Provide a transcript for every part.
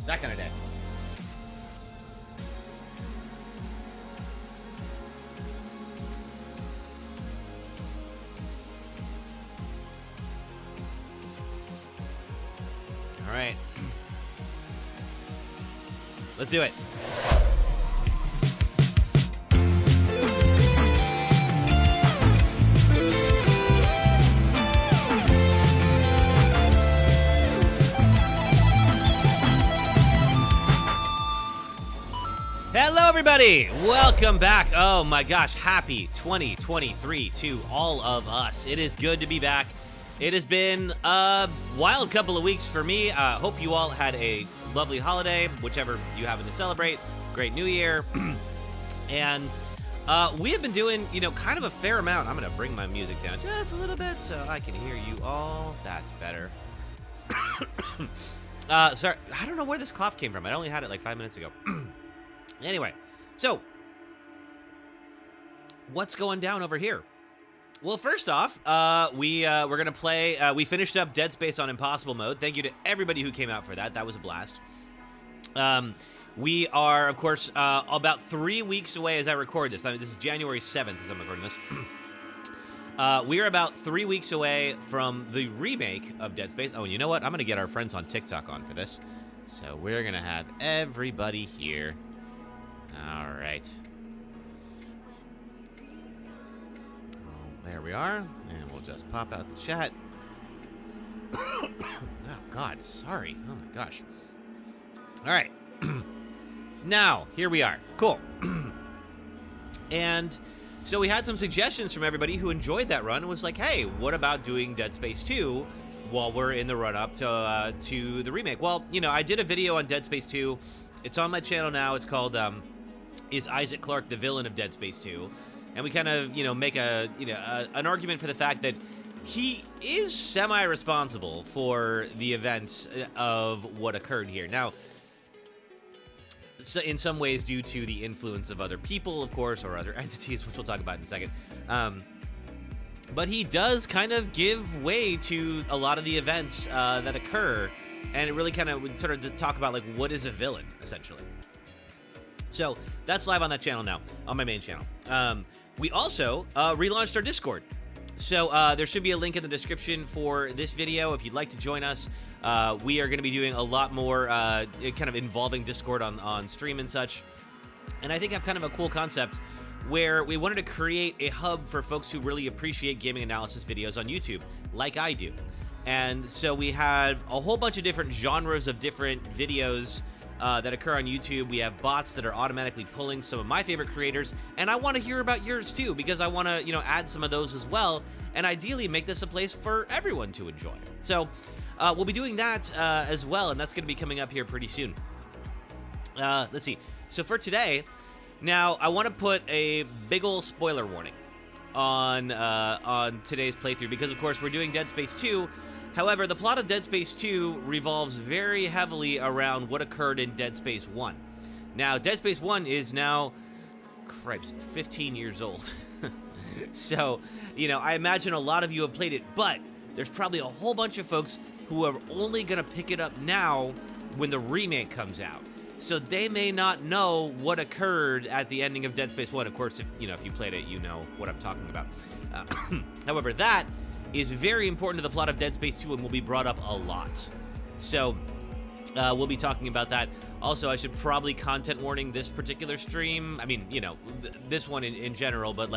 That kind of day. All right. Let's do it. Hello, everybody. Welcome back. Oh, my gosh. Happy 2023 to all of us. It is good to be back. It has been a wild couple of weeks for me. Hope you all had a lovely holiday, whichever you happen to celebrate. Great New Year. And we have been doing, kind of a fair amount. I'm going to bring my music down just a little bit so I can hear you all. That's better. Sorry, I don't know where this cough came from. I only had it like 5 minutes ago. Anyway, so what's going down over here? Well, first off, we're going to play, we finished up Dead Space on Impossible mode. Thank you to everybody who came out for that. That was a blast. We are, of course, about 3 weeks away as I record this. I mean, this is January 7th as I'm recording this. We are about 3 weeks away from the remake of Dead Space. Oh, and you know what? I'm going to get our friends on TikTok on for this. So we're going to have everybody here. All right. There we are, and we'll just pop out the chat. Oh, God, sorry. Oh, my gosh. All right. Now, here we are. Cool. And so we had some suggestions from everybody who enjoyed that run and was like, hey, what about doing Dead Space 2 while we're in the run-up to the remake? Well, I did a video on Dead Space 2. It's on my channel now. It's called, Is Isaac Clarke the Villain of Dead Space 2? And we kind of, make an argument for the fact that he is semi-responsible for the events of what occurred here. Now, so in some ways due to the influence of other people, of course, or other entities, which we'll talk about in a second. But he does kind of give way to a lot of the events that occur, and it really kind of would sort of talk about, like, what is a villain, essentially. So that's live on that channel now, on my main channel. We also relaunched our Discord. So there should be a link in the description for this video if you'd like to join us. We are going to be doing a lot more kind of involving Discord on stream and such. And I think I have kind of a cool concept where we wanted to create a hub for folks who really appreciate gaming analysis videos on YouTube, like I do. And so we have a whole bunch of different genres of different videos that occur on YouTube. We have bots that are automatically pulling some of my favorite creators, and I want to hear about yours too, because I want to, add some of those as well, and ideally make this a place for everyone to enjoy. So we'll be doing that as well, and that's going to be coming up here pretty soon. Let's see. So for today, now I want to put a big ol' spoiler warning on today's playthrough, because of course we're doing Dead Space 2. However, the plot of Dead Space 2 revolves very heavily around what occurred in Dead Space 1. Now, Dead Space 1 is now, cripes, 15 years old. So, I imagine a lot of you have played it, but there's probably a whole bunch of folks who are only going to pick it up now when the remake comes out. So they may not know what occurred at the ending of Dead Space 1. Of course, if you played it, you know what I'm talking about. However, that is very important to the plot of Dead Space 2 and will be brought up a lot. So we'll be talking about that. Also, I should probably content warning this particular stream. I mean, this one in general, but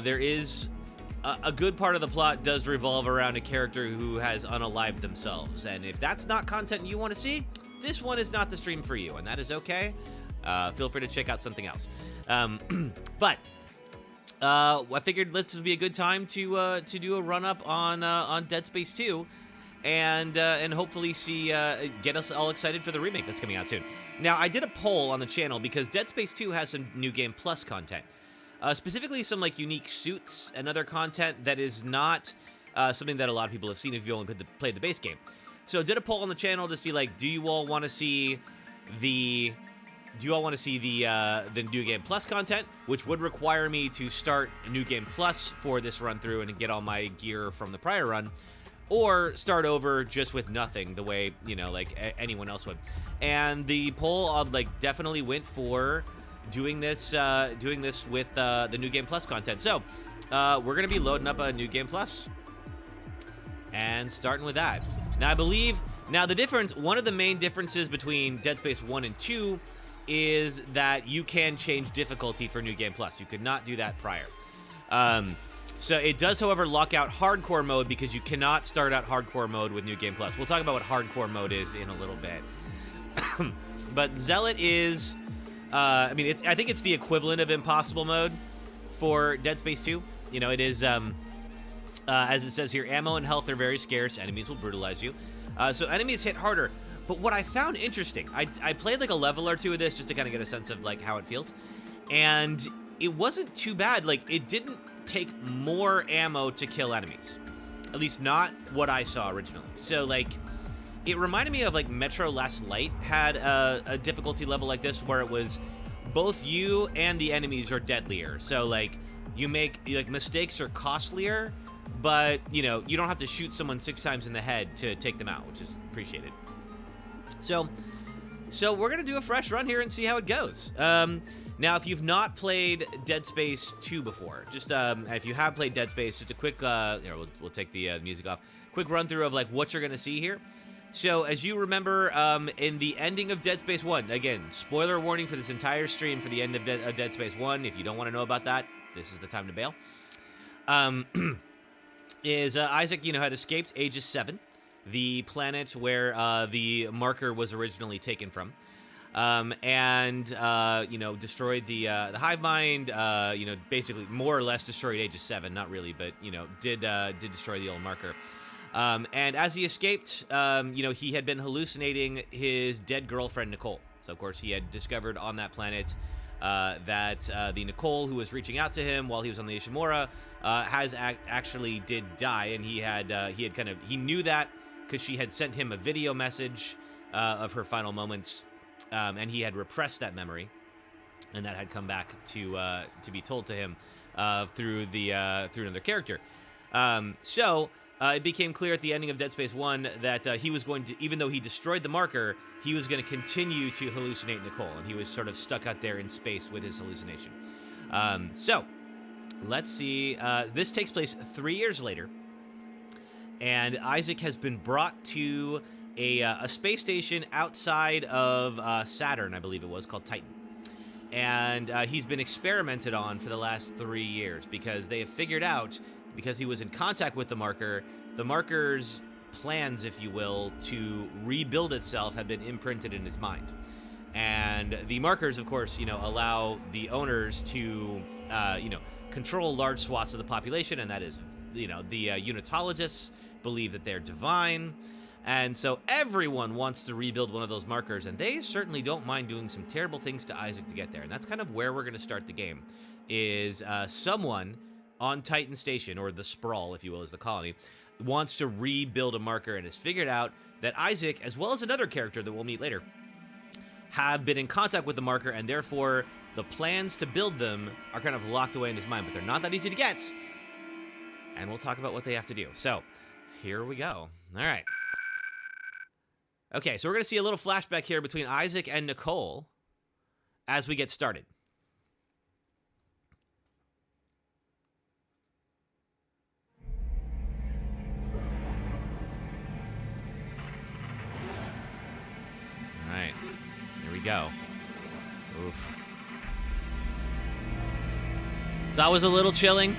there is a good part of the plot does revolve around a character who has unalived themselves. And if that's not content you want to see, this one is not the stream for you, and that is okay. Feel free to check out something else. But I figured this would be a good time to do a run-up on Dead Space 2, and hopefully get us all excited for the remake that's coming out soon. Now, I did a poll on the channel because Dead Space 2 has some New Game Plus content, specifically some unique suits and other content that is not something that a lot of people have seen if you only played the base game. So I did a poll on the channel to see do you all want to see the New Game Plus content, which would require me to start New Game Plus for this run through and get all my gear from the prior run, or start over just with nothing, the way, you know, like anyone else would. And the poll like definitely went for doing this with the New Game Plus content. So we're gonna be loading up a New Game Plus and starting with that. Now I believe the difference, one of the main differences between Dead Space 1 and 2 is that you can change difficulty for New Game Plus. You could not do that prior. So it does, however, lock out hardcore mode because you cannot start out hardcore mode with New Game Plus. We'll talk about what hardcore mode is in a little bit. But Zealot is, I think it's the equivalent of impossible mode for Dead Space 2. You know, it is, as it says here, ammo and health are very scarce. Enemies will brutalize you. So enemies hit harder. But what I found interesting, I played like a level or two of this just to kind of get a sense of like how it feels. And it wasn't too bad. Like, it didn't take more ammo to kill enemies. At least not what I saw originally. So, like, it reminded me of, like, Metro Last Light had a difficulty level like this where it was both you and the enemies are deadlier. So, like, you make, like, mistakes are costlier, but, you know, you don't have to shoot someone 6 times in the head to take them out, which is appreciated. So we're going to do a fresh run here and see how it goes. Now, if you've not played Dead Space 2 before, just if you have played Dead Space, just a quick, here, we'll take the music off. Quick run through of like what you're going to see here. So, as you remember, in the ending of Dead Space 1, again, spoiler warning for this entire stream for the end of Dead Space 1. If you don't want to know about that, this is the time to bail. Isaac, you know, had escaped Aegis 7, the planet where the marker was originally taken from. You know, destroyed the hive mind, you know, basically more or less destroyed Aegis 7, not really, but, you know, did destroy the old marker. And as he escaped, you know, he had been hallucinating his dead girlfriend, Nicole. So, of course, he had discovered on that planet that the Nicole who was reaching out to him while he was on the Ishimura actually did die, and he knew that because she had sent him a video message of her final moments. And he had repressed that memory, and that had come back to be told to him through another character. It became clear at the ending of Dead Space 1 that he was going to, even though he destroyed the marker, he was going to continue to hallucinate Nicole, and he was sort of stuck out there in space with his hallucination. Let's see. This takes place 3 years later, and Isaac has been brought to a space station outside of Saturn, I believe it was, called Titan. And he's been experimented on for the last 3 years because they have figured out, because he was in contact with the marker's plans, if you will, to rebuild itself have been imprinted in his mind. And the markers, of course, you know, allow the owners to, you know, control large swaths of the population, and that is, you know, the unitologists believe that they're divine. And so everyone wants to rebuild one of those markers, and they certainly don't mind doing some terrible things to Isaac to get there. And that's kind of where we're going to start the game, is someone on Titan Station, or the Sprawl, if you will, is the colony, wants to rebuild a marker and has figured out that Isaac, as well as another character that we'll meet later, have been in contact with the marker, and therefore the plans to build them are kind of locked away in his mind, but they're not that easy to get. And we'll talk about what they have to do. So, here we go. All right. Okay, so we're going to see a little flashback here between Isaac and Nicole as we get started. All right, here we go. Oof. So that was a little chilling.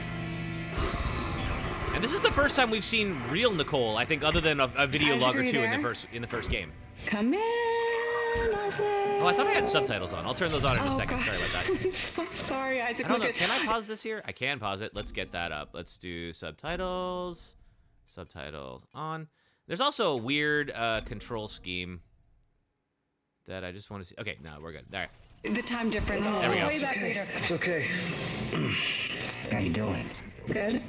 And this is the first time we've seen real Nicole, I think, other than a video log or two in the first game. Come in, Isaac. Oh, I thought I had subtitles on. I'll turn those on in a second. God. Sorry about that. I'm so sorry, Isaac. I don't know. Can I pause this here? I can pause it. Let's get that up. Let's do subtitles. Subtitles on. There's also a weird control scheme that I just want to see. Okay, no, we're good. All right. The time difference. There we go. I'll be back later. It's okay. How you doing? Good.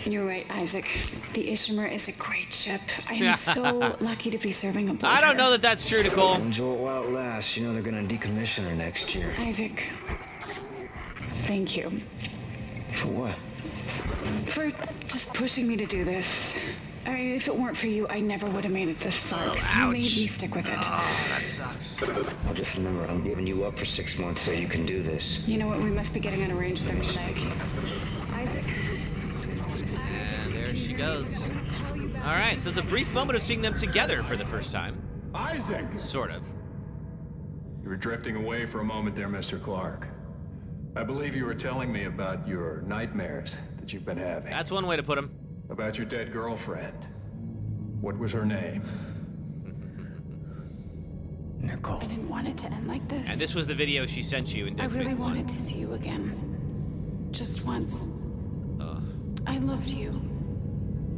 You're right, Isaac. The Ishimura is a great ship. I am so lucky to be serving aboard I don't know her. that that's true, Nicole. Enjoy it while it lasts. You know they're gonna decommission her next year. Isaac, thank you. For what? for just pushing me to do this. I mean, if it weren't for you, I never would have made it this far. Oh, You made ouch. me stick with it. Oh, that sucks. I'll just remember, I'm giving you up for 6 months so you can do this. You know what? We must be getting on a range third leg. Isaac. And there she goes. All right, so it's a brief moment of seeing them together for the first time. Isaac! Sort of. You were drifting away for a moment there, Mr. Clark. I believe you were telling me about your nightmares that you've been having. That's one way to put him. About your dead girlfriend. What was her name? Nicole. I didn't want it to end like this. And this was the video she sent you in I Dead Space really 1. wanted to see you again. Just once. Ugh. I loved you.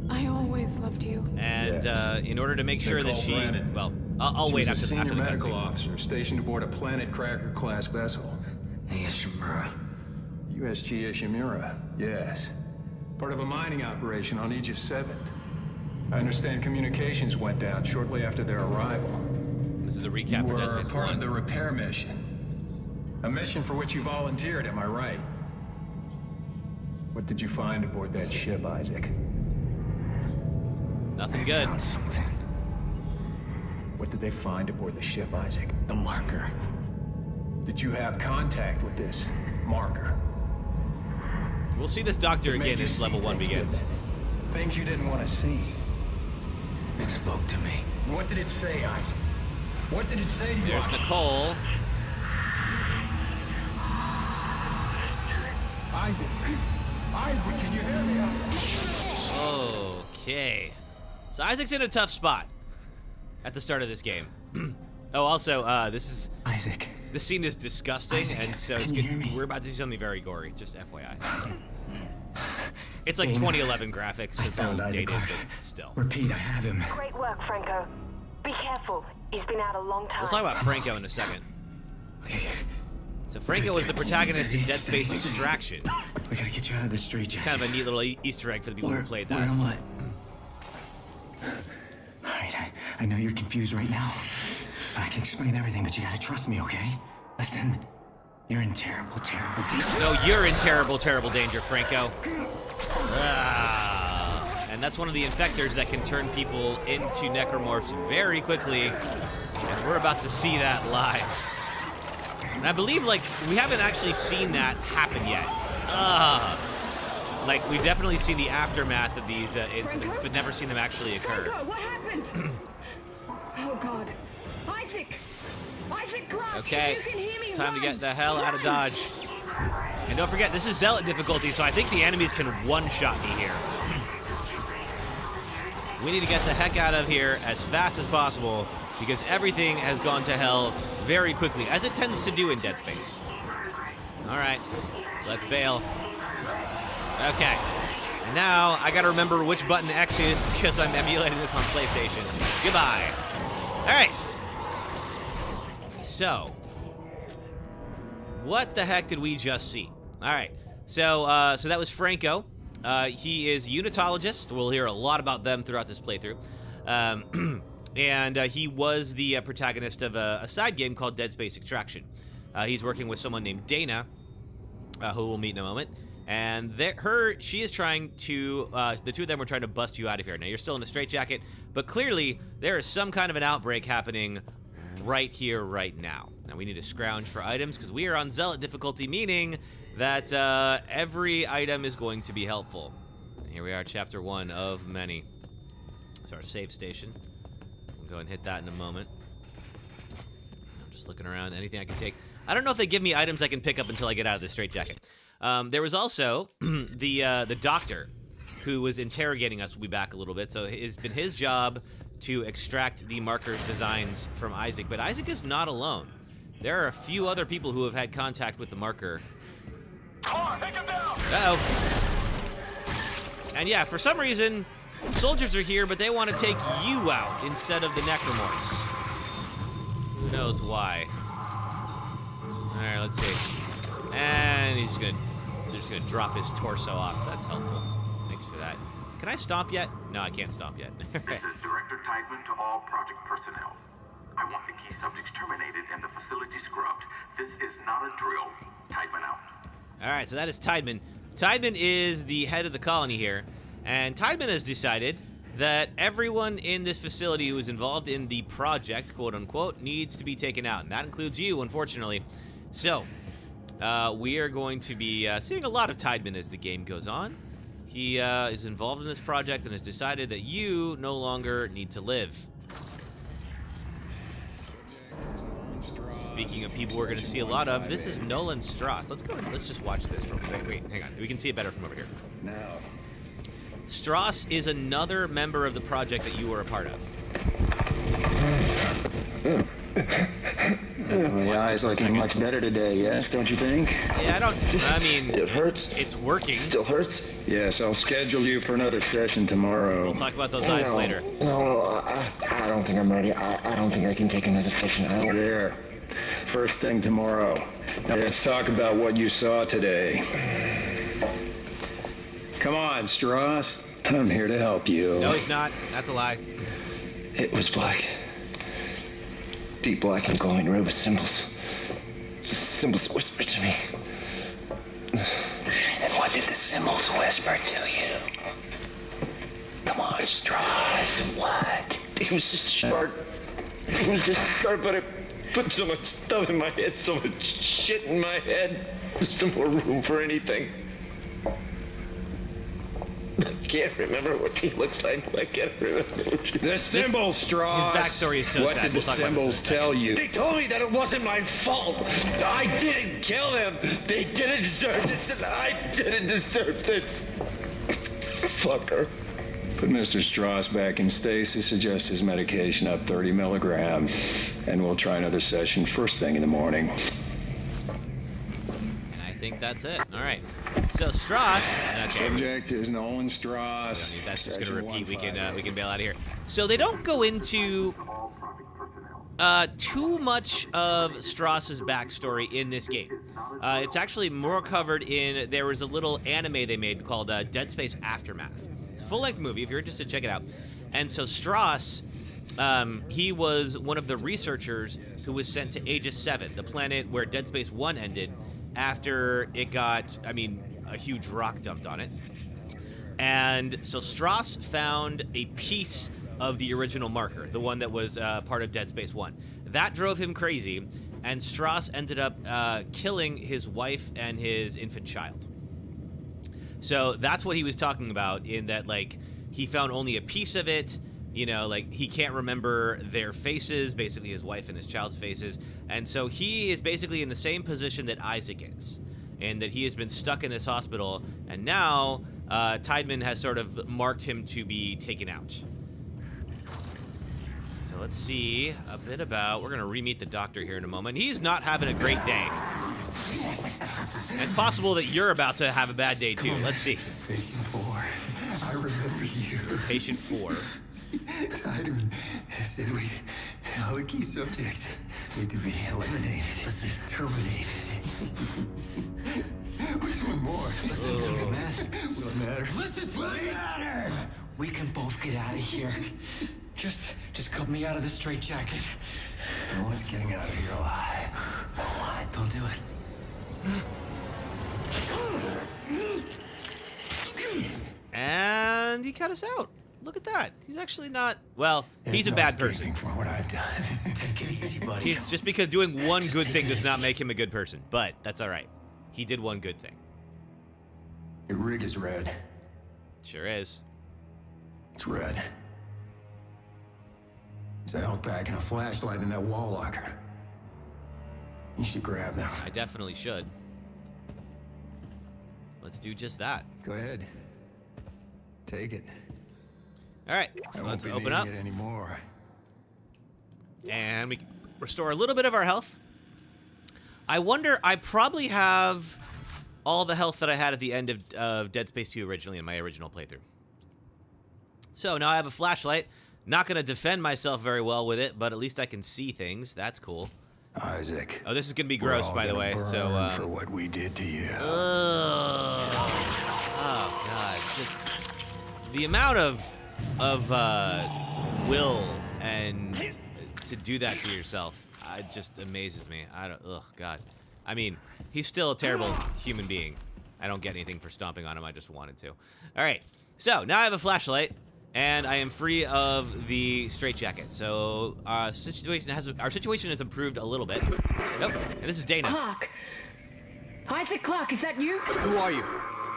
I always loved you. And Yes. In order to make sure that Nicole she... Brennan. Well, I'll She wait was a after senior the medical cutscene. officer stationed aboard a Planet Cracker-class vessel. Hey, Ishimura. USG Ishimura, yes. Part of a mining operation on Aegis 7. I understand communications went down shortly after their arrival. This is the You recap for Dead were Space part 1. of the repair mission. A mission for which you volunteered, am I right? What did you find aboard that ship, Isaac? Nothing I good. found something. What did they find aboard the ship, Isaac? The marker. Did you have contact with this marker? We'll see this doctor It made again you as see level 1 things, begins. didn't it? Things you didn't want to see. It spoke to me. What did it say, Isaac? What did it say to you? There's Nicole. Isaac! Isaac, can you hear me? Okay. So Isaac's in a tough spot at the start of this game. Oh, also, this scene is disgusting, Isaac, and so can you hear me? we're about to see something very gory, just FYI. It's like Dana, 2011 graphics, I it's all found Isaac dated, Clarke. but still. Repeat, I have him. Great work, Franco. Be careful. He's been out a long time. We'll talk about Franco in a second. So Franco was the protagonist in Dead Space Extraction. We gotta get you out of this straitjacket. Kind of a neat little Easter egg for the people who played Where that. am I? Alright, I know you're confused right now. I can explain everything, but you gotta trust me, okay? Listen, you're in terrible, terrible danger. No, you're in terrible, terrible danger, Franco. And that's one of the infectors that can turn people into necromorphs very quickly. And we're about to see that live. And I believe, like, we haven't actually seen that happen yet. Like, we've definitely seen the aftermath of these incidents, but never seen them actually occur. Franco, what happened? Oh God, Isaac! Isaac Clarke! Okay, You can hear me, time to run! get the hell out of Run! Dodge. And don't forget, this is Zealot difficulty, so I think the enemies can one-shot me here. We need to get the heck out of here as fast as possible, because everything has gone to hell very quickly, as it tends to do in Dead Space. All right, let's bail. Okay, and now I gotta remember which button X is because I'm emulating this on PlayStation. Goodbye. All right. So, what the heck did we just see? All right, so that was Franco. He is unitologist. We'll hear a lot about them throughout this playthrough. And he was the protagonist of a side game called Dead Space Extraction. He's working with someone named Dana, who we'll meet in a moment. And she is trying to, the two of them were trying to bust you out of here. Now, you're still in a straitjacket, but clearly there is some kind of an outbreak happening right here, right now. Now, we need to scrounge for items because we are on Zealot difficulty, meaning that every item is going to be helpful. And here we are, chapter 1 of many. It's our save station. We'll go and hit that in a moment. I'm just looking around, anything I can take. I don't know if they give me items I can pick up until I get out of this straitjacket. There was also the doctor who was interrogating us. Will be back a little bit. So it's been his job to extract the marker's designs from Isaac. But Isaac is not alone. There are a few other people who have had contact with the marker. Uh-oh. And yeah, for some reason, soldiers are here, but they want to take you out instead of the necromorphs. Who knows why? All right, let's see. And they're just gonna drop his torso off. That's helpful. Thanks for that. Can I stomp yet? No, I can't stomp yet. This is Director Tideman to all project personnel. I want the key subjects terminated and the facility scrubbed. This is not a drill. Tideman out. All right, so that is Tideman. Tideman is the head of the colony here, and Tideman has decided that everyone in this facility who is involved in the project, quote unquote, needs to be taken out, and that includes you, unfortunately. So, we are going to be seeing a lot of Tideman as the game goes on. He is involved in this project and has decided that you no longer need to live. Speaking of people we're going to see a lot of, this is Nolan Strauss. Let's go ahead. Let's just watch this. Wait, hang on. We can see it better from over here. Now. Strauss is another member of the project that you were a part of. The eye's looking much better today, yes? Don't you think? Yeah, I mean... It hurts? It's working. Still hurts? Yes, I'll schedule you for another session tomorrow. We'll talk about those eyes later. No, I don't think I'm ready. I don't think I can take another session. I don't dare. First thing tomorrow. Now let's talk about what you saw today. Come on, Strauss. I'm here to help you. No, he's not. That's a lie. It was black. Deep black and glowing red with symbols. Symbols whispered to me. And what did the symbols whisper to you? Come on, Strauss. What? It was just short. It was just short, but it put so much stuff in my head, so much shit in my head. There's no more room for anything. I can't remember what he looks like. I can't remember. The symbols, Strauss. His backstory is so what sad. Did We'll the talk about this in a symbols second. tell you? They told me that it wasn't my fault. I didn't kill him. They didn't deserve this, and I didn't deserve this. Fucker. Put Mr. Strauss back in stasis, adjust his medication up 30 milligrams, and we'll try another session first thing in the morning. And I think that's it. All right. So Strauss. Okay. Subject is Nolan Strauss. That's just going to Session repeat. We 1-5. can bail out of here. So they don't go into too much of Strauss's backstory in this game. It's actually more covered in. There was a little anime they made called Dead Space Aftermath. It's a full-length movie if you're interested, check it out. And so Strauss, he was one of the researchers who was sent to Aegis 7, the planet where Dead Space 1 ended, after it got, a huge rock dumped on it. And so Strauss found a piece of the original marker, the one that was part of Dead Space 1. That drove him crazy, and Strauss ended up killing his wife and his infant child. So that's what he was talking about, in that, he found only a piece of it. He can't remember their faces, basically his wife and his child's faces. And so he is basically in the same position that Isaac is, and that he has been stuck in this hospital, and now Tideman has sort of marked him to be taken out. So let's see a bit about... We're going to re-meet the doctor here in a moment. He's not having a great day. And it's possible that you're about to have a bad day, too. Let's see. Patient 4. I remember you. Patient 4. Tideman said all the key subjects need to be eliminated. Listen, terminated. Which one more? Listen to me, man. Will it matter? Listen to me. Matter. We can both get out of here. Just cut me out of the straitjacket. No one's getting out of here alive. What? Don't do it. And he cut us out. Look at that. He's actually not... Well, he's a bad person. For what I've done. Take it easy, buddy. Just because doing one good thing does not make him a good person. But that's all right. He did one good thing. Your rig is red. Sure is. It's red. There's a health pack and a flashlight in that wall locker. You should grab them. I definitely should. Let's do just that. Go ahead. Take it. All right, I so won't let's be open up. needing it anymore. And we can restore a little bit of our health. I wonder, I probably have all the health that I had at the end of Dead Space 2 originally in my original playthrough. So now I have a flashlight. Not going to defend myself very well with it, but at least I can see things. That's cool. Isaac. Oh, this is going to be gross, by the way. So, for what we did to you. Oh, God. Just the amount of will and to do that to yourself, it just amazes me. God. I mean, he's still a terrible human being, I don't get anything for stomping on him. I just wanted to. All right. So now I have a flashlight, and I am free of the straitjacket. So our situation has improved a little bit. Nope. And this is Dana. Clark. Isaac Clark, is that you? Who are you?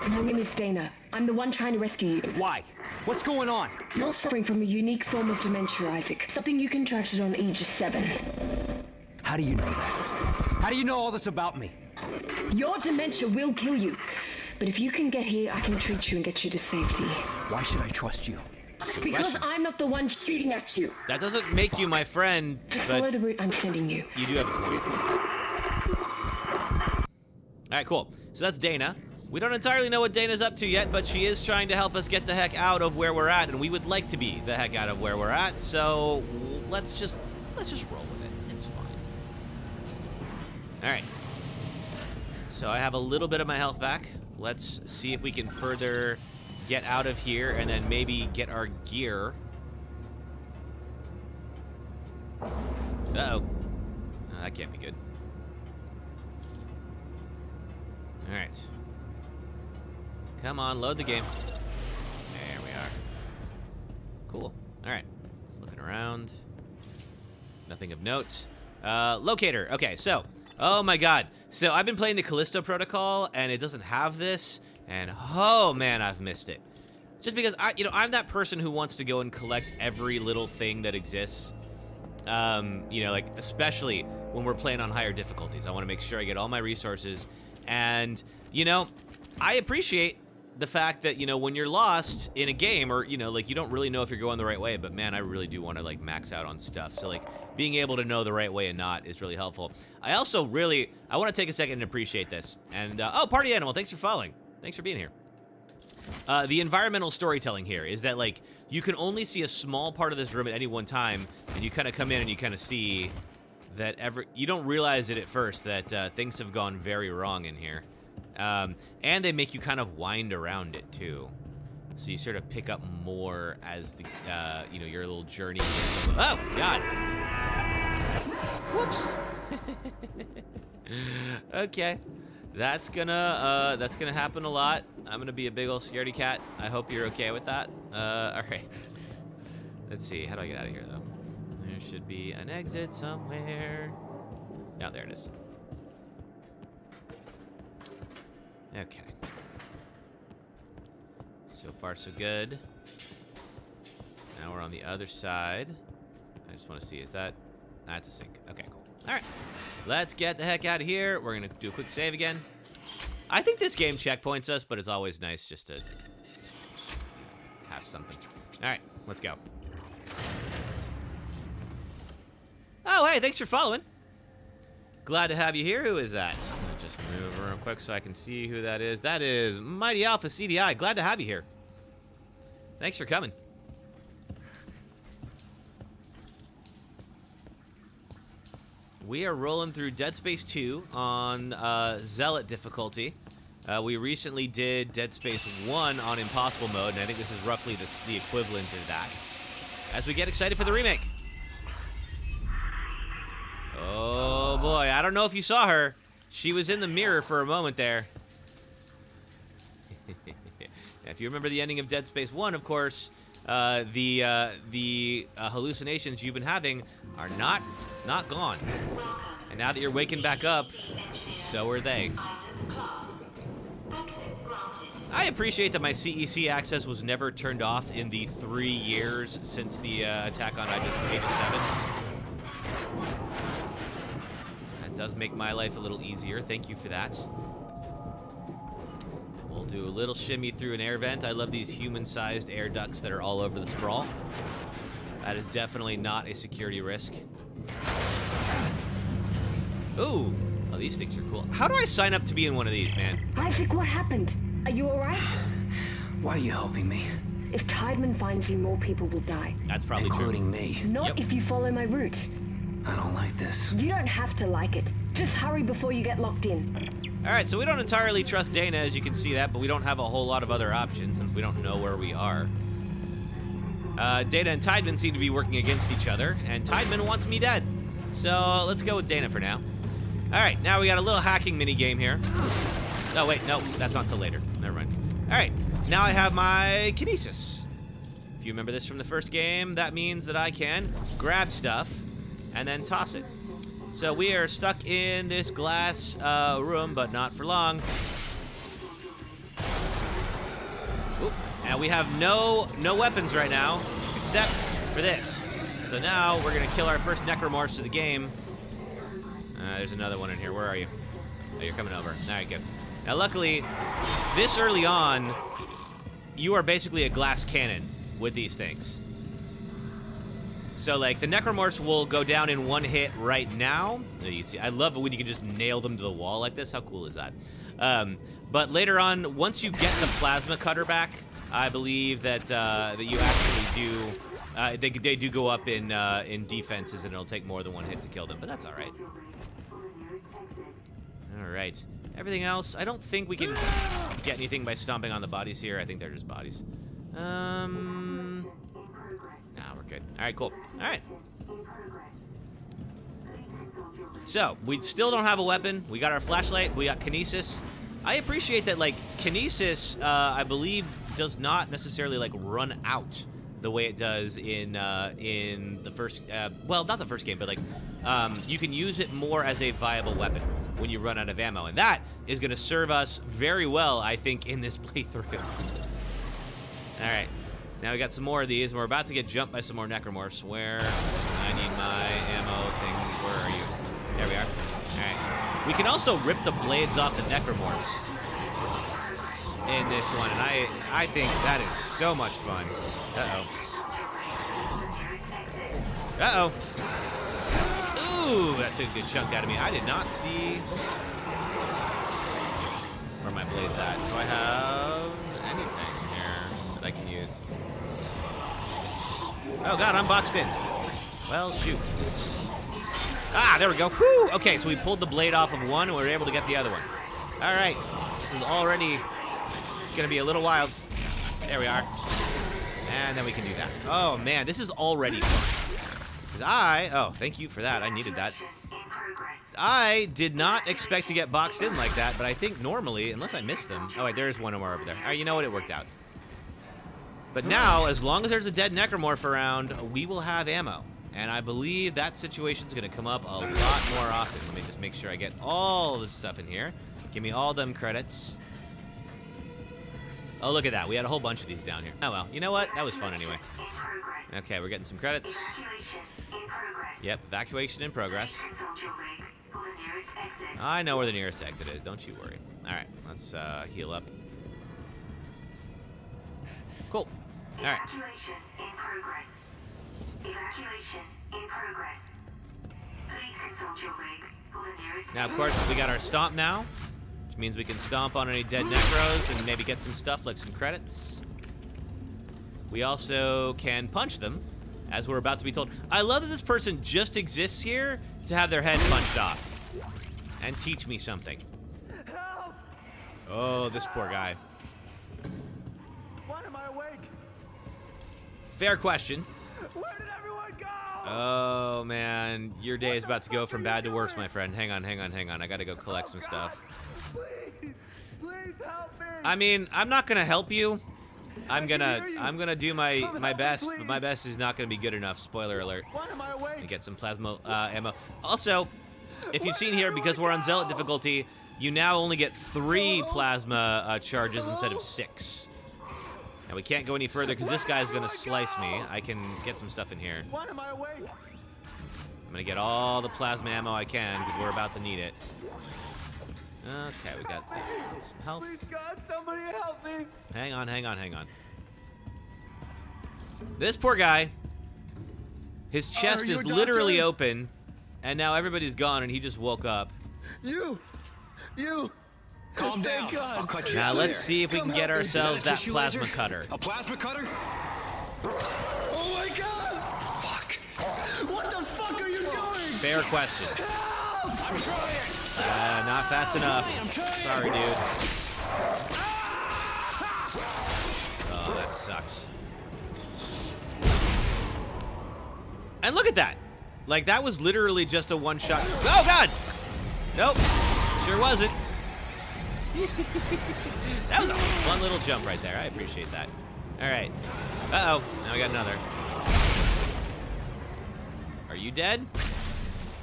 My name is Dana. I'm the one trying to rescue you. Why? What's going on? You're suffering from a unique form of dementia, Isaac. Something you contracted on Aegis 7. How do you know that? How do you know all this about me? Your dementia will kill you. But if you can get here, I can treat you and get you to safety. Why should I trust you? Because I'm not the one shooting at you. That doesn't make you my friend, Follow but the route I'm sending you. you do have a point. All right, cool. So that's Dana. We don't entirely know what Dana's up to yet, but she is trying to help us get the heck out of where we're at, and we would like to be the heck out of where we're at. So let's just roll with it. It's fine. All right. So I have a little bit of my health back. Let's see if we can further get out of here and then maybe get our gear. Uh-oh. Oh, that can't be good. All right. Come on, load the game. There we are. Cool. All right. Just looking around. Nothing of note. Locator. Okay, so. Oh my god. So I've been playing the Callisto Protocol, and it doesn't have this. And oh man, I've missed it. Just because I'm that person who wants to go and collect every little thing that exists. Like especially when we're playing on higher difficulties. I want to make sure I get all my resources. And, I appreciate the fact that, when you're lost in a game or, like you don't really know if you're going the right way, but man, I really do want to like max out on stuff. So like being able to know the right way and not is really helpful. I also I want to take a second and appreciate this. And, oh, Party Animal, thanks for following. Thanks for being here. The environmental storytelling here is that like you can only see a small part of this room at any one time, and you kind of come in and you kind of see that you don't realize it at first that things have gone very wrong in here. And they make you kind of wind around it too, so you sort of pick up more as the your little journey. Oh God! Whoops. Okay, that's gonna happen a lot. I'm gonna be a big old scaredy cat. I hope you're okay with that. All right. Let's see. How do I get out of here though? There should be an exit somewhere. Oh, there it is. Okay. So far, so good. Now we're on the other side. I just want to see, is that... That's a sink. Okay, cool. All right. Let's get the heck out of here. We're going to do a quick save again. I think this game checkpoints us, but it's always nice just to have something. All right, let's go. Oh, hey, thanks for following. Glad to have you here. Who is that? I'll just move real quick so I can see who that is. That is Mighty Alpha CDI. Glad to have you here. Thanks for coming. We are rolling through Dead Space 2 on Zealot difficulty. We recently did Dead Space 1 on Impossible mode, and I think this is roughly the equivalent of that. As we get excited for the remake. Oh boy, I don't know if you saw her. She was in the mirror for a moment there. If you remember the ending of Dead Space 1, of course, the hallucinations you've been having are not gone. And now that you're waking back up, so are they. I appreciate that my CEC access was never turned off in the 3 years since the attack on Aegis 7. Does make my life a little easier. Thank you for that. We'll do a little shimmy through an air vent. I love these human-sized air ducts that are all over the Sprawl. That is definitely not a security risk. Ooh. Oh, these things are cool. How do I sign up to be in one of these, man? Isaac, what happened? Are you alright? Why are you helping me? If Tideman finds you, more people will die. That's probably Including true. me. Not if you follow my route. I don't like this. You don't have to like it. Just hurry before you get locked in. All right, so we don't entirely trust Dana, as you can see that, but we don't have a whole lot of other options since we don't know where we are. Dana and Tideman seem to be working against each other, and Tideman wants me dead. So let's go with Dana for now. All right, now we got a little hacking mini game here. Oh, wait, no, that's not till later. Never mind. All right, now I have my kinesis. If you remember this from the first game, that means that I can grab stuff and then toss it. So we are stuck in this glass room, but not for long. Oop. And we have no weapons right now, except for this. So now we're gonna kill our first necromorphs of the game. There's another one in here. Where are you? Oh, you're coming over. All right, good. Now, luckily, this early on, you are basically a glass cannon with these things. So, like, the necromorphs will go down in one hit right now. You see, I love it when you can just nail them to the wall like this. How cool is that? But later on, once you get the plasma cutter back, I believe that that you actually do. They do go up in defenses, and it'll take more than one hit to kill them. But that's all right. All right. Everything else, I don't think we can get anything by stomping on the bodies here. I think they're just bodies. Nah, we're good. All right, cool. All right. So, we still don't have a weapon. We got our flashlight. We got kinesis. I appreciate that, like, kinesis, I believe, does not necessarily, like, run out the way it does in the first, well, not the first game, but, like, you can use it more as a viable weapon when you run out of ammo, and that is going to serve us very well, I think, in this playthrough. All right, now we got some more of these, and we're about to get jumped by some more necromorphs. Where I need my ammo thing. Where are you? There we are. All right. We can also rip the blades off the necromorphs in this one, and I think that is so much fun. Uh-oh. Uh-oh. Ooh, that took a good chunk out of me. I did not see where my blade's at. Do I have anything here that I can use? Oh, God, I'm boxed in. Well, shoot. Ah, there we go. Whew. Okay, so we pulled the blade off of one, and we were able to get the other one. All right. This is already going to be a little wild. There we are. And then we can do that. Oh, man, this is already fun. Oh, thank you for that. I needed that. I did not expect to get boxed in like that, but I think normally, unless I missed them. Oh, wait, there's one more over there. All right, you know what? It worked out. But now, as long as there's a dead necromorph around, we will have ammo. And I believe that situation's going to come up a lot more often. Let me just make sure I get all this stuff in here. Give me all them credits. Oh, look at that. We had a whole bunch of these down here. Oh, well. You know what? That was fun anyway. Okay, we're getting some credits. Yep, evacuation in progress. I know where the nearest exit is. Don't you worry. All right, let's heal up. Cool. All right. Evacuation in progress. Evacuation in progress. Please consult your rig for the nearest. Now, of course, we got our stomp now, which means we can stomp on any dead necros and maybe get some stuff like some credits. We also can punch them, as we're about to be told. I love that this person just exists here to have their head punched off and teach me something. Help! Oh, this poor guy. Why am I awake? Fair question. Where did everyone go? Oh, man. Your day is about to go from bad to worse, my friend. Hang on. I gotta go collect some stuff. Please help me. I mean, I'm not gonna help you. I'm gonna do my best, but my best is not gonna be good enough. Spoiler alert. Why am I awake? And get some plasma ammo. Also, if you've seen here, because we're on Zealot difficulty, you now only get 3 plasma charges instead of 6. Now we can't go any further because this guy's gonna slice me. I can get some stuff in here. Why am I awake? I'm gonna get all the plasma ammo I can because we're about to need it. Okay, we got some health. Please, God, somebody help me. Hang on. This poor guy, his chest is literally open, and now everybody's gone, and he just woke up. You. Calm down. God. I'll cut you Now out let's there. see if we can get ourselves that Tissue plasma laser? cutter. A plasma cutter? Oh my God! Fuck. What the fuck are you doing? Fair question. I'm trying. Not fast enough. Sorry, dude. Oh, that sucks. And look at that. Like, that was literally just a one-shot. Oh, God! Nope. Sure wasn't. That was a fun little jump right there. I appreciate that. All right. Uh-oh. Now we got another. Are you dead?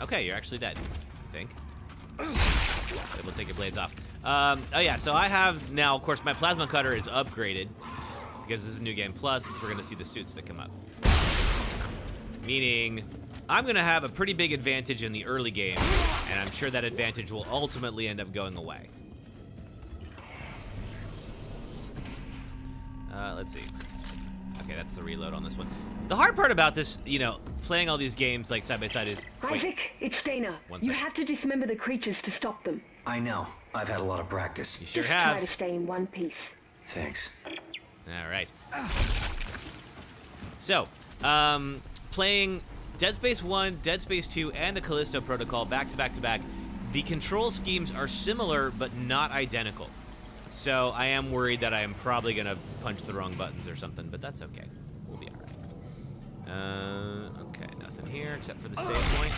Okay, you're actually dead, I think. Good, we'll take your blades off. Oh yeah, so I have now, of course, my plasma cutter is upgraded because this is New Game Plus, since we're gonna see the suits that come up. Meaning, I'm gonna have a pretty big advantage in the early game, and I'm sure that advantage will ultimately end up going away. Let's see. Okay, that's the reload on this one. The hard part about this, you know, playing all these games like side by side is... Isaac, it's Dana. You have to dismember the creatures to stop them. I know. I've had a lot of practice. You sure Just have. try to stay in one piece. Thanks. All right. So, playing Dead Space 1, Dead Space 2, and the Callisto Protocol back to back to back, the control schemes are similar but not identical. So I am worried that I am probably going to punch the wrong buttons or something, but that's okay. We'll be all right. Okay, nothing here except for the save point.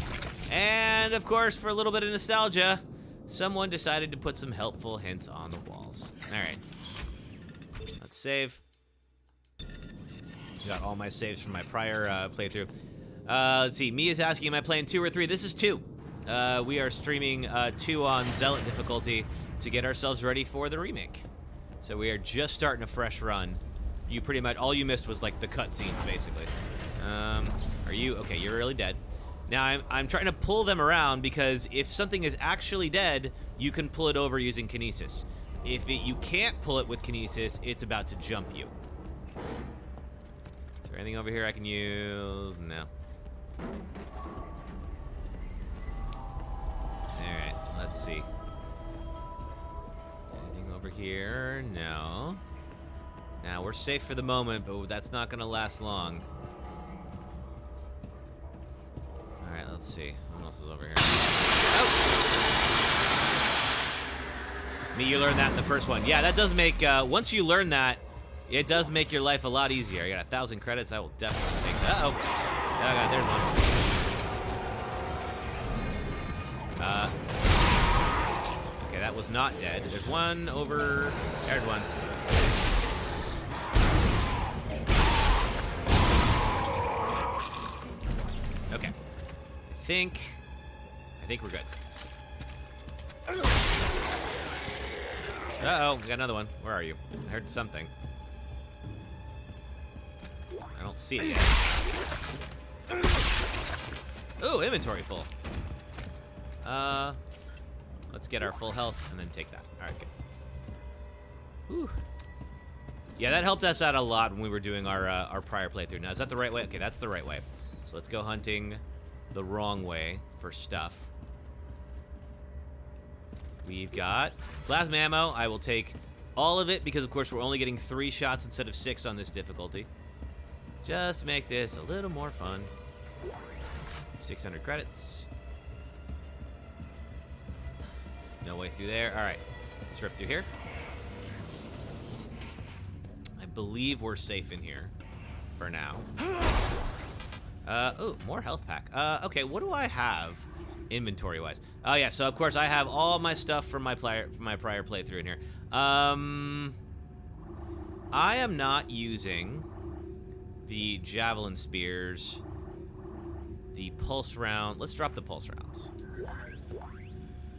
And, of course, for a little bit of nostalgia, someone decided to put some helpful hints on the walls. All right. Let's save. Got all my saves from my prior playthrough. Let's see. Mia's asking, am I playing 2 or 3? This is 2. We are streaming 2 on Zealot difficulty to get ourselves ready for the remake. So we are just starting a fresh run. You pretty much, all you missed was like the cutscenes, basically. Are you, okay, you're really dead. Now I'm trying to pull them around because if something is actually dead, you can pull it over using kinesis. If you can't pull it with kinesis, it's about to jump you. Is there anything over here I can use? No. Alright, let's see. Anything over here? No. Now, we're safe for the moment, but that's not going to last long. Alright, let's see. What else is over here? Oh! Me, you learned that in the first one. Yeah, that does make, once you learn that, it does make your life a lot easier. I got 1,000 credits. I will definitely take that. Uh-oh. Oh, God, there's one. Okay, that was not dead. There's one over... There's one. Okay. I think we're good. Uh-oh, we got another one. Where are you? I heard something. I don't see it yet. Ooh, inventory full. Let's get our full health and then take that. All right, good. Whew. Yeah, that helped us out a lot when we were doing our prior playthrough. Now, is that the right way? Okay, that's the right way. So let's go hunting the wrong way for stuff. We've got plasma ammo. I will take all of it because, of course, we're only getting 3 shots instead of 6 on this difficulty. Just to make this a little more fun. 600 credits. No way through there. All right, let's rip through here. I believe we're safe in here for now. Oh, more health pack. Okay, what do I have inventory-wise? Oh, yeah, so, of course, I have all my stuff from my prior playthrough in here. I am not using the javelin spears, the pulse round. Let's drop the pulse rounds.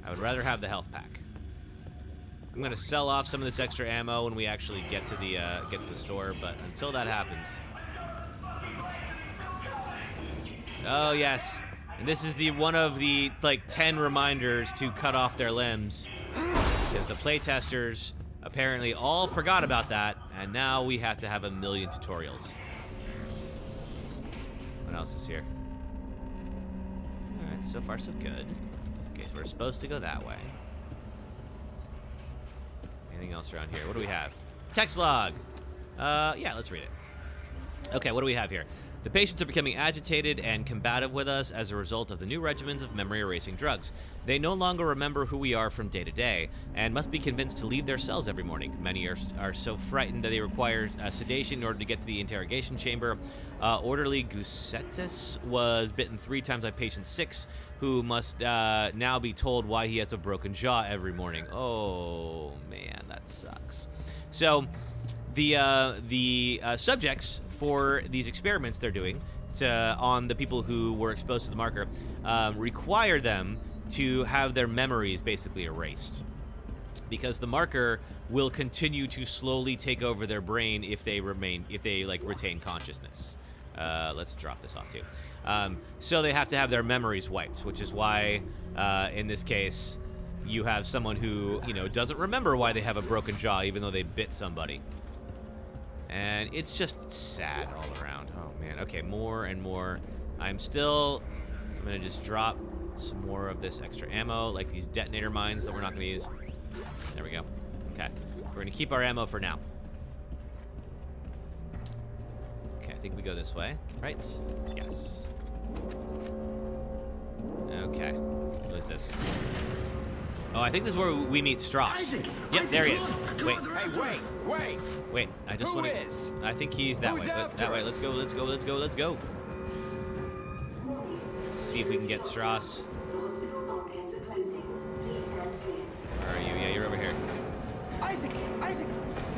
I would rather have the health pack. I'm going to sell off some of this extra ammo when we actually get to the store, but until that happens... Oh, yes. And this is one of the, like, 10 reminders to cut off their limbs. Because the playtesters apparently all forgot about that, and now we have to have 1,000,000 tutorials. What else is here? Alright, so far so good. Okay, so we're supposed to go that way. Anything else around here? What do we have? Text log! Yeah, let's read it. Okay, what do we have here? The patients are becoming agitated and combative with us as a result of the new regimens of memory-erasing drugs. They no longer remember who we are from day to day, and must be convinced to leave their cells every morning. Many are so frightened that they require sedation in order to get to the interrogation chamber. Orderly Gusetis was bitten 3 times by patient 6, who must now be told why he has a broken jaw every morning. Oh, man, that sucks. So the subjects for these experiments they're doing on the people who were exposed to the marker require them to have their memories basically erased, because the marker will continue to slowly take over their brain if they retain consciousness. Let's drop this off too. So they have to have their memories wiped, which is why in this case you have someone who, you know, doesn't remember why they have a broken jaw even though they bit somebody. And it's just sad all around. Oh man. Okay, more and more. I'm gonna just drop some more of this extra ammo, like these detonator mines that we're not gonna use. There we go. Okay, we're gonna keep our ammo for now. Okay, I think we go this way, right? Yes. Okay, what is this? Oh, I think this is where we meet Strauss. Isaac! Yep, Isaac, there he come is. on. Come Wait, on, the rest of us. wait. I just want to. Who is? I think he's that Who's way. after That way. us? Let's go. Let's go. Let's go. Let's go. Let's see if we can get Strauss. The hospital bulkheads are closing. Please stand clear. Where are you? Yeah, you're over here. Isaac! Isaac!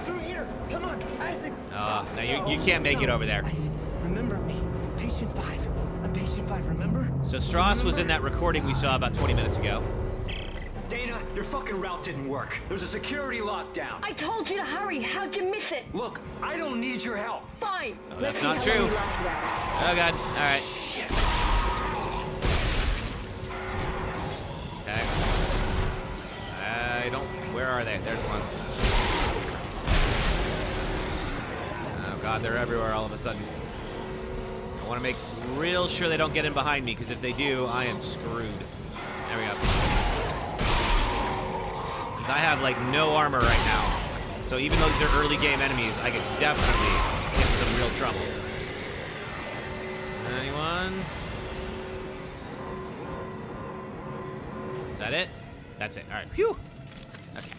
Through here! Come on, Isaac! Oh, no, you can't make it over there. Isaac, remember me. Patient 5. I'm patient 5, remember? So Strauss was in that recording we saw about 20 minutes ago. Dana, your fucking route didn't work. There's a security lockdown. I told you to hurry. How'd you miss it? Look, I don't need your help. Fine. Oh, Let's that's see not how true. long you last around. Oh god. All right. Okay. I don't. Where are they? There's one. Oh god, they're everywhere all of a sudden. I want to make real sure they don't get in behind me, because if they do, I am screwed. There we go. I have like no armor right now, so even though these are early game enemies, I could definitely get in some real trouble. Anyone? Is that it? That's it. All right. Phew. Okay.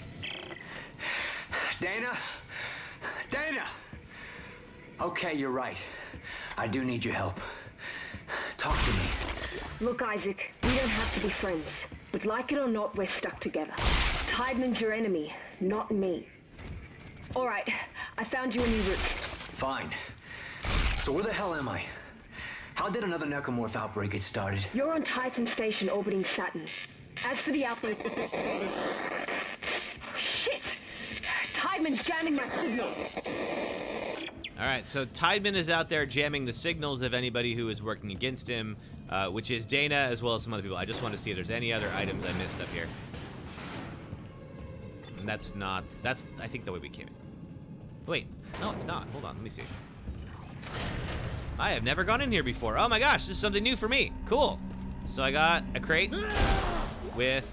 Dana? Dana! Okay, you're right. I do need your help. Talk to me. Look, Isaac, we don't have to be friends. But like it or not, we're stuck together. Tideman's your enemy, not me. All right, I found you a new route. Fine. So where the hell am I? How did another necromorph outbreak get started? You're on Titan Station orbiting Saturn. As for the outbreak... Shit! Tideman's jamming my signal. All right, so Tideman is out there jamming the signals of anybody who is working against him, which is Dana as well as some other people. I just want to see if there's any other items I missed up here. And that's, I think, the way we came in. Wait, no, it's not. Hold on, let me see. I have never gone in here before. Oh my gosh, this is something new for me. Cool. So I got a crate with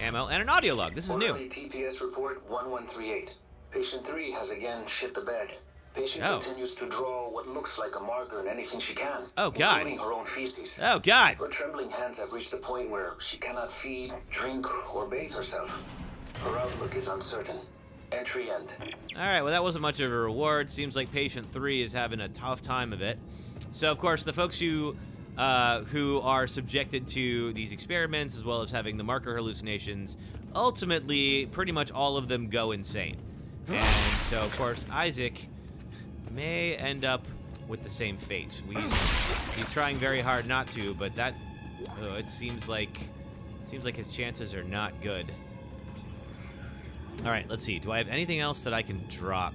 ammo and an audio log. This is new. TPS report 1138. Patient 3 has again shit the bed. Patient continues to draw what looks like a marker in anything she can. Oh, God. Including her own feces. Oh, God. Her trembling hands have reached a point where she cannot feed, drink, or bathe herself. Her outlook is uncertain. Entry end. All right, well, that wasn't much of a reward. Seems like Patient 3 is having a tough time of it. So, of course, the folks who are subjected to these experiments, as well as having the marker hallucinations, ultimately, pretty much all of them go insane. And so, of course, Isaac may end up with the same fate. He's trying very hard not to, but that it seems like his chances are not good. All right, let's see. Do I have anything else that I can drop?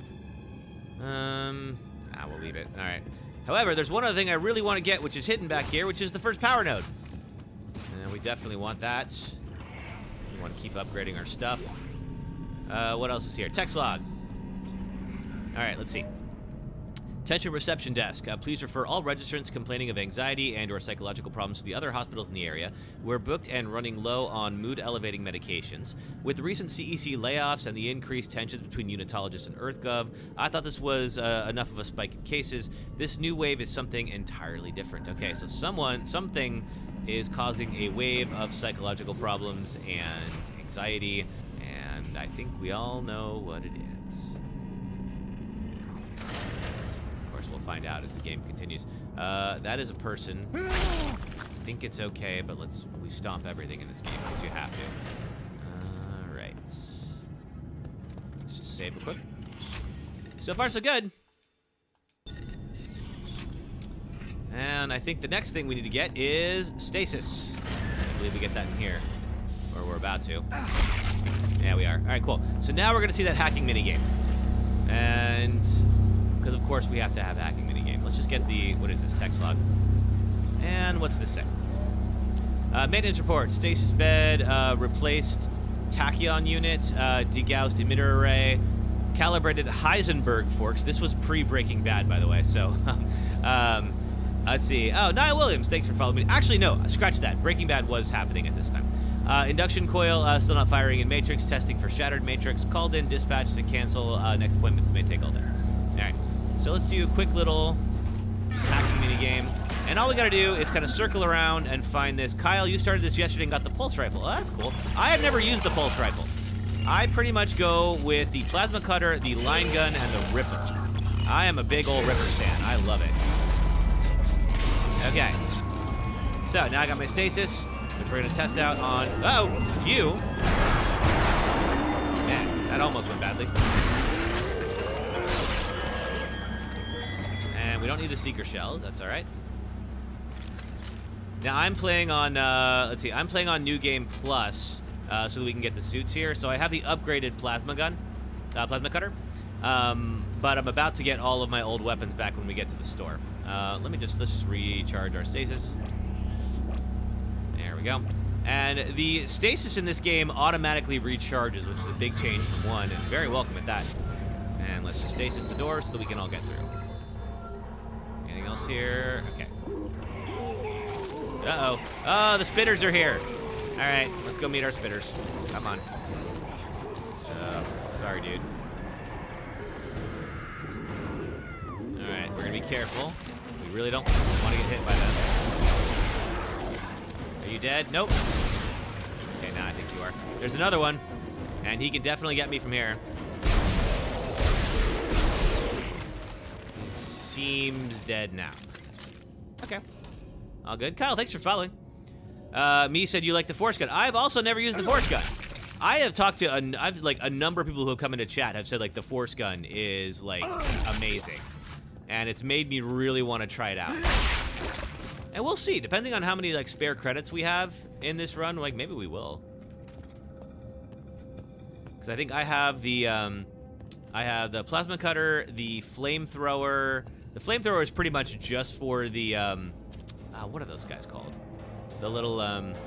We'll leave it. All right. However, there's one other thing I really want to get, which is hidden back here, which is the first power node. And we definitely want that. We want to keep upgrading our stuff. What else is here? Text log. All right, let's see. Attention reception desk. Please refer all registrants complaining of anxiety and or psychological problems to the other hospitals in the area. We're booked and running low on mood-elevating medications. With the recent CEC layoffs and the increased tensions between unitologists and EarthGov, I thought this was enough of a spike in cases. This new wave is something entirely different. Okay, so something is causing a wave of psychological problems and anxiety, and I think we all know what it is. we'll find out as the game continues. That is a person. I think it's okay, but we stomp everything in this game because you have to. All right. Let's just save real quick. So far, so good. And I think the next thing we need to get is stasis. I believe we get that in here. Or we're about to. Yeah, we are. All right, cool. So now we're going to see that hacking minigame. And because, of course, we have to have a hacking minigame. Let's just get the, what is this, text log. And what's this say? Maintenance report. Stasis bed, replaced tachyon unit, degaussed emitter array, calibrated Heisenberg forks. This was pre-Breaking Bad, by the way, so... let's see. Oh, Nia Williams, thanks for following me. Actually, no, scratch that. Breaking Bad was happening at this time. Induction coil still not firing in Matrix. Testing for shattered Matrix. Called in dispatch to cancel. Next appointments may take all day. All right. So let's do a quick little hacking mini game. And all we got to do is kind of circle around and find this. Kyle, you started this yesterday and got the pulse rifle. Oh, that's cool. I have never used the pulse rifle. I pretty much go with the plasma cutter, the line gun, and the Ripper. I am a big old Ripper fan. I love it. Okay. So now I got my stasis, which we're going to test out on... Oh, you. Man, that almost went badly. And we don't need the seeker shells. That's all right. Now I'm playing on... let's see. I'm playing on New Game Plus so that we can get the suits here. So I have the upgraded plasma gun, plasma cutter. But I'm about to get all of my old weapons back when we get to the store. Let's just recharge our stasis. There we go. And the stasis in this game automatically recharges, which is a big change from 1, and very welcome at that. And let's just stasis the door so that we can all get through. Anything else here? Okay. Uh-oh. Oh, the spitters are here. All right, let's go meet our spitters. Come on. Sorry, dude. All right, we're gonna be careful. We really don't want to get hit by them. Are you dead? Nope. Okay, now I think you are. There's another one, and he can definitely get me from here. He seems dead now. Okay. All good. Kyle, thanks for following. Me said you like the force gun. I've also never used the force gun. I have talked to a number of people who have come into chat have said like the force gun is like amazing. And it's made me really want to try it out. And we'll see, depending on how many like spare credits we have in this run, like maybe we will. Because I think I have the plasma cutter, the flamethrower. The flamethrower is pretty much just for the what are those guys called? The little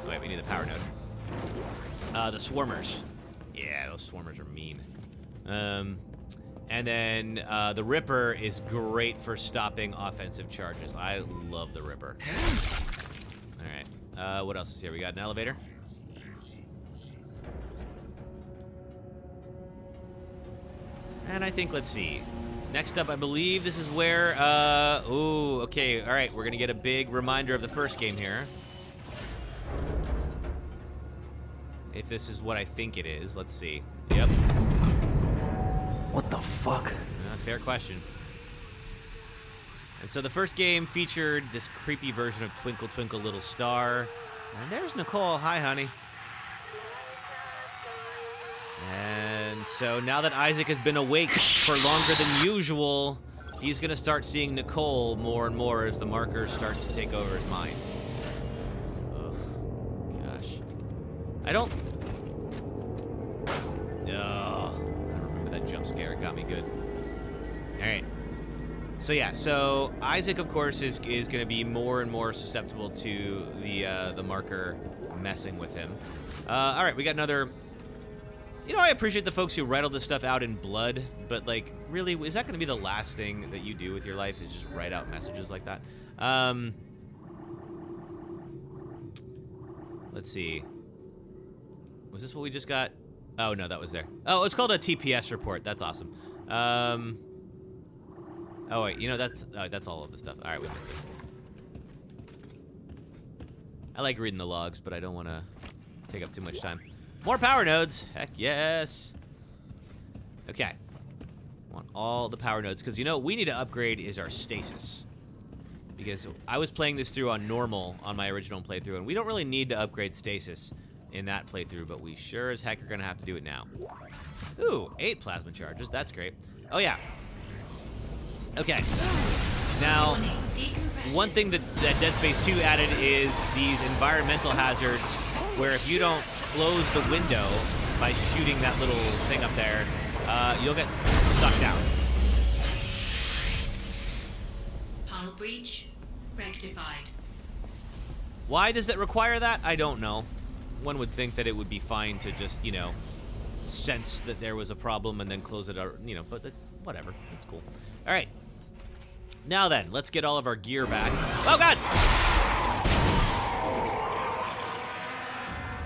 wait, we need the power node. The swarmers. Yeah, those swarmers are mean. And then the Ripper is great for stopping offensive charges. I love the Ripper. All right. What else is here? We got an elevator. And I think, let's see. Next up, I believe this is where... ooh, okay. All right, we're going to get a big reminder of the first game here. If this is what I think it is. Let's see. Yep. What the fuck? Fair question. And so the first game featured this creepy version of Twinkle Twinkle Little Star. And there's Nicole. Hi, honey. And so now that Isaac has been awake for longer than usual, he's going to start seeing Nicole more and more as the marker starts to take over his mind. Oh, gosh. I don't... That jump scare got me good. All right. So yeah, so Isaac, of course, is going to be more and more susceptible to the marker messing with him. All right, we got another. You know, I appreciate the folks who write all this stuff out in blood, but like, really, is that going to be the last thing that you do with your life? Is just write out messages like that? Let's see. Was this what we just got? Oh, no, that was there. Oh, it's called a TPS report. That's awesome. Oh, wait, you know, that's all of the stuff. All right, we missed it. I like reading the logs, but I don't want to take up too much time. More power nodes. Heck yes. Okay. Want all the power nodes, because you know what we need to upgrade is our stasis. Because I was playing this through on normal on my original playthrough, and we don't really need to upgrade stasis in that playthrough, but we sure as heck are going to have to do it now. Ooh, 8 plasma charges. That's great. Oh, yeah. Okay. Now, one thing that Dead Space 2 added is these environmental hazards, where if you don't close the window by shooting that little thing up there, you'll get sucked out. Hull breach rectified. Why does it require that? I don't know. One would think that it would be fine to just, you know, sense that there was a problem and then close it out, you know, but whatever. It's cool. All right. Now then, let's get all of our gear back. Oh, God!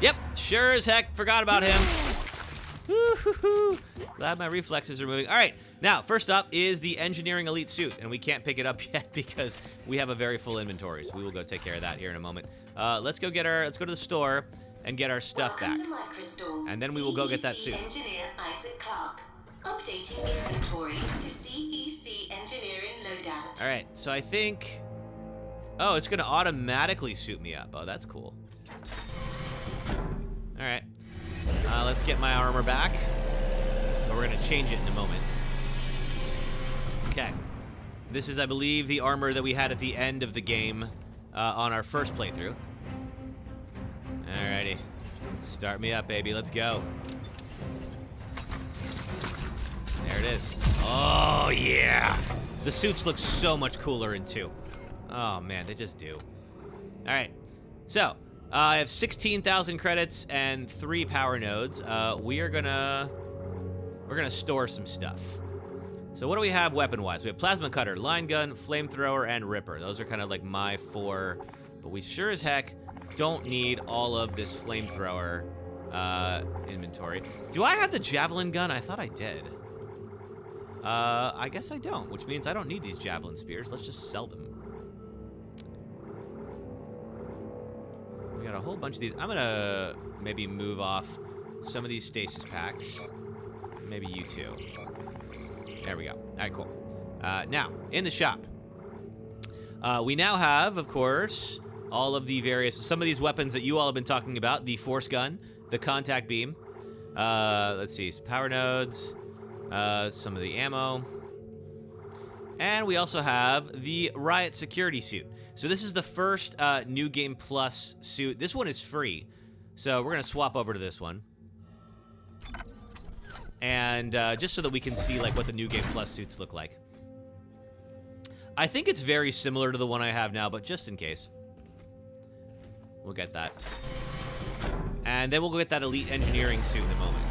Yep, sure as heck forgot about him. Woo-hoo-hoo. Glad my reflexes are moving. All right, now, first up is the Engineering Elite Suit, and we can't pick it up yet because we have a very full inventory, so we will go take care of that here in a moment. Let's go to the store and get our stuff back. And then we will go get that suit. Engineer Isaac Clark. Updating inventory to CEC engineering loadout. All right, so I think... Oh, it's going to automatically suit me up. Oh, that's cool. All right. Let's get my armor back. But we're going to change it in a moment. Okay. This is, I believe, the armor that we had at the end of the game on our first playthrough. Alrighty. Start me up, baby. Let's go. There it is. Oh, yeah. The suits look so much cooler in 2. Oh, man, they just do. All right. So, I have 16,000 credits and 3 power nodes. We're gonna store some stuff. So what do we have weapon-wise? We have plasma cutter, line gun, flamethrower, and ripper. Those are kind of like my 4. But we sure as heck don't need all of this flamethrower inventory. Do I have the javelin gun? I thought I did. I guess I don't, which means I don't need these javelin spears. Let's just sell them. We got a whole bunch of these. I'm gonna maybe move off some of these stasis packs. Maybe you too. There we go. All right, cool. Now, in the shop, we now have, of course, all of the some of these weapons that you all have been talking about. The force gun, the contact beam. Let's see, some power nodes, some of the ammo. And we also have the Riot Security Suit. So this is the first New Game Plus suit. This one is free. So we're going to swap over to this one. And just so that we can see like what the New Game Plus suits look like. I think it's very similar to the one I have now, but just in case. We'll get that. And then we'll go get that Elite Engineering suit in a moment.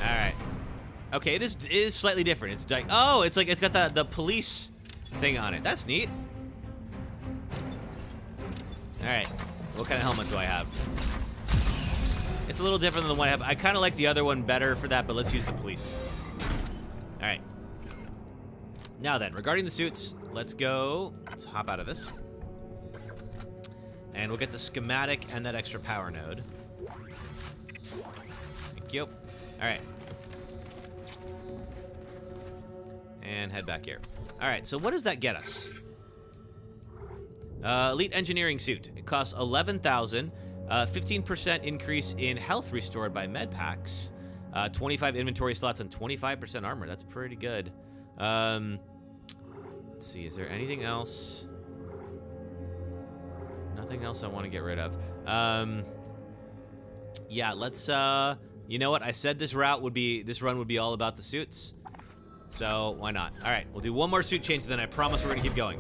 All right. Okay, it is slightly different. It's like, oh, it's got the police thing on it. That's neat. All right. What kind of helmet do I have? It's a little different than the one I have. I kind of like the other one better for that, but let's use the police. All right. Now then, regarding the suits, let's hop out of this. And we'll get the schematic and that extra power node. Thank you. All right. And head back here. All right, so what does that get us? Elite Engineering Suit. It costs 11,000. 15% increase in health restored by med packs. 25 inventory slots and 25% armor. That's pretty good. Let's see, is there anything else? Nothing else I want to get rid of. Yeah, let's you know what? I said this run would be all about the suits. So, why not? All right, we'll do one more suit change, then I promise we're going to keep going.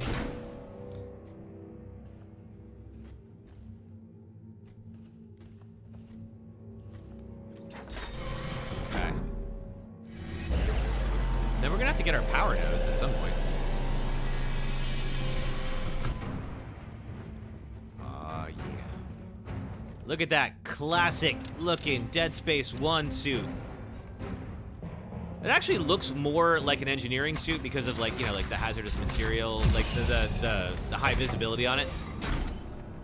Okay. Then we're going to have to get our power nodes at some point. Oh, yeah. Look at that classic-looking Dead Space 1 suit. It actually looks more like an engineering suit because of like, you know, like the hazardous material, like the high visibility on it.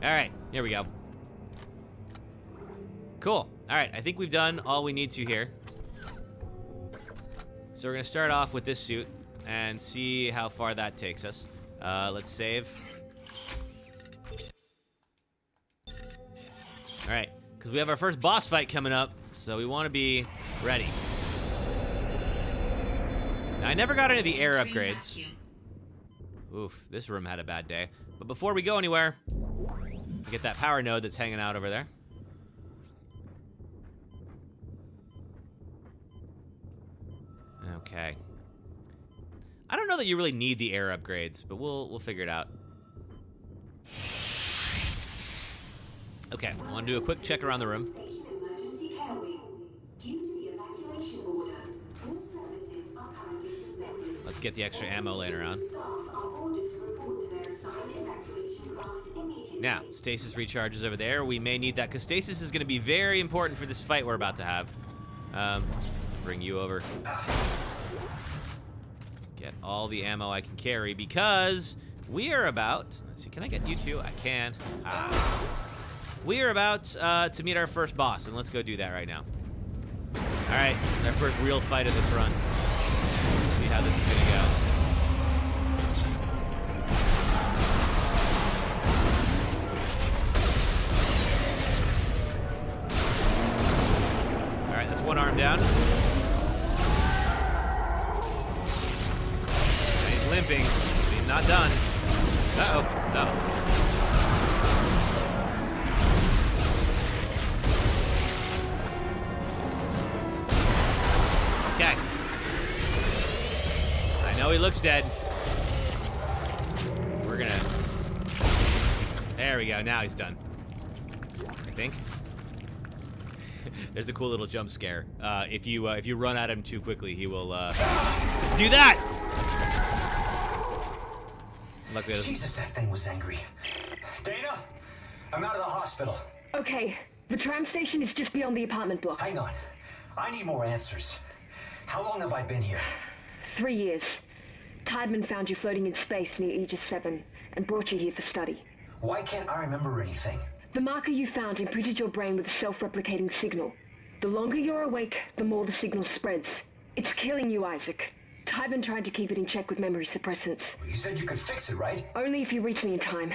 All right, here we go. Cool. All right, I think we've done all we need to here. So we're going to start off with this suit and see how far that takes us. Let's save. All right, because we have our first boss fight coming up, so we want to be ready. Now, I never got any of the air upgrades. Oof, this room had a bad day. But before we go anywhere, we get that power node that's hanging out over there. Okay. I don't know that you really need the air upgrades, but we'll figure it out. Okay, I want to do a quick check around the room. Let's get the extra ammo laying around. Now, stasis recharges over there. We may need that, because stasis is going to be very important for this fight we're about to have. Bring you over. Get all the ammo I can carry, because we are about... Let's see, can I get you two? I can. We are about to meet our first boss, and let's go do that right now. All right, our first real fight of this run. Let's see how this is going to go. All right, that's one arm down. And he's limping, but he's not done. Uh-oh, no. Okay. I know he looks dead. We're gonna... There we go. Now he's done. I think. There's a cool little jump scare. If you run at him too quickly, he will do that. Luckily, Jesus, that thing was angry. Dana, I'm out of the hospital. Okay, the tram station is just beyond the apartment block. Hang on. I need more answers. How long have I been here? 3 years. Tideman found you floating in space near Aegis 7 and brought you here for study. Why can't I remember anything? The marker you found imprinted your brain with a self-replicating signal. The longer you're awake, the more the signal spreads. It's killing you, Isaac. Tideman tried to keep it in check with memory suppressants. You said you could fix it, right? Only if you reach me in time.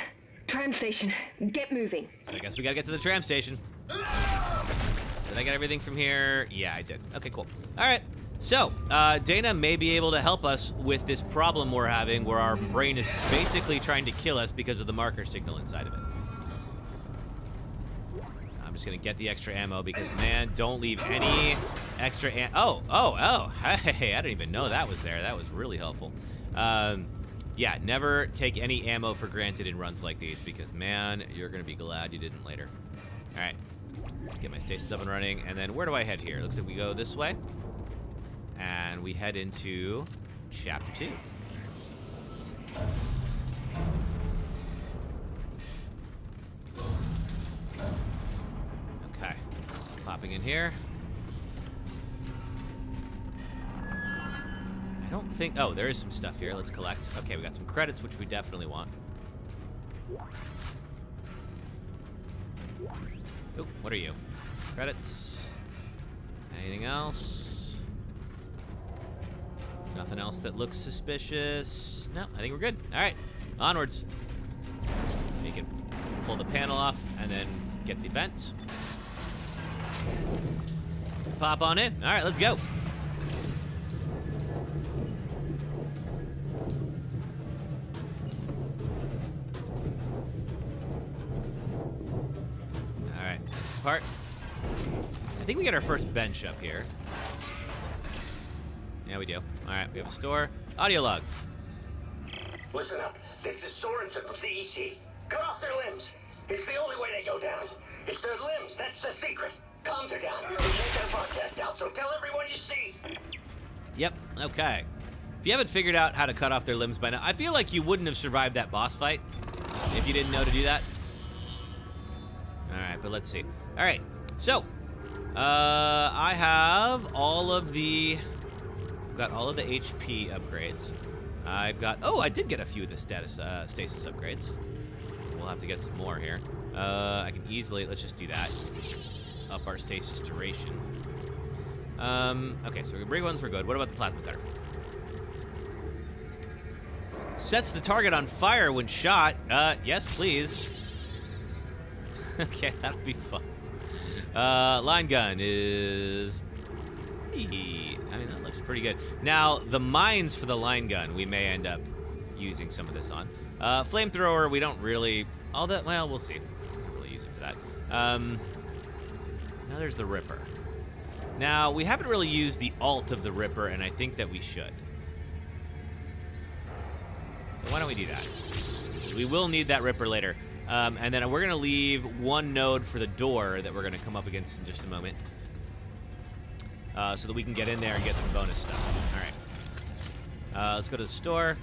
Tram station, get moving. So I guess we gotta get to the tram station. Did I get everything from here? Yeah, I did. Okay, cool. All right. So, Dana may be able to help us with this problem we're having where our brain is basically trying to kill us because of the marker signal inside of it. I'm just going to get the extra ammo because, man, don't leave any extra ammo. Oh, hey, I didn't even know that was there. That was really helpful. Yeah, never take any ammo for granted in runs like these because, man, you're going to be glad you didn't later. All right, let's get my stasis up and running. And then where do I head here? Looks like we go this way. And we head into Chapter 2. Okay. Popping in here. I don't think... Oh, there is some stuff here. Let's collect. Okay, we got some credits, which we definitely want. Oh, what are you? Credits. Anything else? Nothing else that looks suspicious. No, I think we're good. All right, onwards. We can pull the panel off and then get the vent. Pop on in. All right, let's go. All right, that's the part. I think we got our first bench up here. Yeah, we do. All right, we have a store. Audio log. Listen up. This is Sorensen from CEC. Cut off their limbs. It's the only way they go down. It's their limbs. That's the secret. Comms are down. We take their broadcast out, so tell everyone you see. Yep, okay. If you haven't figured out how to cut off their limbs by now, I feel like you wouldn't have survived that boss fight if you didn't know to do that. All right, but let's see. All right, so I have all of the... Got all of the HP upgrades. I've got... Oh, I did get a few of the stasis upgrades. We'll have to get some more here. I can easily... Let's just do that. up our stasis duration. Okay, so brig ones were good. What about the plasma cutter? Sets the target on fire when shot. Yes, please. Okay, that'll be fun. Line gun is... I mean, that looks pretty good. Now, the mines for the line gun, we may end up using some of this on. Flamethrower, we don't really... All that... Well, we'll see. We don't really use it for that. Now there's the Ripper. Now, we haven't really used the alt of the Ripper, and I think that we should. So why don't we do that? We will need that Ripper later. And then we're going to leave one node for the door that we're going to come up against in just a moment. So that we can get in there and get some bonus stuff. All right. Let's go to the store.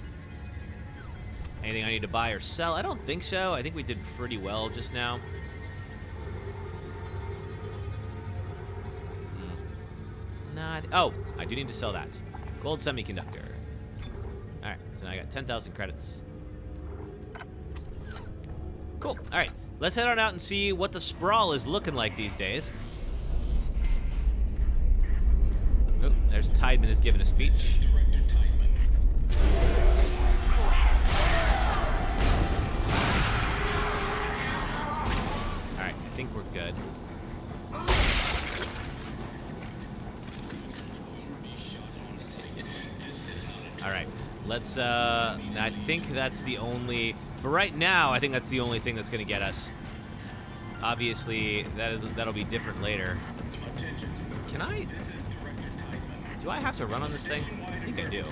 Anything I need to buy or sell? I don't think so. I think we did pretty well just now. Oh, I do need to sell that. Gold semiconductor. All right, so now I got 10,000 credits. Cool. All right, let's head on out and see what the Sprawl is looking like these days. Oh, there's Tideman is giving a speech. All right, I think we're good. All right, let's, I think that's the only, for right now, I think that's the only thing that's going to get us. Obviously, that'll be different later. Can I, do I have to run on this thing? I think I do.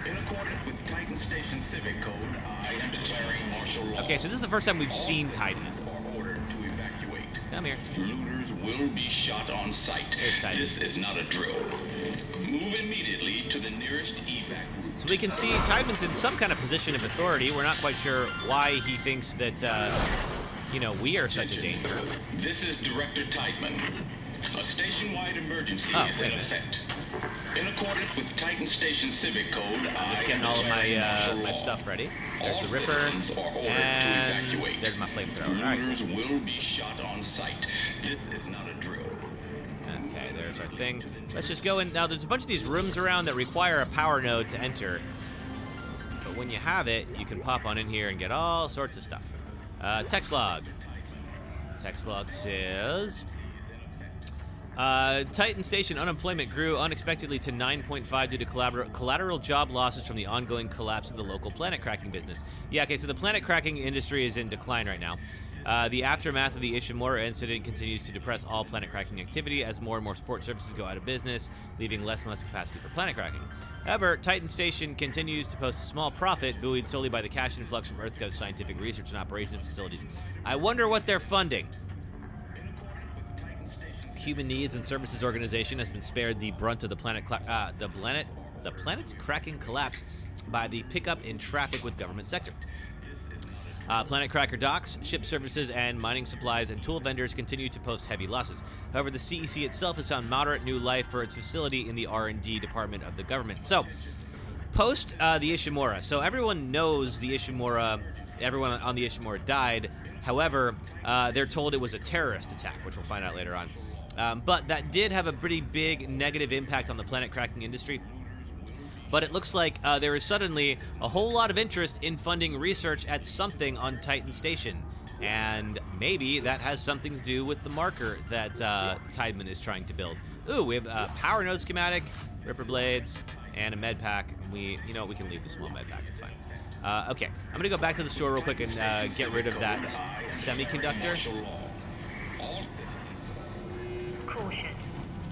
In accordance with Titan Station Civic Code, I am declaring martial law. Okay, so this is the first time we've seen Titan. Ordered to evacuate. Come here. Looters will be shot on sight. This is not a drill. Move immediately to the nearest evac route. So we can see Tideman's in some kind of position of authority. We're not quite sure why he thinks that, you know, we are such a danger. This is Director Tideman. A station-wide emergency is in effect. In accordance with Titan Station Civic Code, I'm just getting all of my stuff ready. There's the Ripper, and there's my flamethrower. All right. Looters will be shot on sight. This is not a drill. Okay, there's our thing. Let's just go in. Now, there's a bunch of these rooms around that require a power node to enter. But when you have it, you can pop on in here and get all sorts of stuff. Text log. Text log says... Titan Station unemployment grew unexpectedly to 9.5 due to collateral job losses from the ongoing collapse of the local planet cracking business. Yeah, okay, so the planet cracking industry is in decline right now. The aftermath of the Ishimura incident continues to depress all planet cracking activity as more and more support services go out of business, leaving less and less capacity for planet cracking. However, Titan Station continues to post a small profit, buoyed solely by the cash influx from EarthGov's scientific research and operations facilities. I wonder what they're funding. Human Needs and Services Organization has been spared the brunt of the planet's cracking collapse by the pickup in traffic with government sector. Planet Cracker docks, ship services, and mining supplies and tool vendors continue to post heavy losses. However, the CEC itself has found moderate new life for its facility in the R&D department of the government. So, post the Ishimura. So everyone knows the Ishimura, everyone on the Ishimura died. However, they're told it was a terrorist attack, which we'll find out later on. But that did have a pretty big negative impact on the planet cracking industry. But it looks like there is suddenly a whole lot of interest in funding research at something on Titan Station. And maybe that has something to do with the marker that Tideman is trying to build. Ooh, we have a power node schematic, Ripper blades, and a med pack. We can leave the small med pack, it's fine. Okay, I'm going to go back to the store real quick and get rid of that semiconductor.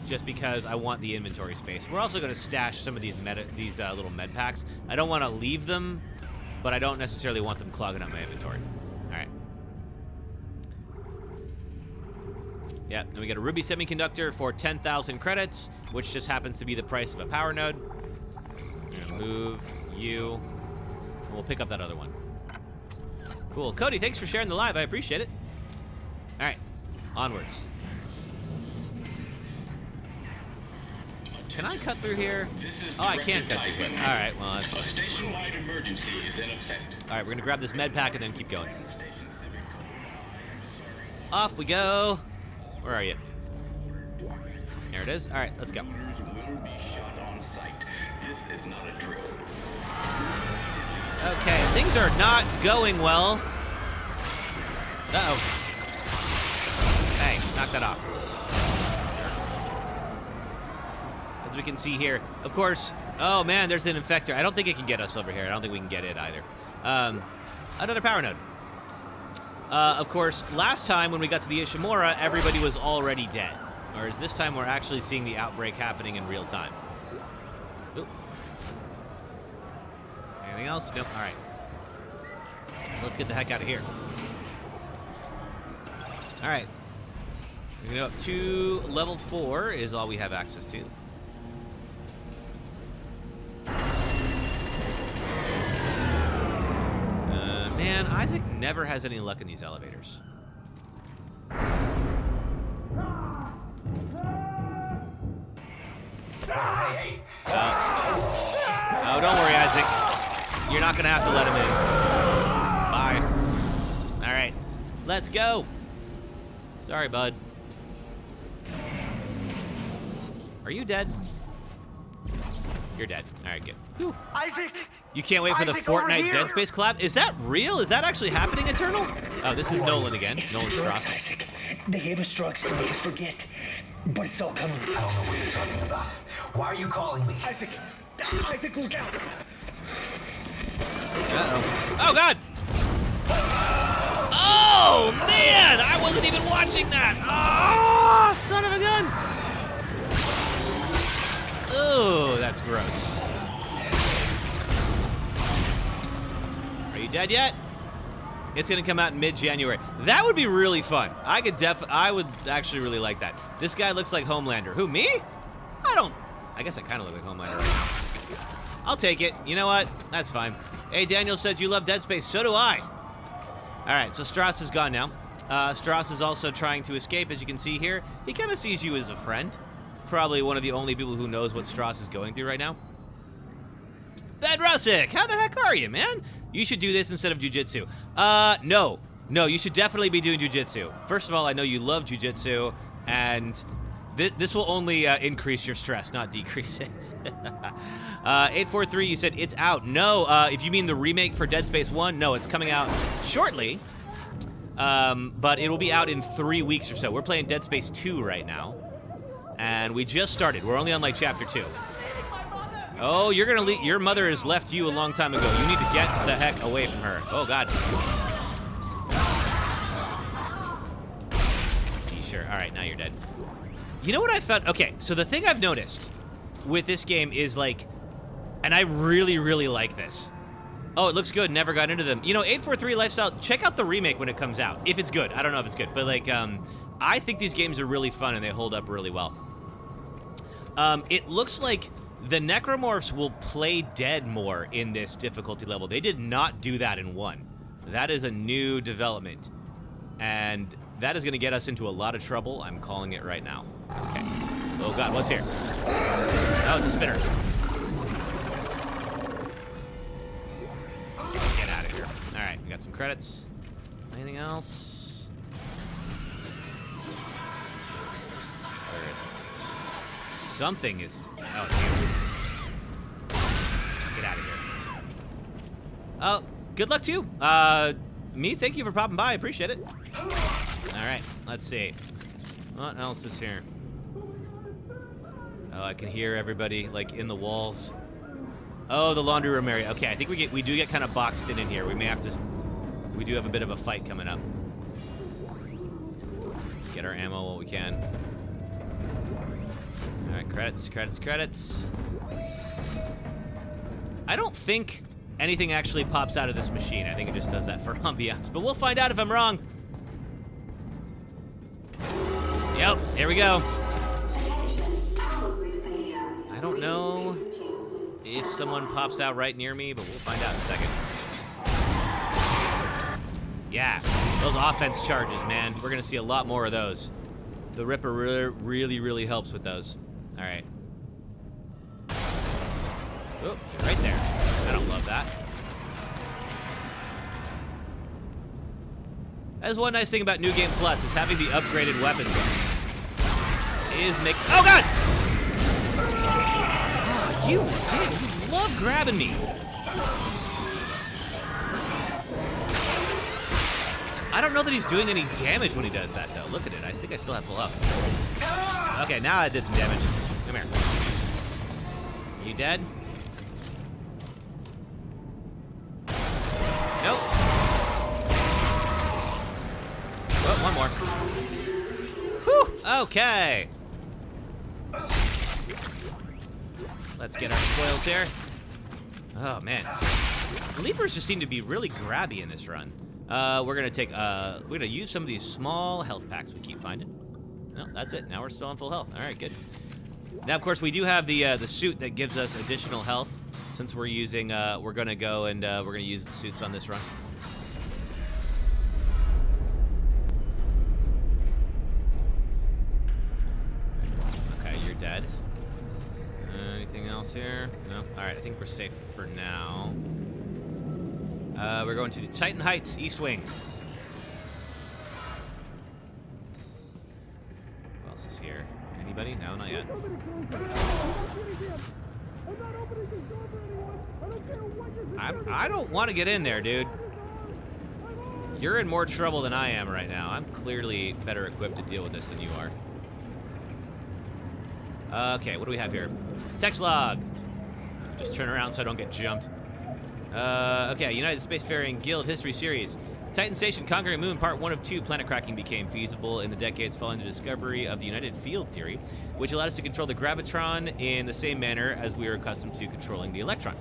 Just because I want the inventory space. We're also going to stash some of these little med packs. I don't want to leave them, but I don't necessarily want them clogging up my inventory. All right. Yeah, then we get a ruby semiconductor for 10,000 credits, which just happens to be the price of a power node. I'm going to move you, and we'll pick up that other one. Cool. Cody, thanks for sharing the live. I appreciate it. All right, onwards. Can I cut through here? Oh, I can't cut through here. All right, well, that's fine. A station-wide emergency is in effect. All right, we're going to grab this med pack and then keep going. Off we go. Where are you? There it is. All right, let's go. Okay, things are not going well. Uh-oh. Hey, knock that off. As we can see here, of course, oh man, there's an infector. I don't think it can get us over here. I don't think we can get it either. Another power node. Of course, last time when we got to the Ishimura, everybody was already dead. Whereas this time we're actually seeing the outbreak happening in real time. Ooh. Anything else? Nope. All right. So let's get the heck out of here. All right. We're going to go up to level 4 is all we have access to. Man, Isaac never has any luck in these elevators. Hey. Oh, don't worry, Isaac. You're not going to have to let him in. Bye. All right. Let's go. Sorry, bud. Are you dead? You're dead. All right, good. Whew. Isaac! You can't wait for the Fortnite Dead Space collab? Is that real? Is that actually happening, Eternal? Oh, this is Nolan again. Nolan Strauss. Isaac. They gave us drugs to make us forget. But it's all coming. I don't know what you're talking about. Why are you calling me? Isaac! Isaac, look out! Uh-oh. Oh, God! Oh, man! I wasn't even watching that! Oh, son of a gun! Oh, that's gross. Are you dead yet? It's gonna come out in mid-January. That would be really fun. I would actually really like that. This guy looks like Homelander. Who, me? I guess I kind of look like Homelander right now. I'll take it. You know what? That's fine. Hey, Daniel says you love Dead Space. So do I. All right, so Strauss is gone now. Strauss is also trying to escape, as you can see here. He kind of sees you as a friend. Probably one of the only people who knows what Strauss is going through right now. Ben Russick, how the heck are you, man? You should do this instead of jujitsu. No, you should definitely be doing jujitsu. First of all, I know you love jujitsu, and this will only increase your stress, not decrease it. 843, you said it's out. No, if you mean the remake for Dead Space 1, no, it's coming out shortly. But it will be out in 3 weeks or so. We're playing Dead Space 2 right now. And we just started. We're only on like chapter 2. Oh, you're gonna leave. Your mother has left you a long time ago. You need to get the heck away from her. Oh God. You sure? All right, now you're dead. You know what I found? Okay, so the thing I've noticed with this game is like, and I really, really like this. Oh, it looks good. Never got into them. You know, 843 Lifestyle. Check out the remake when it comes out. If it's good, I don't know if it's good, but like, I think these games are really fun and they hold up really well. It looks like the Necromorphs will play dead more in this difficulty level. They did not do that in 1. That is a new development. And that is going to get us into a lot of trouble. I'm calling it right now. Okay. Oh, God, what's here? Oh, it's a spinner. Get out of here. All right, we got some credits. Anything else? Something is... Oh, it's you. Get out of here. Oh, good luck to you. Me, thank you for popping by. I appreciate it. All right, let's see. What else is here? Oh, I can hear everybody, like, in the walls. Oh, the laundry room area. Okay, I think we do get kind of boxed in here. We may have to... We do have a bit of a fight coming up. Let's get our ammo while we can. All right, credits. I don't think anything actually pops out of this machine. I think it just does that for ambiance. But we'll find out if I'm wrong. Yep, here we go. I don't know if someone pops out right near me, but we'll find out in a second. Yeah, those offense charges, man. We're going to see a lot more of those. The Ripper really helps with those. All right. Oh, right there. I don't love that. That is one nice thing about New Game Plus, is having the upgraded weapons. is make. Oh God! Oh, you love grabbing me. I don't know that he's doing any damage when he does that, though. Look at it. I think I still have full health. Okay, now I did some damage. Come here. Are you dead? Nope. Oh, one more. Whew, okay. Let's get our spoils here. Oh, man. Leapers just seem to be really grabby in this run. We're gonna use some of these small health packs we keep finding. No, that's it. Now we're still on full health. All right, good. Now, of course, we do have the suit that gives us additional health. Since we're using, we're gonna go and we're gonna use the suits on this run. Okay, you're dead. Anything else here? No. All right, I think we're safe for now. We're going to the Titan Heights East Wing. Who else is here? Anybody? No, not yet. I don't want to get in there, dude. You're in more trouble than I am right now. I'm clearly better equipped to deal with this than you are. Okay, what do we have here? Text log. Just turn around so I don't get jumped. Okay, United Spacefaring Guild History Series. Titan Station Conquering Moon Part 1 of 2 planet cracking became feasible in the decades following the discovery of the United Field Theory, which allowed us to control the gravitron in the same manner as we are accustomed to controlling the electron.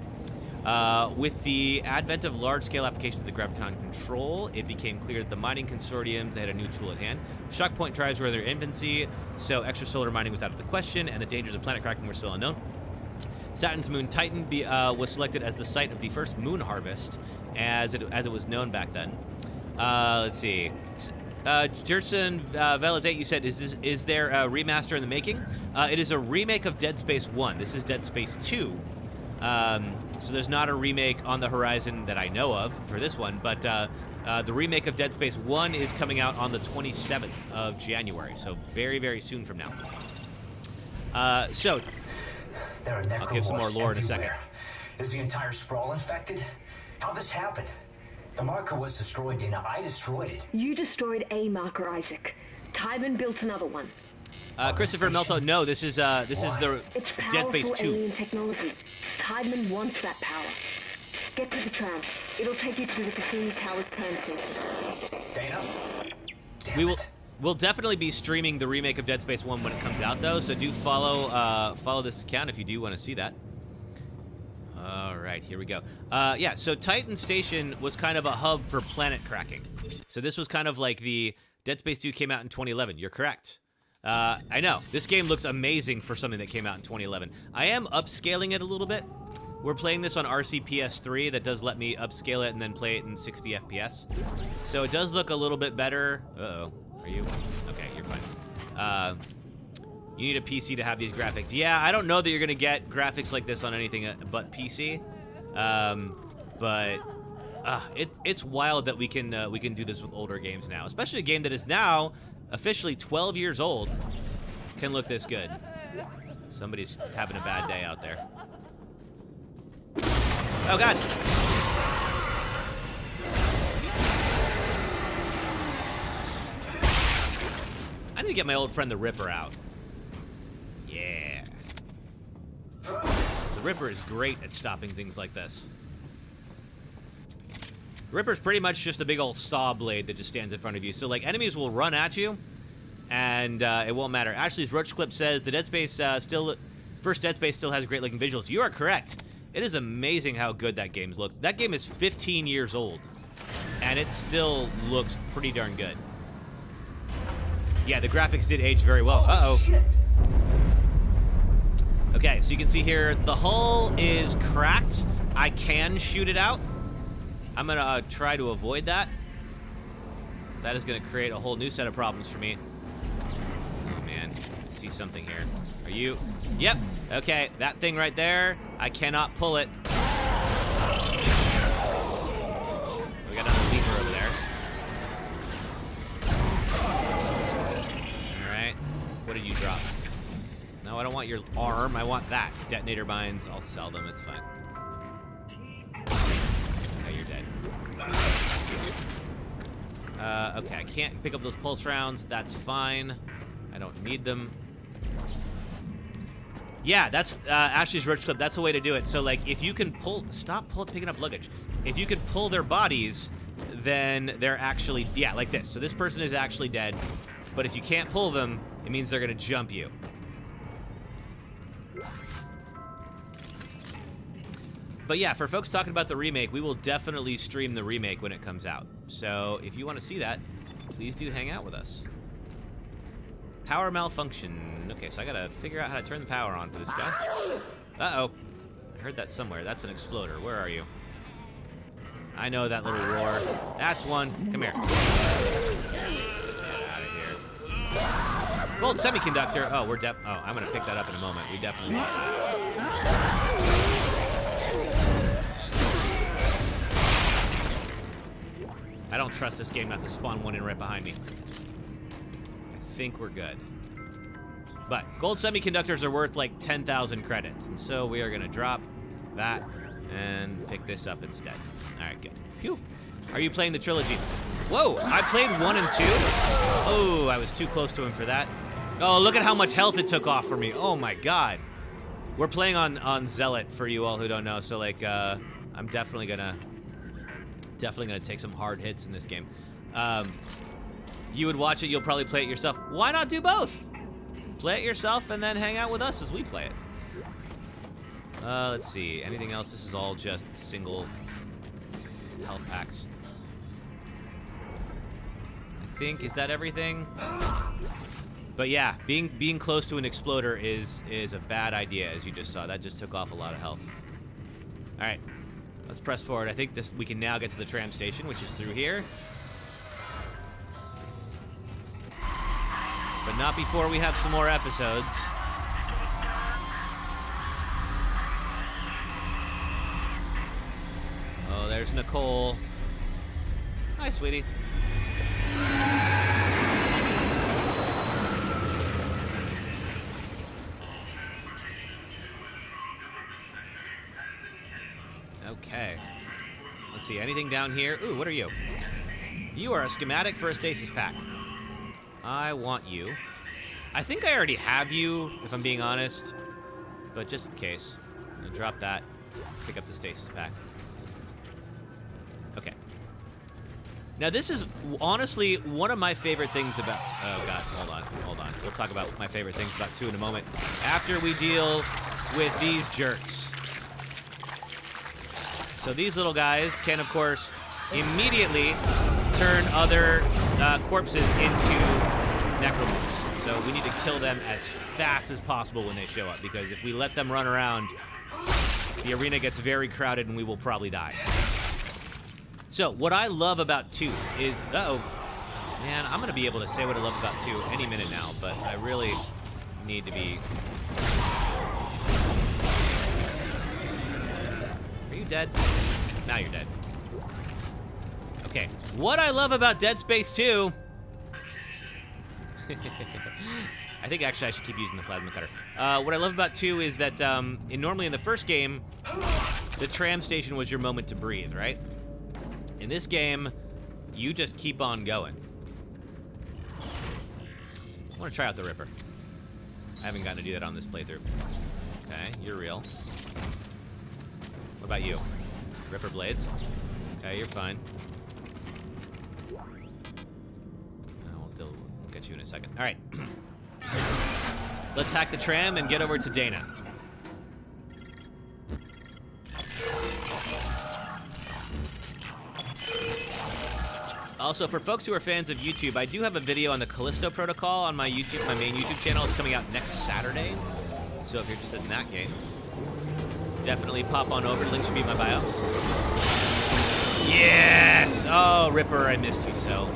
With the advent of large-scale applications of the gravitron control, it became clear that the mining consortiums had a new tool at hand. Shock point drives were in their infancy, so extrasolar mining was out of the question, and the dangers of planet cracking were still unknown. Saturn's moon Titan was selected as the site of the first moon harvest, as it was known back then. Let's see. Jerson Velas 8, you said, is there a remaster in the making? It is a remake of Dead Space 1. This is Dead Space 2. So there's not a remake on the horizon that I know of for this one, but the remake of Dead Space 1 is coming out on the 27th of January, so very, very soon from now. So there are I'll give some more lore in a second. Is the entire Sprawl infected? How'd this happen? The marker was destroyed, Dana. I destroyed it. You destroyed a marker, Isaac. Tybin built another one. Christopher Melto, no, this is the Dead Space 2. Alien technology. Tybin wants that power. Get to the tram. It'll take you to the Cassini Tower's premises. Dana? We'll definitely be streaming the remake of Dead Space 1 when it comes out, though, so do follow this account if you do want to see that. All right, here we go. Yeah, so Titan Station was kind of a hub for planet cracking. So this was kind of like the Dead Space 2 came out in 2011. You're correct. I know. This game looks amazing for something that came out in 2011. I am upscaling it a little bit. We're playing this on RCPS3 that does let me upscale it and then play it in 60 FPS. So it does look a little bit better. Uh-oh. Are you? Okay, you're fine. You need a PC to have these graphics. Yeah, I don't know that you're going to get graphics like this on anything but PC. But it's wild that we can do this with older games now. Especially a game that is now officially 12 years old can look this good. Somebody's having a bad day out there. Oh, God. I need to get my old friend the Ripper out. Yeah. The Ripper is great at stopping things like this. The Ripper's pretty much just a big old saw blade that just stands in front of you. So, like, enemies will run at you, and it won't matter. Ashley's Roach Clip says the Dead Space first Dead Space still has great looking visuals. You are correct. It is amazing how good that game looks. That game is 15 years old, and it still looks pretty darn good. Yeah, the graphics did age very well. Uh-oh. Shit. Okay, so you can see here, the hull is cracked. I can shoot it out. I'm going to try to avoid that. That is going to create a whole new set of problems for me. Oh, man. I see something here. Are you? Yep. Okay, that thing right there, I cannot pull it. We got another lever over there. All right. What did you drop? No, I don't want your arm. I want that. Detonator mines. I'll sell them. It's fine. Okay, you're dead. Okay, I can't pick up those pulse rounds. That's fine. I don't need them. Yeah, that's Ashley's Roach Clip. That's a way to do it. So, like, if you can picking up luggage. If you can pull their bodies, then they're actually, yeah, like this. So this person is actually dead. But if you can't pull them, it means they're going to jump you. But yeah, for folks talking about the remake, we will definitely stream the remake when it comes out. So if you want to see that, please do hang out with us. Power malfunction. Okay, so I gotta figure out how to turn the power on for this guy. Uh-oh. I heard that somewhere. That's an exploder. Where are you? I know that little roar. That's one. Come here. Get out of here. Gold semiconductor. Oh, I'm gonna pick that up in a moment. We definitely need I don't trust this game not to spawn one in right behind me. I think we're good. But gold semiconductors are worth like 10,000 credits, and so we are going to drop that and pick this up instead. All right, good. Phew. Are you playing the trilogy? Whoa, I played 1 and 2. Oh, I was too close to him for that. Oh, look at how much health it took off for me. Oh my god. We're playing on Zealot for you all who don't know, so like I'm definitely gonna take some hard hits in this game. You would watch it, you'll probably play it yourself. Why not do both? Play it yourself and then hang out with us as we play it. Let's see, anything else? This is all just single health packs. I think, is that everything? But yeah, being close to an exploder is a bad idea, as you just saw. That just took off a lot of health. All right. Let's press forward. I think we can now get to the tram station, which is through here. But not before we have some more episodes. Oh, there's Nicole. Hi, sweetie. Okay. Let's see, anything down here? Ooh, what are you? You are a schematic for a stasis pack. I want you. I think I already have you, if I'm being honest. But just in case. I'm gonna drop that. Pick up the stasis pack. Okay. Now this is honestly one of my favorite things about... Oh god, hold on. We'll talk about my favorite things about 2 in a moment. After we deal with these jerks. So these little guys can, of course, immediately turn other corpses into necromorphs. So we need to kill them as fast as possible when they show up, because if we let them run around, the arena gets very crowded and we will probably die. So what I love about 2 is... Uh-oh. Man, I'm going to be able to say what I love about 2 any minute now, but I really need to be... Are you dead? Now you're dead. Okay. What I love about Dead Space 2... I think actually I should keep using the plasma cutter. What I love about 2 is that normally in the first game, the tram station was your moment to breathe, right? In this game, you just keep on going. I want to try out the Ripper. I haven't gotten to do that on this playthrough. Okay, you're real. What about you? Ripper blades? Okay, you're fine. We'll get you in a second. All right. Let's hack the tram and get over to Dana. Also, for folks who are fans of YouTube, I do have a video on the Callisto Protocol on my main YouTube channel. It's coming out next Saturday. So if you're interested in that game, definitely pop on over. The link should be in my bio. Yes! Oh, Ripper, I missed you so.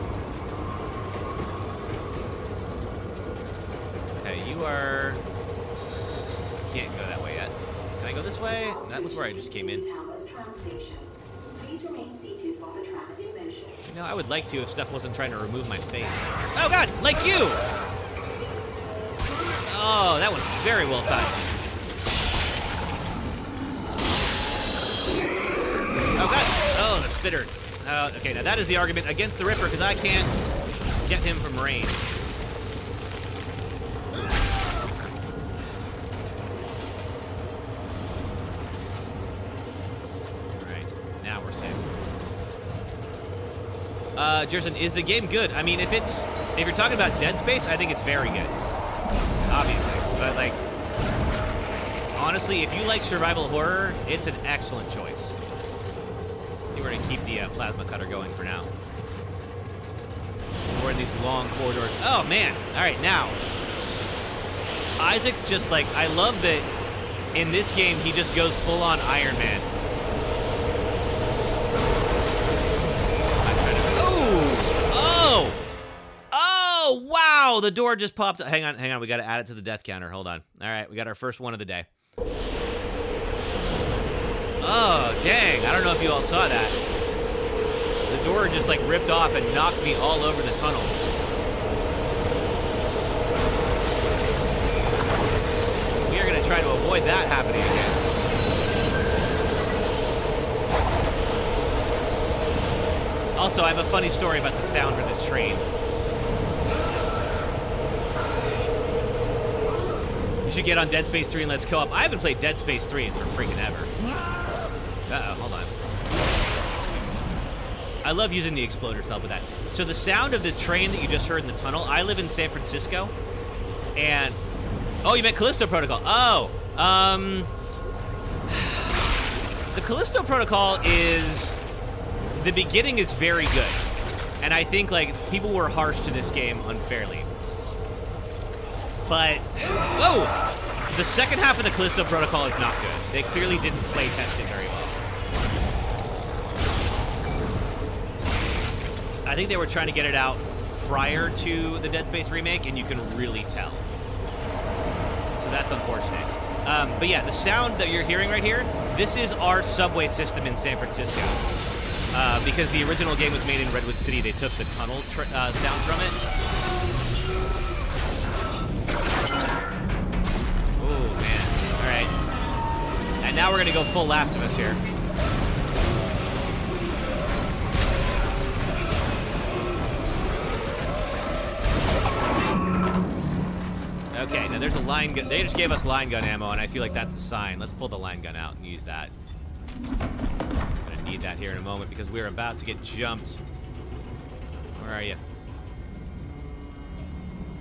Okay, you are... Can't go that way yet. Can I go this way? That was where I just came in. Please remain seated while the tram is in motion. You know, I would like to if stuff wasn't trying to remove my face. Oh god, like you! Oh, that was very well timed. Oh, God. Oh, the spitter. Okay, now that is the argument against the Ripper, because I can't get him from range. Alright, now we're safe. Jerson, is the game good? I mean, if you're talking about Dead Space, I think it's very good. Obviously. But, like, honestly, if you like survival horror, it's an excellent choice. I think we're going to keep the plasma cutter going for now. We're in these long corridors. Oh, man. All right, now. Isaac's just like, I love that in this game, he just goes full-on Iron Man. Oh! Oh, wow! The door just popped up. Hang on. We got to add it to the death counter. Hold on. All right, we got our first one of the day. Oh, dang. I don't know if you all saw that. The door just, like, ripped off and knocked me all over the tunnel. We are going to try to avoid that happening again. Also, I have a funny story about the sound of this train. You should get on Dead Space 3 and let's co-op. I haven't played Dead Space 3 for freaking ever. Uh-oh, hold on. I love using the exploder to help with that. So the sound of this train that you just heard in the tunnel, I live in San Francisco, and... Oh, you meant Callisto Protocol. Oh, the Callisto Protocol is... The beginning is very good, and I think, like, people were harsh to this game unfairly. But, whoa! The second half of the Callisto Protocol is not good. They clearly didn't play test it very well. I think they were trying to get it out prior to the Dead Space remake, and you can really tell. So that's unfortunate. But yeah, the sound that you're hearing right here, this is our subway system in San Francisco. Because the original game was made in Redwood City, they took the tunnel sound from it. Oh, man. All right. And now we're going to go full Last of Us here. Okay, now there's a line gun. They just gave us line gun ammo, and I feel like that's a sign. Let's pull the line gun out and use that. Need that here in a moment because we're about to get jumped. Where are you?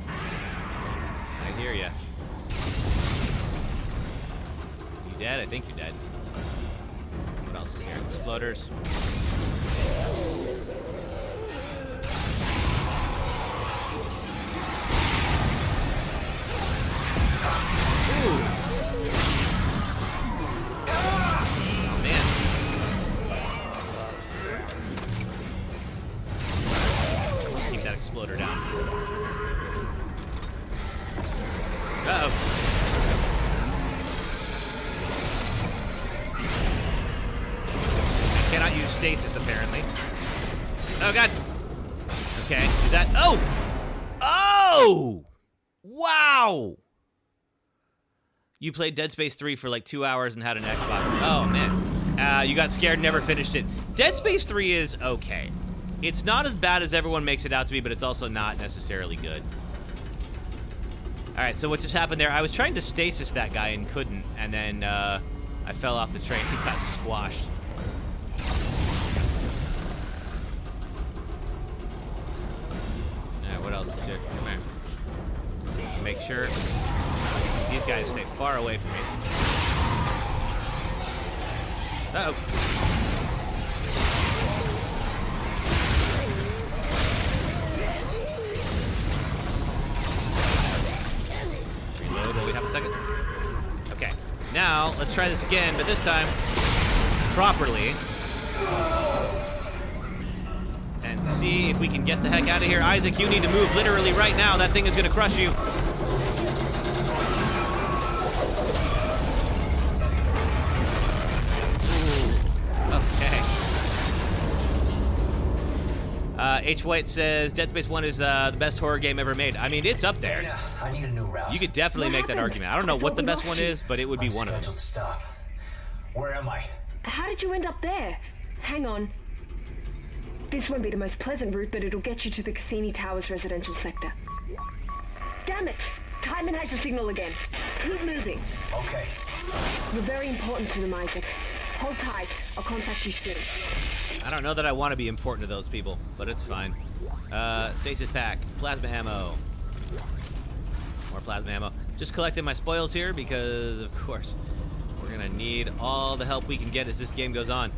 I hear you. You dead? I think you're dead. What else is here? Exploders. Ooh. Exploder down. Uh-oh. I cannot use stasis, apparently. Oh, God. Okay, is that... Oh! Oh! Wow! You played Dead Space 3 for like 2 hours and had an Xbox. Oh, man. You got scared, never finished it. Dead Space 3 is okay. It's not as bad as everyone makes it out to be, but it's also not necessarily good. All right, so what just happened there, I was trying to stasis that guy and couldn't, and then I fell off the train and got squashed. All right, what else is here? Come here. Make sure these guys stay far away from me. Uh-oh. Will we have a second? Okay. Now, let's try this again, but this time, properly. And see if we can get the heck out of here. Isaac, you need to move literally right now. That thing is going to crush you. Okay. H. White says Dead Space 1 is the best horror game ever made. I mean, it's up there. Dana, I need a new route. You could definitely make that argument. I don't know what the best one is, but it would be one of them. Unscheduled stop. Where am I? How did you end up there? Hang on. This won't be the most pleasant route, but it'll get you to the Cassini Towers residential sector. Damn it! Timon has the signal again. Keep moving. Okay. You're very important to them, Isaac. Hold tight. I'll contact you soon. I don't know that I want to be important to those people, but it's fine. Stasis pack, plasma ammo. More plasma ammo. Just collecting my spoils here because, of course, we're going to need all the help we can get as this game goes on.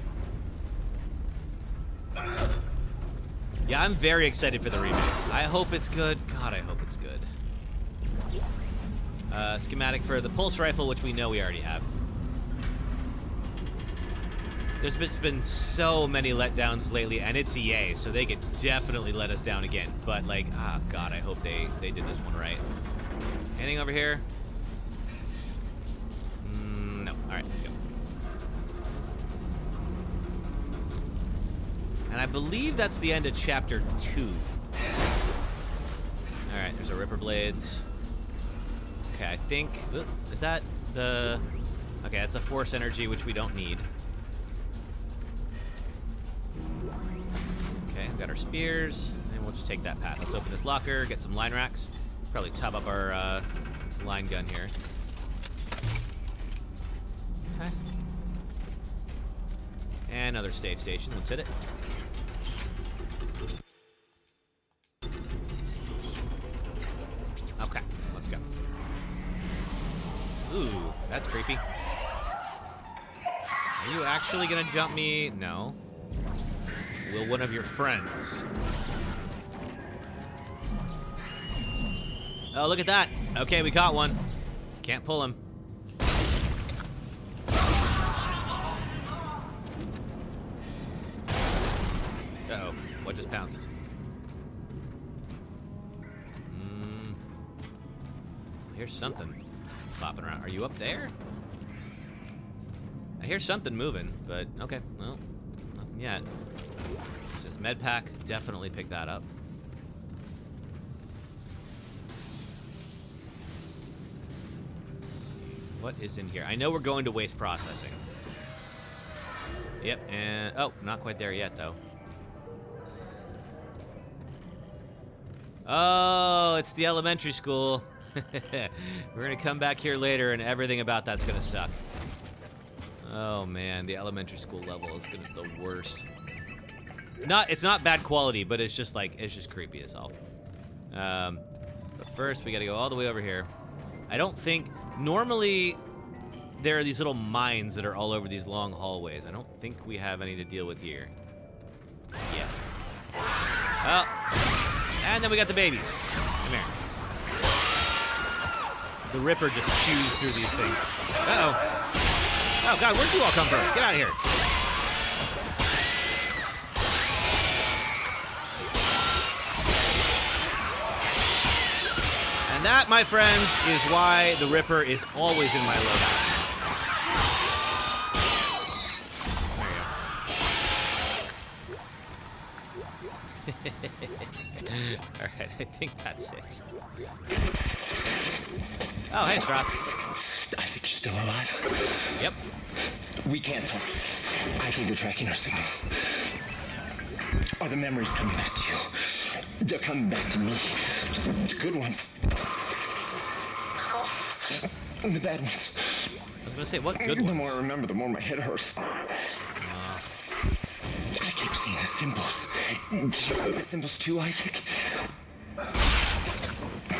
Yeah, I'm very excited for the remake. I hope it's good. God, I hope it's good. Schematic for the pulse rifle, which we know we already have. There's been so many letdowns lately, and it's EA, so they could definitely let us down again. But, like, ah, God, I hope they did this one right. Anything over here? No. All right, let's go. And I believe that's the end of Chapter 2. All right, there's our Ripper Blades. Okay, I think... is that the... Okay, that's a Force Energy, which we don't need. Okay, we've got our spears, and we'll just take that path. Let's open this locker, get some line racks. Probably top up our line gun here. Okay. And another save station. Let's hit it. Okay, let's go. Ooh, that's creepy. Are you actually gonna jump me? No. Will one of your friends? Oh, look at that. Okay, we caught one. Can't pull him. Uh-oh. What just pounced? Here's something popping around. Are you up there? I hear something moving, but okay. Well, nothing yet. It's just med pack. Definitely pick that up. Let's see. What is in here? I know we're going to waste processing. Yep, and... oh, not quite there yet, though. Oh, it's the elementary school. We're gonna come back here later and everything about that's gonna suck. Oh man, the elementary school level is gonna be the worst. It's not bad quality, but it's just like, it's just creepy as hell. But first we gotta go all the way over here. I don't think, normally there are these little mines that are all over these long hallways. I don't think we have any to deal with here. Yeah. Oh, and then we got the babies. Come here. The Ripper just chews through these things. Uh-oh. Oh, God, where'd you all come from? Get out of here. And that, my friends, is why the Ripper is always in my loadout. There you go. Alright, I think that's it. Oh, hey, Strauss. Isaac, you're still alive? Yep. We can't talk. I think they're tracking our signals. Are the memories coming back to you? They're coming back to me. The good ones. And the bad ones. I was gonna say, what good ones? The more I remember, the more my head hurts. I keep seeing the symbols. Do you see the symbols too, Isaac?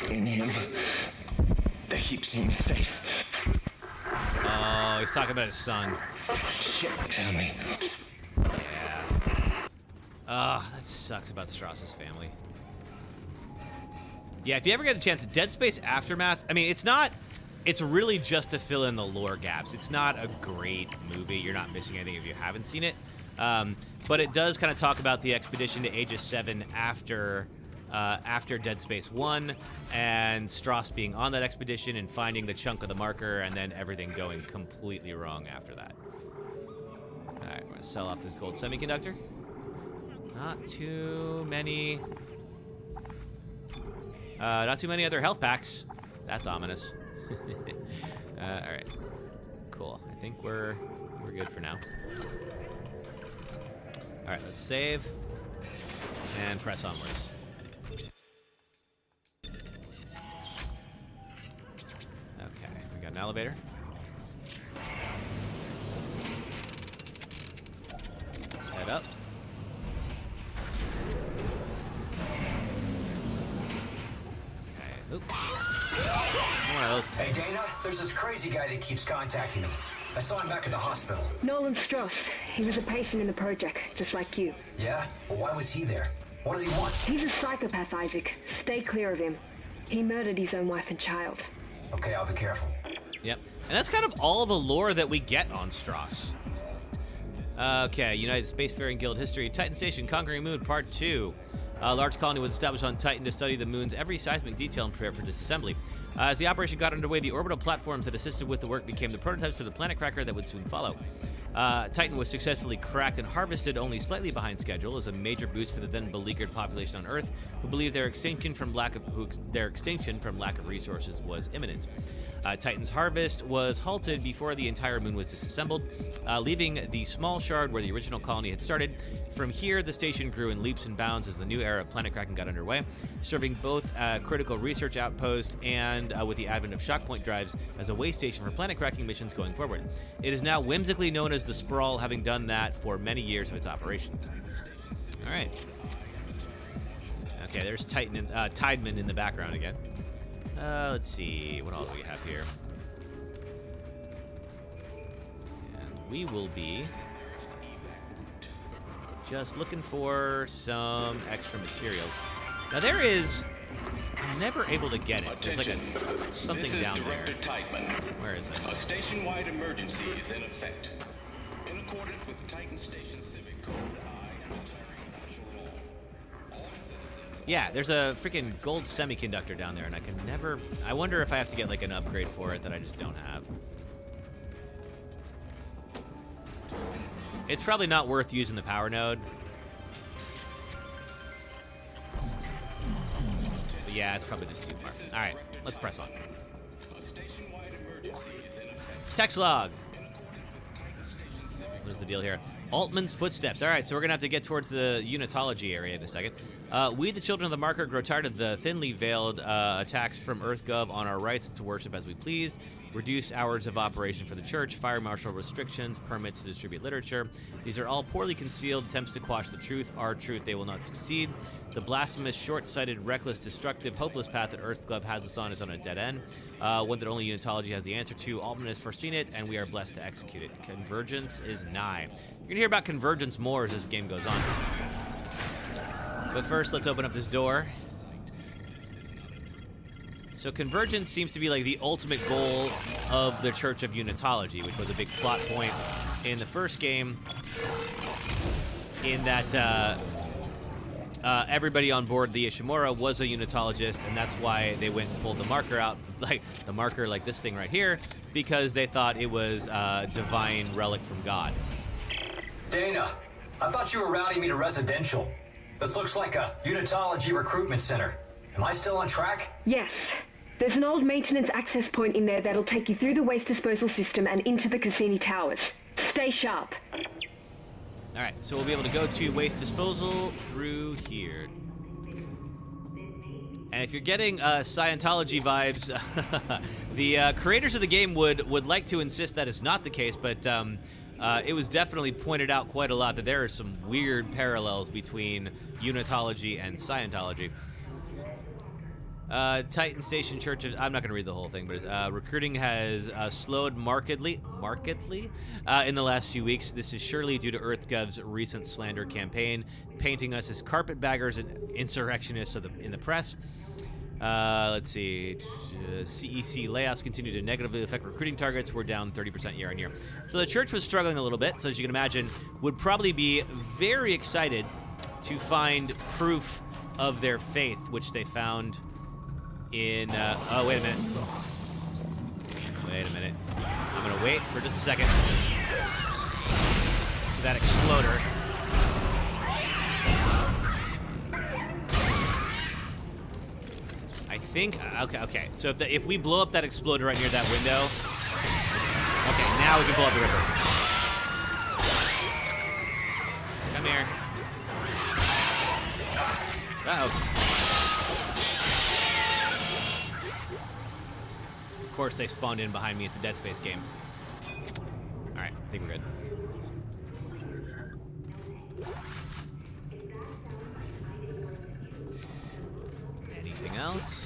In him. I keep seeing his face. Oh, he's talking about his son. Shit, found me. Yeah. That sucks about Strauss's family. Yeah, if you ever get a chance, Dead Space Aftermath, I mean, it's really just to fill in the lore gaps. It's not a great movie. You're not missing anything if you haven't seen it. But it does kind of talk about the expedition to Aegis 7 after Dead Space 1, and Strauss being on that expedition and finding the chunk of the marker, and then everything going completely wrong after that. Alright, we're going to sell off this gold semiconductor. Not too many other health packs. That's ominous. All right, cool. I think we're good for now. All right, let's save and press onwards. Okay, we got an elevator. Let's head up. Okay, oop. One of those things. Hey, Dana, there's this crazy guy that keeps contacting me. I saw him back at the hospital. Nolan Strauss. He was a patient in the project, just like you. Yeah? Well, why was he there? What does he want? He's a psychopath, Isaac. Stay clear of him. He murdered his own wife and child. Okay, I'll be careful. Yep. And that's kind of all the lore that we get on Strauss. Okay, United Spacefaring Guild History. Titan Station, Conquering Moon, Part 2. A large colony was established on Titan to study the moon's every seismic detail and prepare for disassembly. As the operation got underway, the orbital platforms that assisted with the work became the prototypes for the planet cracker that would soon follow. Titan was successfully cracked and harvested only slightly behind schedule as a major boost for the then beleaguered population on Earth, who believed their extinction from lack of resources was imminent. Titan's harvest was halted before the entire moon was disassembled, leaving the small shard where the original colony had started. From here, the station grew in leaps and bounds as the new era of planet cracking got underway, serving both a critical research outpost and, with the advent of shockpoint drives, as a way station for planet cracking missions going forward. It is now whimsically known as the Sprawl, having done that for many years of its operation. All right. Okay, there's Tideman in the background again. Let's see, what all do we have here? And we will be just looking for some extra materials. Now there is, I'm never able to get it. There's like something down there. Tideman. Where is it? A station-wide emergency is in effect. In accordance with Titan Station Civic Code, I am declaring national law. Yeah, there's a freaking gold semiconductor down there, and I can never... I wonder if I have to get, like, an upgrade for it that I just don't have. It's probably not worth using the power node. But yeah, it's probably just too far. All right, let's press on. Text log. What is the deal here? Altman's footsteps. All right, so we're going to have to get towards the unitology area in a second. We, the children of the marker, grow tired of the thinly veiled attacks from EarthGov on our rights to worship as we pleased. Reduced hours of operation for the church, fire marshal restrictions, permits to distribute literature. These are all poorly concealed attempts to quash the truth. Our truth, they will not succeed. The blasphemous, short-sighted, reckless, destructive, hopeless path that EarthGov has us on is on a dead end. One that only unitology has the answer to. Altman has foreseen it, and we are blessed to execute it. Convergence is nigh. You're going to hear about convergence more as this game goes on. But first, let's open up this door. So convergence seems to be like the ultimate goal of the Church of Unitology, which was a big plot point in the first game, in that everybody on board the Ishimura was a Unitologist, and that's why they went and pulled the marker out, like the marker like this thing right here, because they thought it was a divine relic from God. Dana, I thought you were routing me to residential. This looks like a Unitology recruitment center. Am I still on track? Yes. There's an old maintenance access point in there that'll take you through the waste disposal system and into the Cassini Towers. Stay sharp. All right, so we'll be able to go to waste disposal through here. And if you're getting Scientology vibes, the creators of the game would like to insist that is not the case, but it was definitely pointed out quite a lot that there are some weird parallels between Unitology and Scientology. Titan Station Church of... I'm not going to read the whole thing, but recruiting has slowed markedly in the last few weeks. This is surely due to EarthGov's recent slander campaign, painting us as carpetbaggers and insurrectionists in the press. Let's see. CEC layoffs continue to negatively affect recruiting targets. We're down 30% year on year. So the church was struggling a little bit, so as you can imagine, would probably be very excited to find proof of their faith, which they found in, oh, wait a minute. Wait a minute. I'm gonna wait for just a second. That exploder. I think, okay. So if we blow up that exploder right near that window, okay, now we can blow up the Ripper. Come here. Uh-oh. Of course, they spawned in behind me. It's a Dead Space game. All right, I think we're good. Anything else?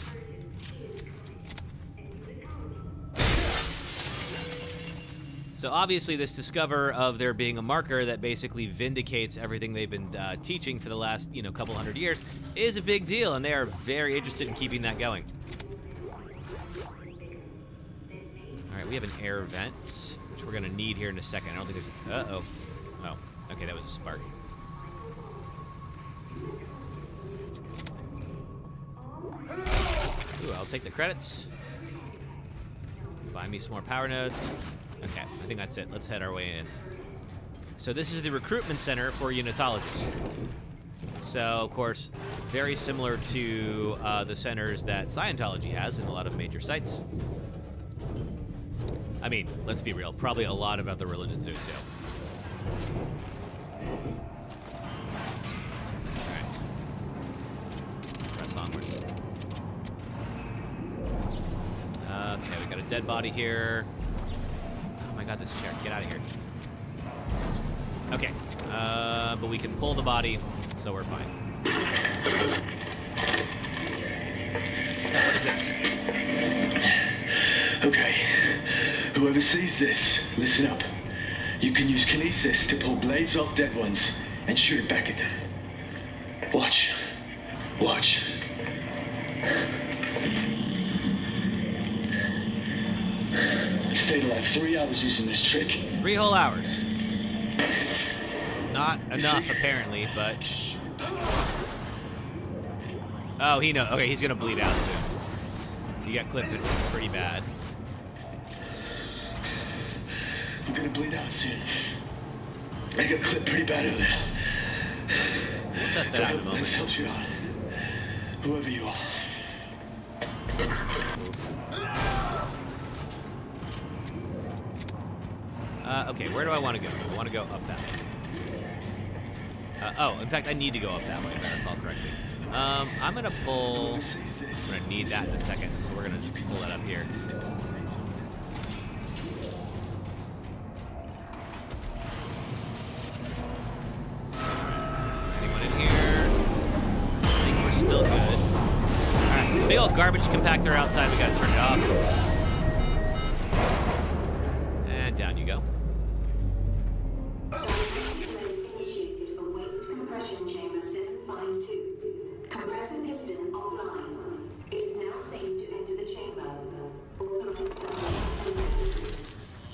So obviously this discover of there being a marker that basically vindicates everything they've been teaching for the last, couple hundred years is a big deal, and they are very interested in keeping that going. All right, we have an air vent, which we're gonna need here in a second. I don't think there's, uh-oh. Oh, okay, that was a spark. Ooh, I'll take the credits. Buy me some more power nodes. Okay, I think that's it. Let's head our way in. So this is the recruitment center for unitologists. So, of course, very similar to the centers that Scientology has in a lot of major sites. I mean, let's be real. Probably a lot of other religions do it too. All right. Press onwards. Okay, we got a dead body here. Oh my god, this chair. Get out of here. Okay. But we can pull the body, so we're fine. What is this? Okay. Whoever sees this, listen up. You can use kinesis to pull blades off dead ones and shoot it back at them. Watch. Watch. Stayed alive 3 hours using this trick. 3 whole hours. It's not enough, apparently, but... Oh, he knows. Okay, he's gonna bleed out soon. He got clipped pretty bad. I'm gonna bleed out soon. I got clipped pretty bad earlier. We'll test that out in a moment. This helps you out. Whoever you are. Okay, where do I want to go? I want to go up that way. Oh, in fact, I need to go up that way, if I recall correctly. I'm going to pull... I'm going to need that in a second, so we're going to pull that up here. Anyone in here? I think we're still good. Alright, so the big old garbage compactor outside, we got to turn it off. And down you go. Initiated from waste compression chamber 752. Compressor piston offline. It is now safe to enter the chamber.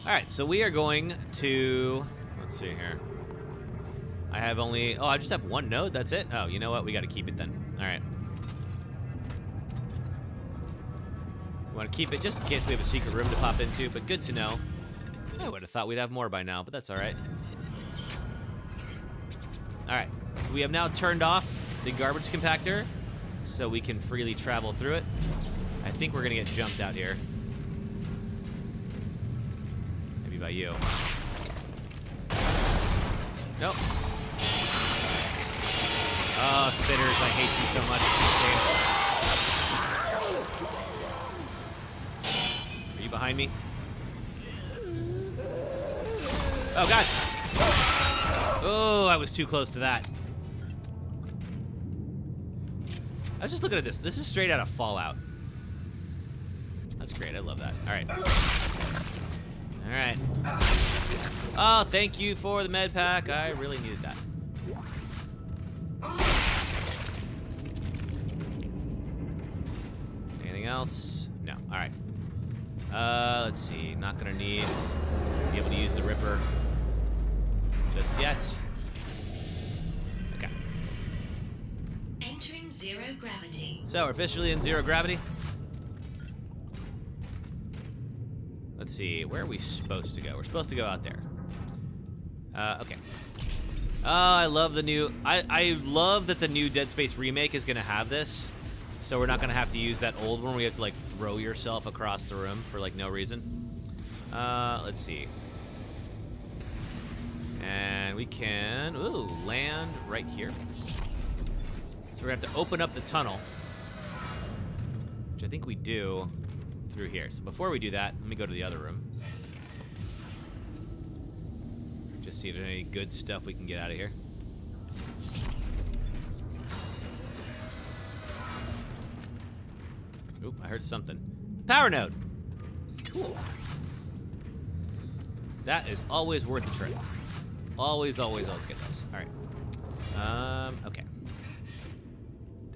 Alright, so we are going to... Let's see here. I have only... Oh, I just have one node? That's it? Oh, you know what? We got to keep it then. Alright. We want to keep it just in case we have a secret room to pop into, but good to know. I would have thought we'd have more by now, but that's alright. Alright, so we have now turned off the garbage compactor so we can freely travel through it. I think we're going to get jumped out here. Maybe by you. Nope. Oh, spitters, I hate you so much. Are you behind me? Oh, God. Oh, I was too close to that. I was just looking at this. This is straight out of Fallout. That's great. I love that. All right. All right. Oh, thank you for the med pack. I really needed that. Anything else? No. All right. Let's see. Not gonna be able to use the Ripper just yet. Okay. Entering zero gravity. So we're officially in zero gravity. Let's see. Where are we supposed to go? We're supposed to go out there. Okay. Oh, I love the new... I love that the new Dead Space Remake is going to have this. So we're not going to have to use that old one where you have to, like, throw yourself across the room for, like, no reason. Let's see. And we can, land right here. So we're going to have to open up the tunnel, which I think we do through here. So before we do that, let me go to the other room. Just see if there's any good stuff we can get out of here. Oop, I heard something. Power node! Cool. That is always worth a trip. Always, always, always get those. Alright. Okay.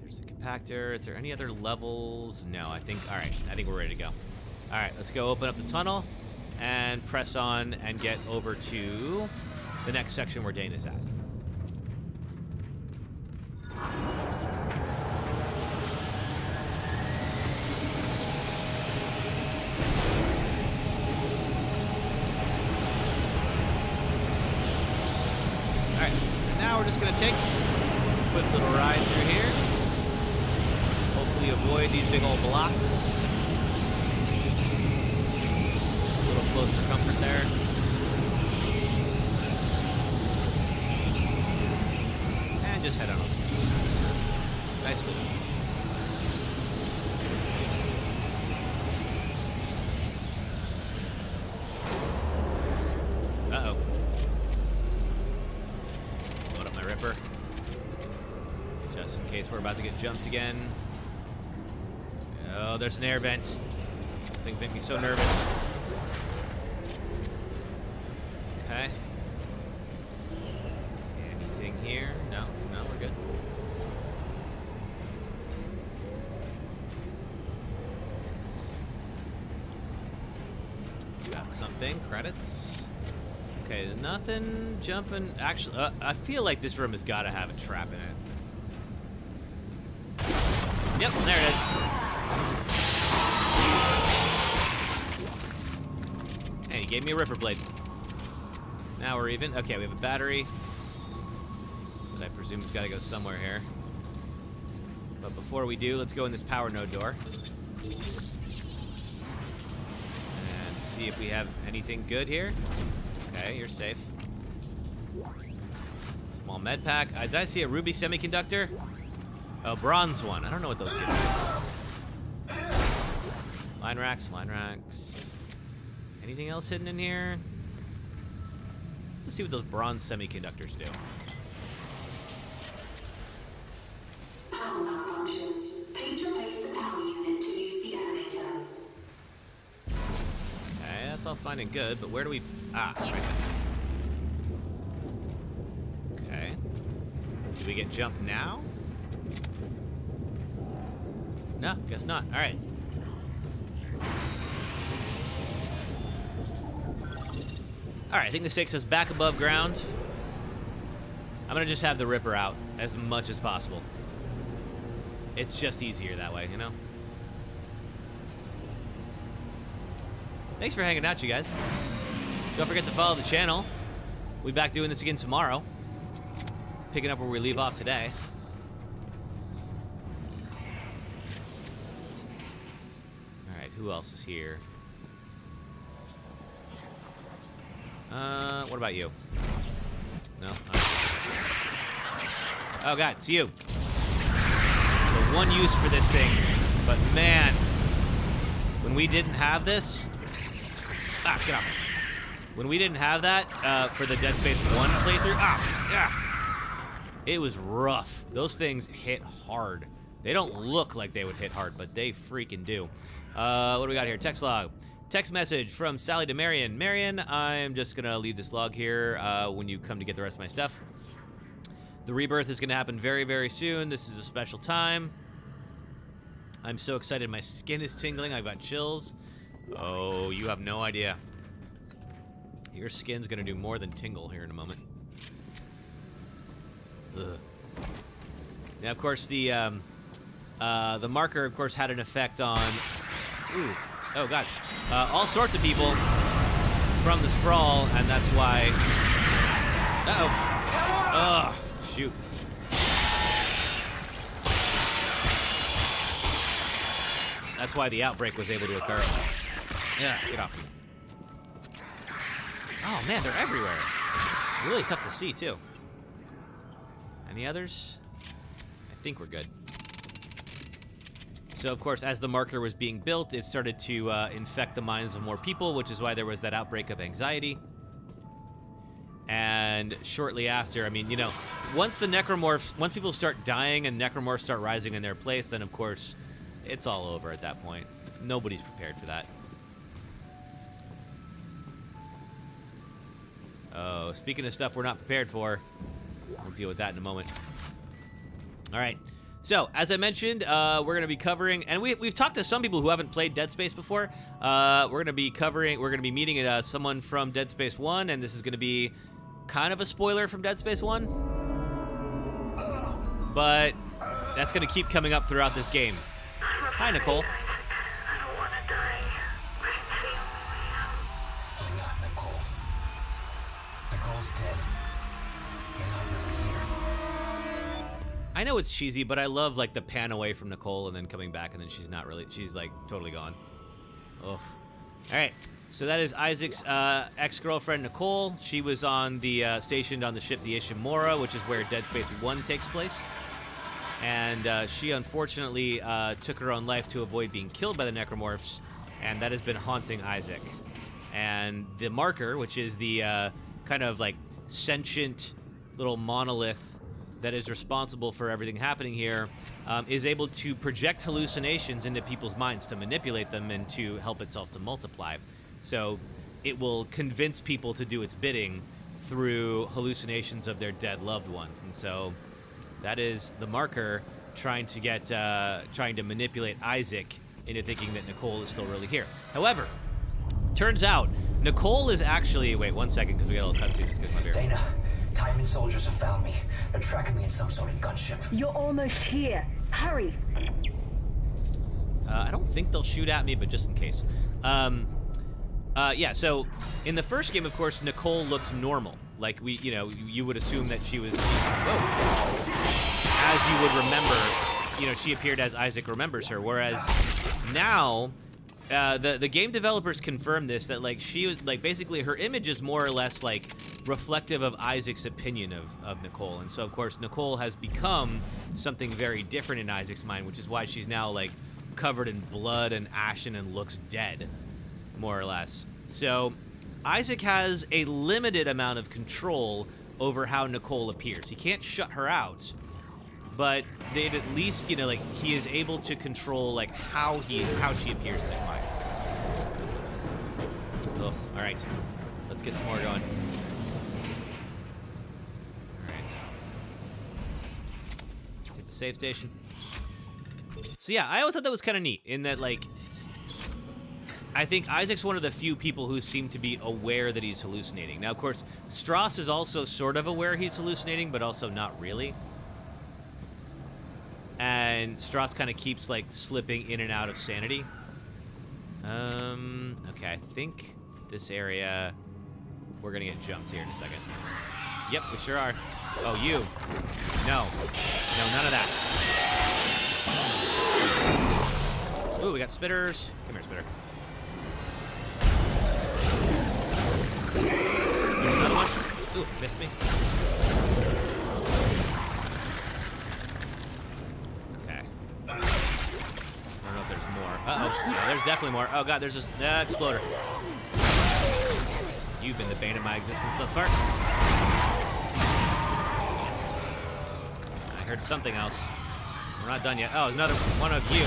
There's the compactor. Is there any other levels? No, I think... Alright, I think we're ready to go. Alright, let's go open up the tunnel and press on and get over to the next section where Dana's at. We're just going to take a quick little ride through here. Hopefully avoid these big old blocks. A little close for comfort there. And just head on over. Nice little. Uh-oh. Just in case we're about to get jumped again. Oh, there's an air vent. Those things make me so nervous. Okay. Anything here? No, we're good. Got something. Credits. Okay, nothing jumping. Actually, I feel like this room has got to have a trap in it. Yep, there it is. Hey, he gave me a Ripper Blade. Now we're even. Okay, we have a battery. That I presume has got to go somewhere here. But before we do, let's go in this power node door. And see if we have anything good here. Okay, you're safe. Small med pack. Did I see a ruby semiconductor? Oh, bronze one. I don't know what those do. Line racks, line racks. Anything else hidden in here? Let's see what those bronze semiconductors do. Power malfunction. Please replace the power unit to use the elevator. Okay, that's all fine and good, but where do we... Ah, right there. Okay. Do we get jumped now? No, guess not. All right. All right, I think this takes us back above ground. I'm going to just have the Ripper out as much as possible. It's just easier that way, you know? Thanks for hanging out, you guys. Don't forget to follow the channel. We'll be back doing this again tomorrow. Picking up where we leave off today. Who else is here? What about you? No? Oh, God, it's you. The one use for this thing. But, man, when we didn't have this... Ah, get off. When we didn't have that for the Dead Space 1 playthrough... Ah, yeah. It was rough. Those things hit hard. They don't look like they would hit hard, but they freaking do. What do we got here? Text log. Text message from Sally to Marion. Marion, I'm just going to leave this log here when you come to get the rest of my stuff. The rebirth is going to happen very, very soon. This is a special time. I'm so excited. My skin is tingling. I've got chills. Oh, you have no idea. Your skin's going to do more than tingle here in a moment. Ugh. Now, of course, the marker, of course, had an effect on... Ooh. Oh, God. All sorts of people from the Sprawl, and that's why... Uh-oh. Ugh. Shoot. That's why the outbreak was able to occur. Yeah, get off me. Oh man, they're everywhere. Really tough to see too. Any others? I think we're good. So of course, as the marker was being built, it started to infect the minds of more people, which is why there was that outbreak of anxiety. And shortly after, I mean, you know, once people start dying and necromorphs start rising in their place, then of course, it's all over at that point. Nobody's prepared for that. Oh, speaking of stuff we're not prepared for, we'll deal with that in a moment. All right. So, as I mentioned, we're going to be covering, and we've talked to some people who haven't played Dead Space before. We're going to be meeting someone from Dead Space 1, and this is going to be kind of a spoiler from Dead Space 1. But that's going to keep coming up throughout this game. Hi, Nicole. I know it's cheesy, but I love like the pan away from Nicole and then coming back, and then she's like totally gone. Oh, all right. So that is Isaac's ex-girlfriend Nicole. She was on the stationed on the ship the Ishimura, which is where Dead Space 1 takes place, and she unfortunately took her own life to avoid being killed by the necromorphs, and that has been haunting Isaac. And the marker, which is the kind of like sentient little monolith that is responsible for everything happening here, is able to project hallucinations into people's minds to manipulate them and to help itself to multiply. So it will convince people to do its bidding through hallucinations of their dead loved ones. And so that is the marker trying to manipulate Isaac into thinking that Nicole is still really here. However, turns out Nicole is actually... Wait, 1 second, because we got a little cutscene that's going to come here. Dana, Titan soldiers have found me. They're tracking me in some sort of gunship. You're almost here. Hurry. I don't think they'll shoot at me, but just in case. Yeah, so in the first game, of course, Nicole looked normal. Like, you would assume that she was... Whoa. As you would remember, she appeared as Isaac remembers her. Whereas now... the game developers confirmed this, that like she was like basically her image is more or less like reflective of Isaac's opinion of Nicole, and so of course Nicole has become something very different in Isaac's mind, which is why she's now like covered in blood and ashen and looks dead, more or less. So Isaac has a limited amount of control over how Nicole appears. He can't shut her out, but they've at least, like he is able to control like how she appears in his mind. Oh, all right, let's get some more going. All right, hit the save station. So yeah, I always thought that was kind of neat in that like I think Isaac's one of the few people who seem to be aware that he's hallucinating. Now, of course, Strauss is also sort of aware he's hallucinating, but also not really. And Strauss kind of keeps like slipping in and out of sanity. Okay, I think this area we're gonna get jumped here in a second. Yep, we sure are. Oh, you. No, none of that. Ooh, we got spitters. Come here, spitter. Another one. Ooh, missed me. There's more. Uh-oh. No, there's definitely more. Oh, God, there's this exploder. You've been the bane of my existence thus far. I heard something else. We're not done yet. Oh, another one of you.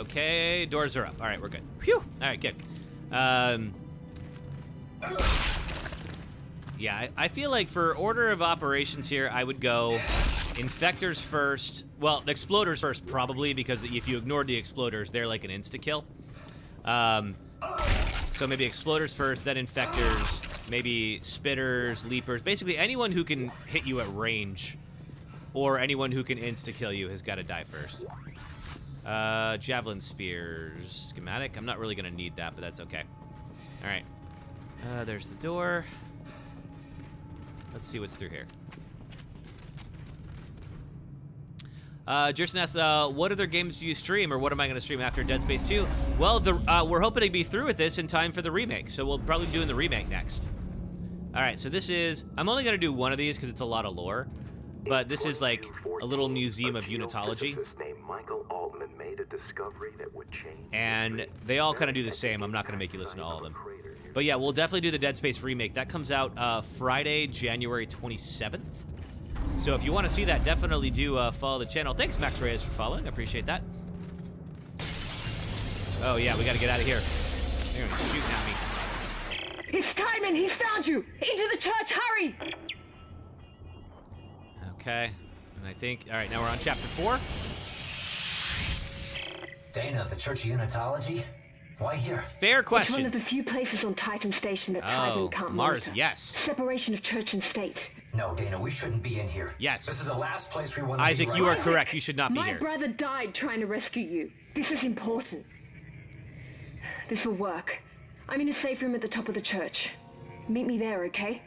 Okay, doors are up. All right, we're good. Phew. All right, good. Yeah, I feel like for order of operations here, I would go Infectors first. Well, the Exploders first, probably, because if you ignored the Exploders, they're like an insta-kill. So maybe Exploders first, then Infectors, maybe Spitters, Leapers. Basically, anyone who can hit you at range or anyone who can insta-kill you has got to die first. Javelin Spears. Schematic. I'm not really going to need that, but that's okay. All right. There's the door. Let's see what's through here. Jerson asks, what other games do you stream, or what am I going to stream after Dead Space 2? Well, we're hoping to be through with this in time for the remake, so we'll probably be doing the remake next. All right, so this is... I'm only going to do one of these because it's a lot of lore, but this is like a little museum of unitology. And they all kind of do the same. I'm not going to make you listen to all of them. But yeah, we'll definitely do the Dead Space remake. That comes out Friday, January 27th. So if you want to see that, definitely do follow the channel. Thanks, Max Reyes, for following. I appreciate that. Oh, yeah, we got to get out of here. They're shooting at me. It's Timon! He's found you! Into the church, hurry! Okay. And I think... All right, now we're on Chapter 4. Dana, the Church of Unitology? Why here? Fair question. It's one of the few places on Titan Station that Timon can't Mars, monitor. yes. Separation of church and state. No, Dana, we shouldn't be in here. Yes. This is the last place we want to Isaac, be. you are correct. You should not be My here. brother died trying to rescue you. This is important. This will work. I'm in a safe room at the top of the church. Meet me there, okay?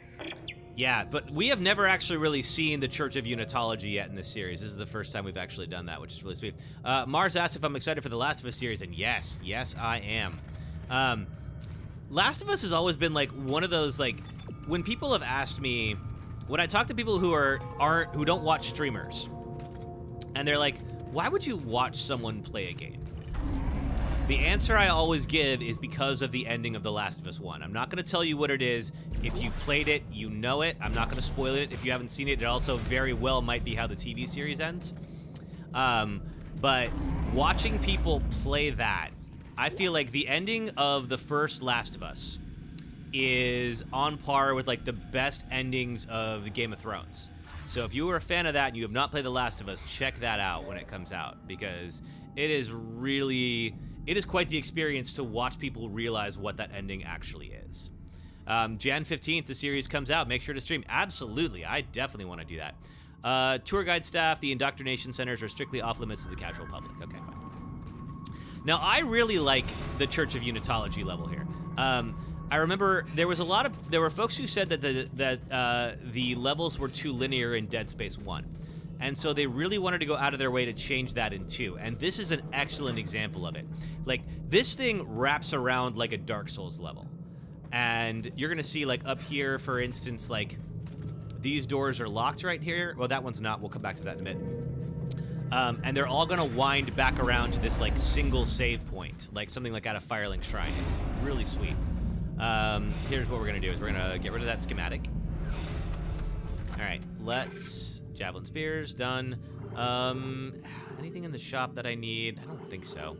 Yeah, but we have never actually really seen the Church of Unitology yet in this series. This is the first time we've actually done that, which is really sweet. Mars asked if I'm excited for the Last of Us series, and yes, I am. Last of Us has always been like one of those, like, when people have asked me, when I talk to people who who don't watch streamers, and they're like, why would you watch someone play a game? The answer I always give is because of the ending of The Last of Us 1. I'm not going to tell you what it is. If you played it, you know it. I'm not going to spoil it. If you haven't seen it, it also very well might be how the TV series ends. But watching people play that, I feel like the ending of the first Last of Us is on par with like the best endings of the Game of Thrones. So if you were a fan of that and you have not played The Last of Us, check that out when it comes out, because it is really... It is quite the experience to watch people realize what that ending actually is. Jan 15th, the series comes out. Make sure to stream. Absolutely. I definitely want to do that. Tour guide staff, the indoctrination centers are strictly off limits to the casual public. Okay, fine. Now, I really like the Church of Unitology level here. I remember there were folks who said that the levels were too linear in Dead Space 1. And so they really wanted to go out of their way to change that in 2. And this is an excellent example of it. Like, this thing wraps around like a Dark Souls level. And you're going to see, like, up here, for instance, like, these doors are locked right here. Well, that one's not. We'll come back to that in a minute. And they're all going to wind back around to this, like, single save point. Like, something like at a Firelink Shrine. It's really sweet. Here's what we're going to do is we're going to get rid of that schematic. All right, let's... Javelin spears, done. Anything in the shop that I need? I don't think so.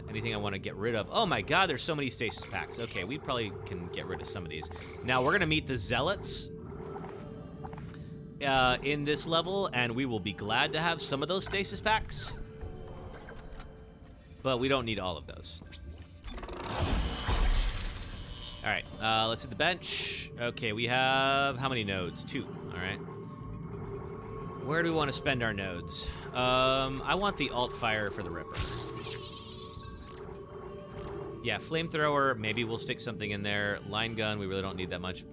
Anything I want to get rid of? Oh my god, there's so many stasis packs. Okay, we probably can get rid of some of these. Now, we're going to meet the Zealots in this level, and we will be glad to have some of those stasis packs. But we don't need all of those. All right, let's hit the bench. Okay, we have how many nodes? 2. All right. Where do we want to spend our nodes? I want the alt fire for the Ripper. Yeah, flamethrower, maybe we'll stick something in there. Line gun, we really don't need that much.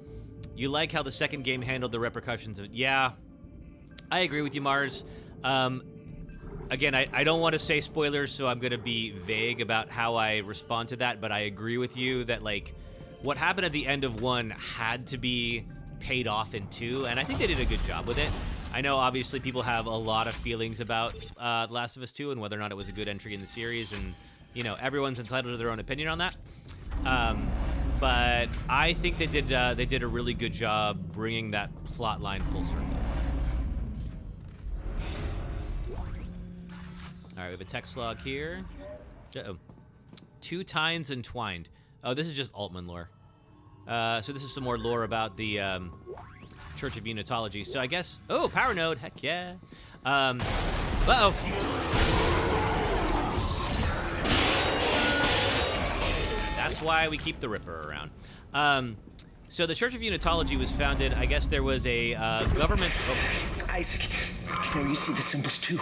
You like how the second game handled the repercussions of it? Yeah, I agree with you, Mars. Again, I don't want to say spoilers, so I'm going to be vague about how I respond to that, but I agree with you that, like, what happened at the end of 1 had to be paid off in 2, and I think they did a good job with it. I know, obviously, people have a lot of feelings about Last of Us 2 and whether or not it was a good entry in the series, and, you know, everyone's entitled to their own opinion on that. But I think they did a really good job bringing that plot line full circle. All right, we have a text log here. Uh-oh. 2 tines entwined. Oh, this is just Altman lore. So this is some more lore about the Church of Unitology. So I guess... Oh, power node. Heck yeah. Uh-oh. That's why we keep the Ripper around. So the Church of Unitology was founded... I guess there was a government... Oh. Isaac, you see the symbols too.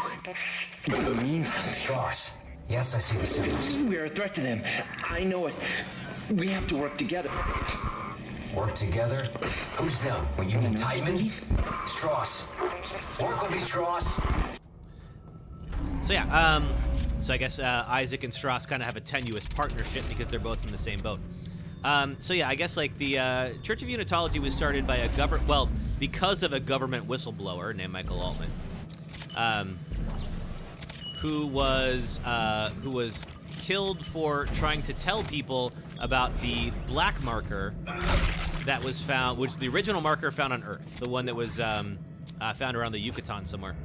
It means something. Straws. Yes, I see the symbols. We are a threat to them. I know it. We have to work together. Work together? Who's them? When you mean Timon? Strauss. Work with me, Strauss. So yeah, so I guess Isaac and Strauss kind of have a tenuous partnership because they're both in the same boat. So yeah, I guess like the Church of Unitology was started by because of a government whistleblower named Michael Altman, who was killed for trying to tell people about the black marker that was found, which the original marker found on Earth, the one that was found around the Yucatan somewhere.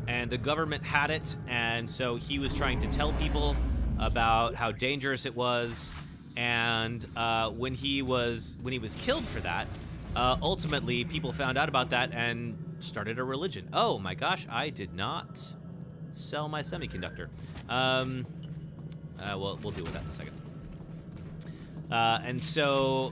And the government had it, and so he was trying to tell people about how dangerous it was. And when he was killed for that, ultimately people found out about that and started a religion. Oh my gosh, I did not sell my semiconductor. Well, we'll deal with that in a second. And so,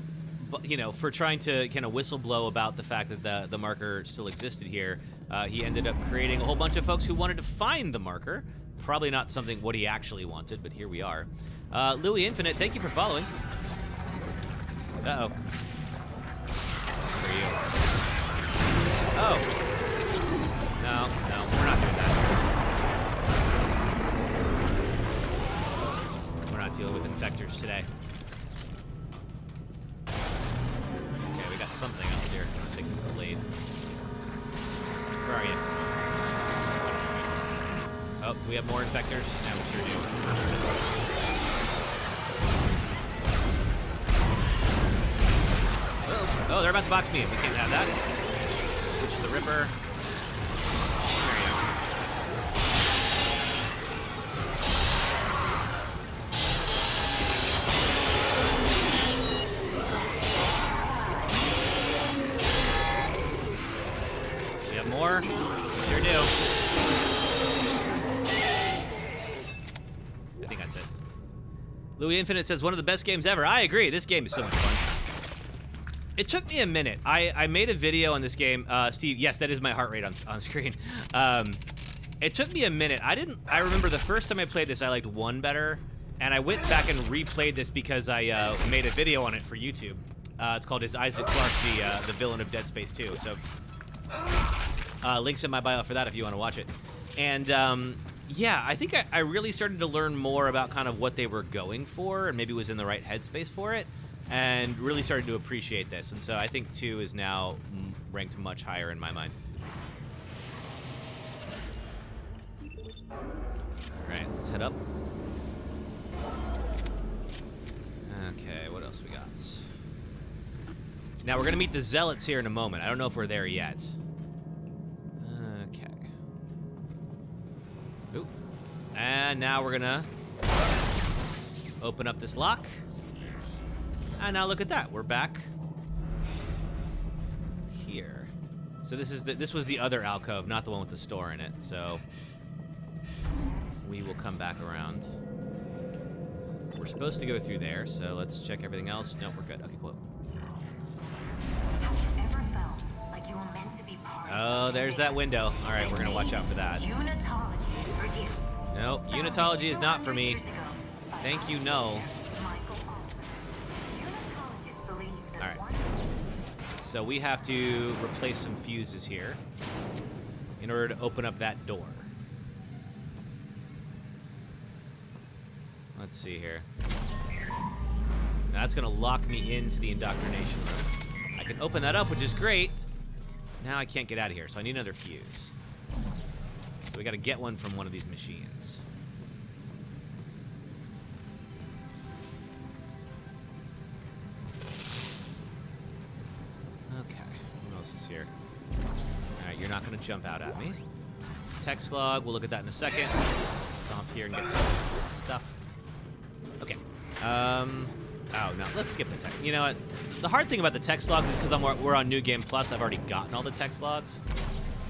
you know, for trying to kind of whistleblow about the fact that the marker still existed here, he ended up creating a whole bunch of folks who wanted to find the marker. Probably not something what he actually wanted, but here we are. Louis Infinite, thank you for following. Uh-oh. For you. Oh. No, we're not doing that. We're not dealing with infectors today. Okay, we got something else here. I'll take the blade. Where are you? Oh, do we have more infectors? Yeah, we sure do. Oh, they're about to box me in. We can't have that. Which is the Ripper. There you go. We have more? Sure do. I think that's it. Louis Infinite says, one of the best games ever. I agree. This game is so much fun. It took me a minute. I made a video on this game. Steve, yes, that is my heart rate on screen. It took me a minute. I remember the first time I played this, I liked 1 better. And I went back and replayed this because I made a video on it for YouTube. It's called Is Isaac Clarke the villain of Dead Space 2? So links in my bio for that if you want to watch it. And yeah, I think I really started to learn more about kind of what they were going for and maybe was in the right headspace for it. And really started to appreciate this. And so I think 2 is now ranked much higher in my mind. All right, let's head up. Okay, what else we got? Now we're gonna meet the Zealots here in a moment. I don't know if we're there yet. Okay. Oop. And now we're gonna open up this lock. And now look at that, we're back here. So this was the other alcove, not the one with the store in it. So we will come back around. We're supposed to go through there, so let's check everything else. Nope, we're good. Okay, cool. Oh, there's that window. All right, we're gonna watch out for that. Nope, Unitology is not for me. Thank you, no. Alright. So we have to replace some fuses here in order to open up that door. Let's see here. Now that's going to lock me into the indoctrination room. I can open that up, which is great. Now I can't get out of here, so I need another fuse. So we got to get one from one of these machines. Here. Alright, you're not going to jump out at me. Text log, we'll look at that in a second. Stomp here and get some stuff. Okay. Oh, no, let's skip the text. You know what? The hard thing about the text logs is because we're on New Game Plus, I've already gotten all the text logs.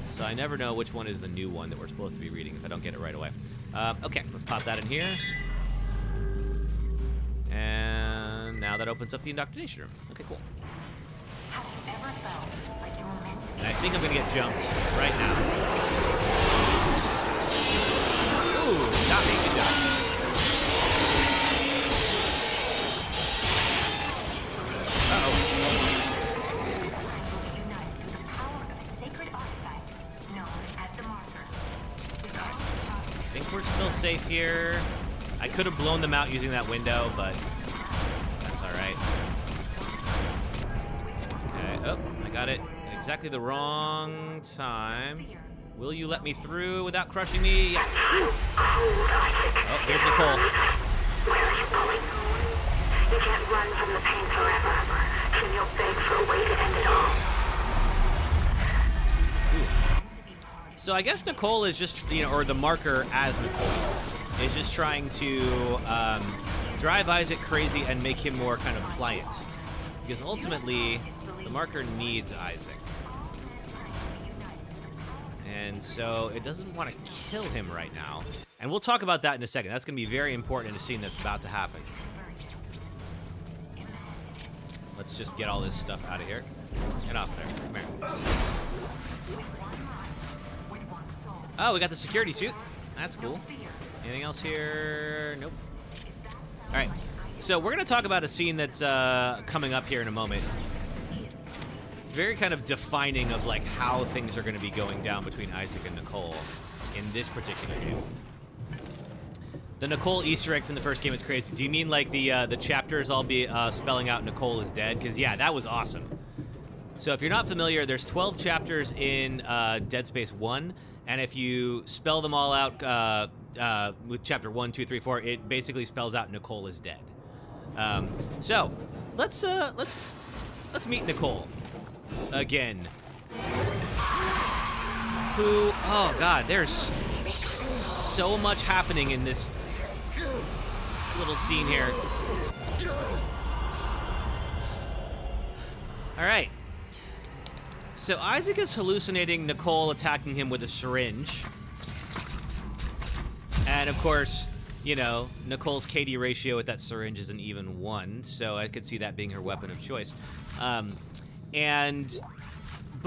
So I never know which one is the new one that we're supposed to be reading if I don't get it right away. Okay, let's pop that in here. And now that opens up the indoctrination room. Okay, cool. And I think I'm gonna get jumped right now. Ooh, got me, good job. Uh-oh. think we're still safe here. I could have blown them out using that window, but that's all right. Okay. Oh, I got it at exactly the wrong time. Will you let me through without crushing me? Yes. Oh, here's Nicole. Where are you going? You can't run from the pain forever. Can you beg for a way to end it all? So I guess Nicole is just, or the marker as Nicole is just trying to drive Isaac crazy and make him more kind of pliant. Because ultimately, the marker needs Isaac. And so it doesn't want to kill him right now. And we'll talk about that in a second. That's going to be very important in a scene that's about to happen. Let's just get all this stuff out of here. Get off there. Come here. Oh, we got the security suit. That's cool. Anything else here? Nope. All right. So we're going to talk about a scene that's coming up here in a moment. It's very kind of defining of like how things are going to be going down between Isaac and Nicole in this particular game. The Nicole Easter egg from the first game is crazy. Do you mean like the chapters all be spelling out Nicole is dead? Because yeah, that was awesome. So if you're not familiar, there's 12 chapters in Dead Space 1, and if you spell them all out with chapter 1, 2, 3, 4, it basically spells out Nicole is dead. So let's meet Nicole again. Who? Oh God, there's so much happening in this little scene here. All right. So Isaac is hallucinating Nicole attacking him with a syringe. And of course, you know, Nicole's KD ratio with that syringe isn't even 1, so I could see that being her weapon of choice. But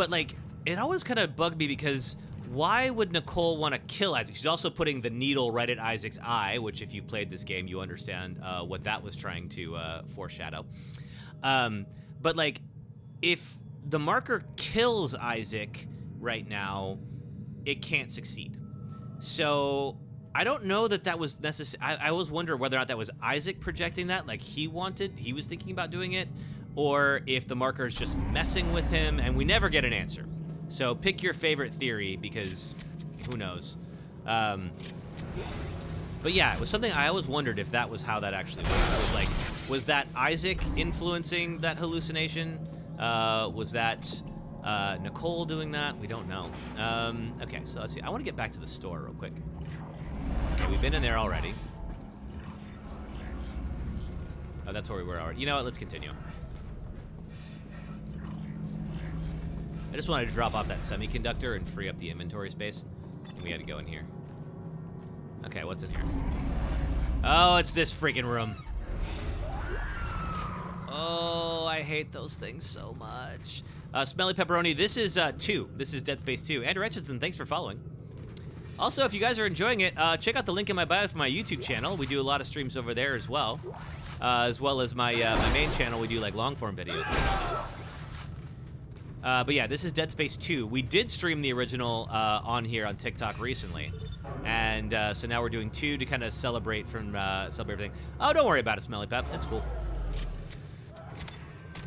like, it always kind of bugged me because why would Nicole want to kill Isaac? She's also putting the needle right at Isaac's eye, which if you played this game, you understand what that was trying to foreshadow. But like, if the marker kills Isaac right now, it can't succeed. So I don't know that was necessary. I always wonder whether or not that was Isaac projecting that, like he was thinking about doing it, or if the marker is just messing with him, and we never get an answer. So pick your favorite theory, because who knows. But yeah, it was something I always wondered if that was how that actually was. Was that Isaac influencing that hallucination? Was that Nicole doing that? We don't know. Okay, so let's see. I want to get back to the store real quick. Okay, we've been in there already. Oh, that's where we were already. You know what? Let's continue. I just wanted to drop off that semiconductor and free up the inventory space. And we had to go in here. Okay, what's in here? Oh, it's this freaking room. Oh, I hate those things so much. Smelly Pepperoni, this is 2. This is Dead Space 2. Andrew Etchinson, thanks for following. Also, if you guys are enjoying it, check out the link in my bio for my YouTube channel. We do a lot of streams over there as well as my main channel. We do like long-form videos. But yeah, this is Dead Space 2. We did stream the original on here on TikTok recently. And so now we're doing 2 to kind of celebrate everything. Oh, don't worry about it, Smelly Pep. That's cool.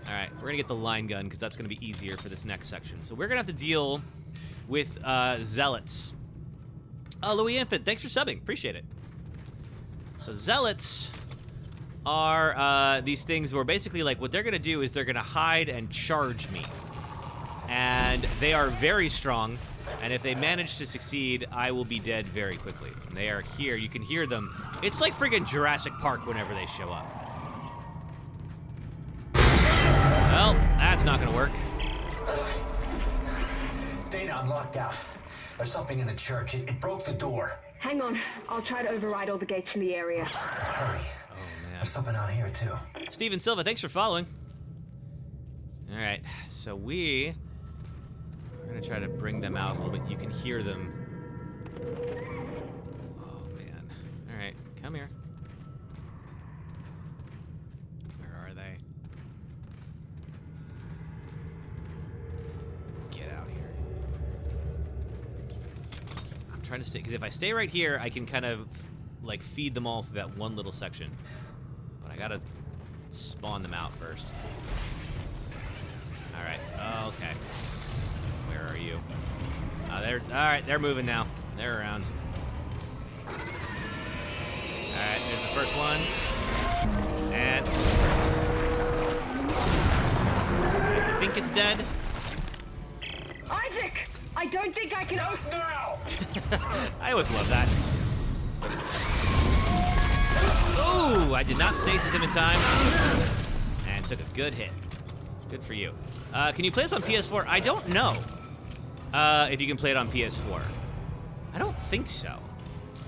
All right, we're going to get the line gun because that's going to be easier for this next section. So we're going to have to deal with Zealots. Oh, Louis Infant, thanks for subbing. Appreciate it. So Zealots are these things where basically like what they're going to do is they're going to hide and charge me. And they are very strong, and if they manage to succeed, I will be dead very quickly. And they are here. You can hear them. It's like friggin' Jurassic Park whenever they show up. Well, that's not gonna work. Dana, I'm locked out. There's something in the church. It broke the door. Hang on. I'll try to override all the gates in the area. Hurry. Oh, man. There's something out here, too. Steven Silva, thanks for following. All right, so we're gonna try to bring them out a little bit. You can hear them. Oh, man. All right, come here. Where are they? Get out here. I'm trying to stay, because if I stay right here, I can kind of like feed them all through that one little section. But I gotta spawn them out first. All right. Oh, okay. Where are you? They're all right. They're moving now. They're around. All right. There's the first one. And I think it's dead. Isaac! I don't think I can open now! I always love that. Ooh, I did not stasis him in time. And took a good hit. Good for you. Can you play this on PS4? I don't know if you can play it on PS4. I don't think so.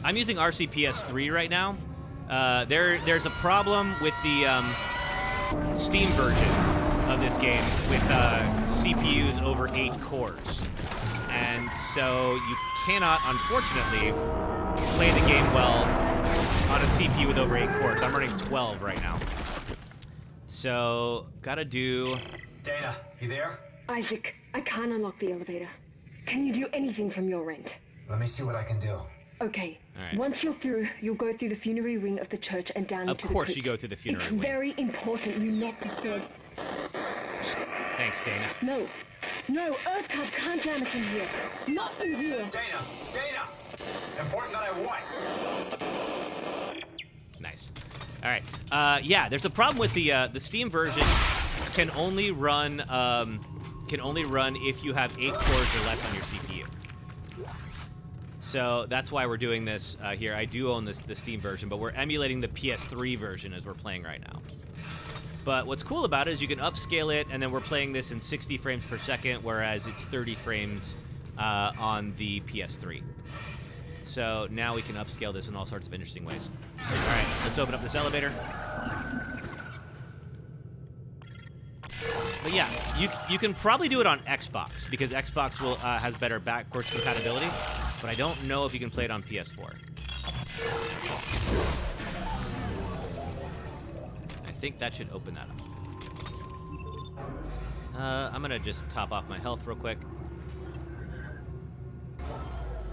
I'm using RCPS3 right now. There's a problem with the Steam version of this game with CPUs over 8 cores. And so you cannot, unfortunately, play the game well on a CPU with over 8 cores. I'm running 12 right now. So, gotta do... Dana, you there? Isaac, I can't unlock the elevator. Can you do anything from your end? Let me see what I can do. Okay. All right. Once you're through, you'll go through the funerary wing of the church and down into the Of course crypt. you go through the funerary It's wing. very important you not be dead. Thanks, Dana. No. No, Earthcub can't damage in here. Not in here. Dana! Dana! Important that I what? Nice. All right. Yeah, there's a problem with the Steam version. Can only run if you have 8 cores or less on your CPU. So that's why we're doing this here. I do own the Steam version, but we're emulating the PS3 version as we're playing right now. But what's cool about it is you can upscale it, and then we're playing this in 60 frames per second, whereas it's 30 frames on the PS3. So now we can upscale this in all sorts of interesting ways. All right, let's open up this elevator. But yeah, you can probably do it on Xbox, because Xbox has better backwards compatibility, but I don't know if you can play it on PS4. I think that should open that up. I'm gonna just top off my health real quick.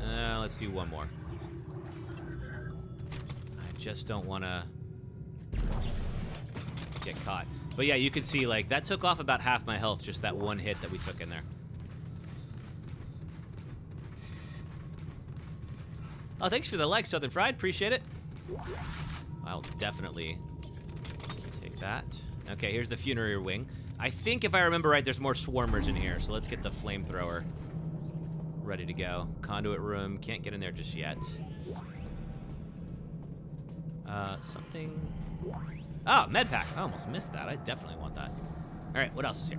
Let's do one more. I just don't want to get caught. But yeah, you can see, like, that took off about half my health, just that one hit that we took in there. Oh, thanks for the like, Southern Fried. Appreciate it. I'll definitely take that. Okay, here's the funerary wing. I think, if I remember right, there's more swarmers in here, so let's get the flamethrower ready to go. Conduit room. Can't get in there just yet. Something... Oh, med pack. I almost missed that. I definitely want that. All right, what else is here?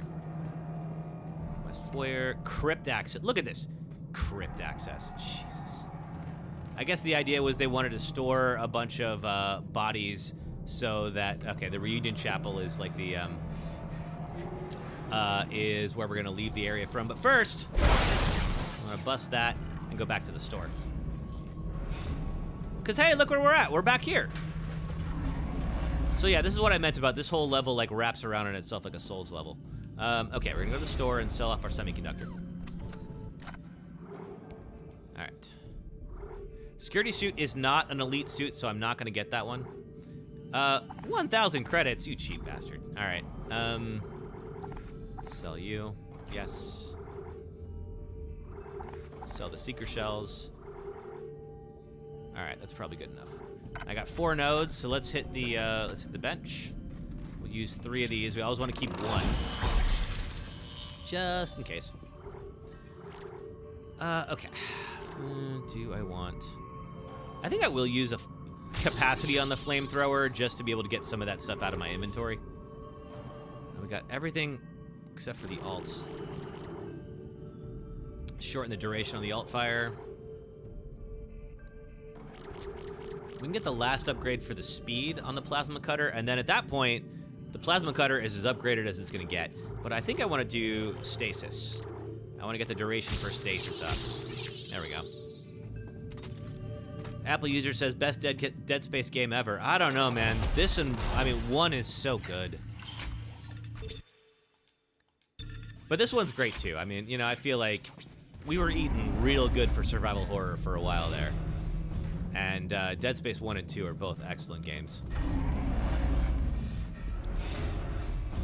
West foyer. Crypt access. Look at this. Crypt access. Jesus. I guess the idea was they wanted to store a bunch of bodies so that... Okay, the reunion chapel is like the... is where we're going to leave the area from. But first, I'm going to bust that and go back to the store. Because, hey, look where we're at. We're back here. So yeah, this is what I meant about this whole level, like, wraps around in itself like a Souls level. Okay, we're gonna go to the store and sell off our semiconductor. All right. Security suit is not an elite suit, so I'm not gonna get that one. 1,000 credits, you cheap bastard. All right. Sell you. Yes. Sell the seeker shells. All right, that's probably good enough. I got 4 nodes, so let's hit the bench. We'll use 3 of these. We always want to keep 1, just in case. Okay. Do I want? I think I will use a capacity on the flamethrower just to be able to get some of that stuff out of my inventory. We got everything except for the alts. Shorten the duration on the alt fire. We can get the last upgrade for the speed on the plasma cutter, and then at that point, the plasma cutter is as upgraded as it's going to get. But I think I want to do stasis. I want to get the duration for stasis up. There we go. Apple user says, best Dead Space game ever. I don't know, man. This and, I mean, 1 is so good. But this one's great, too. I mean, you know, I feel like we were eating real good for survival horror for a while there. And Dead Space 1 and 2 are both excellent games.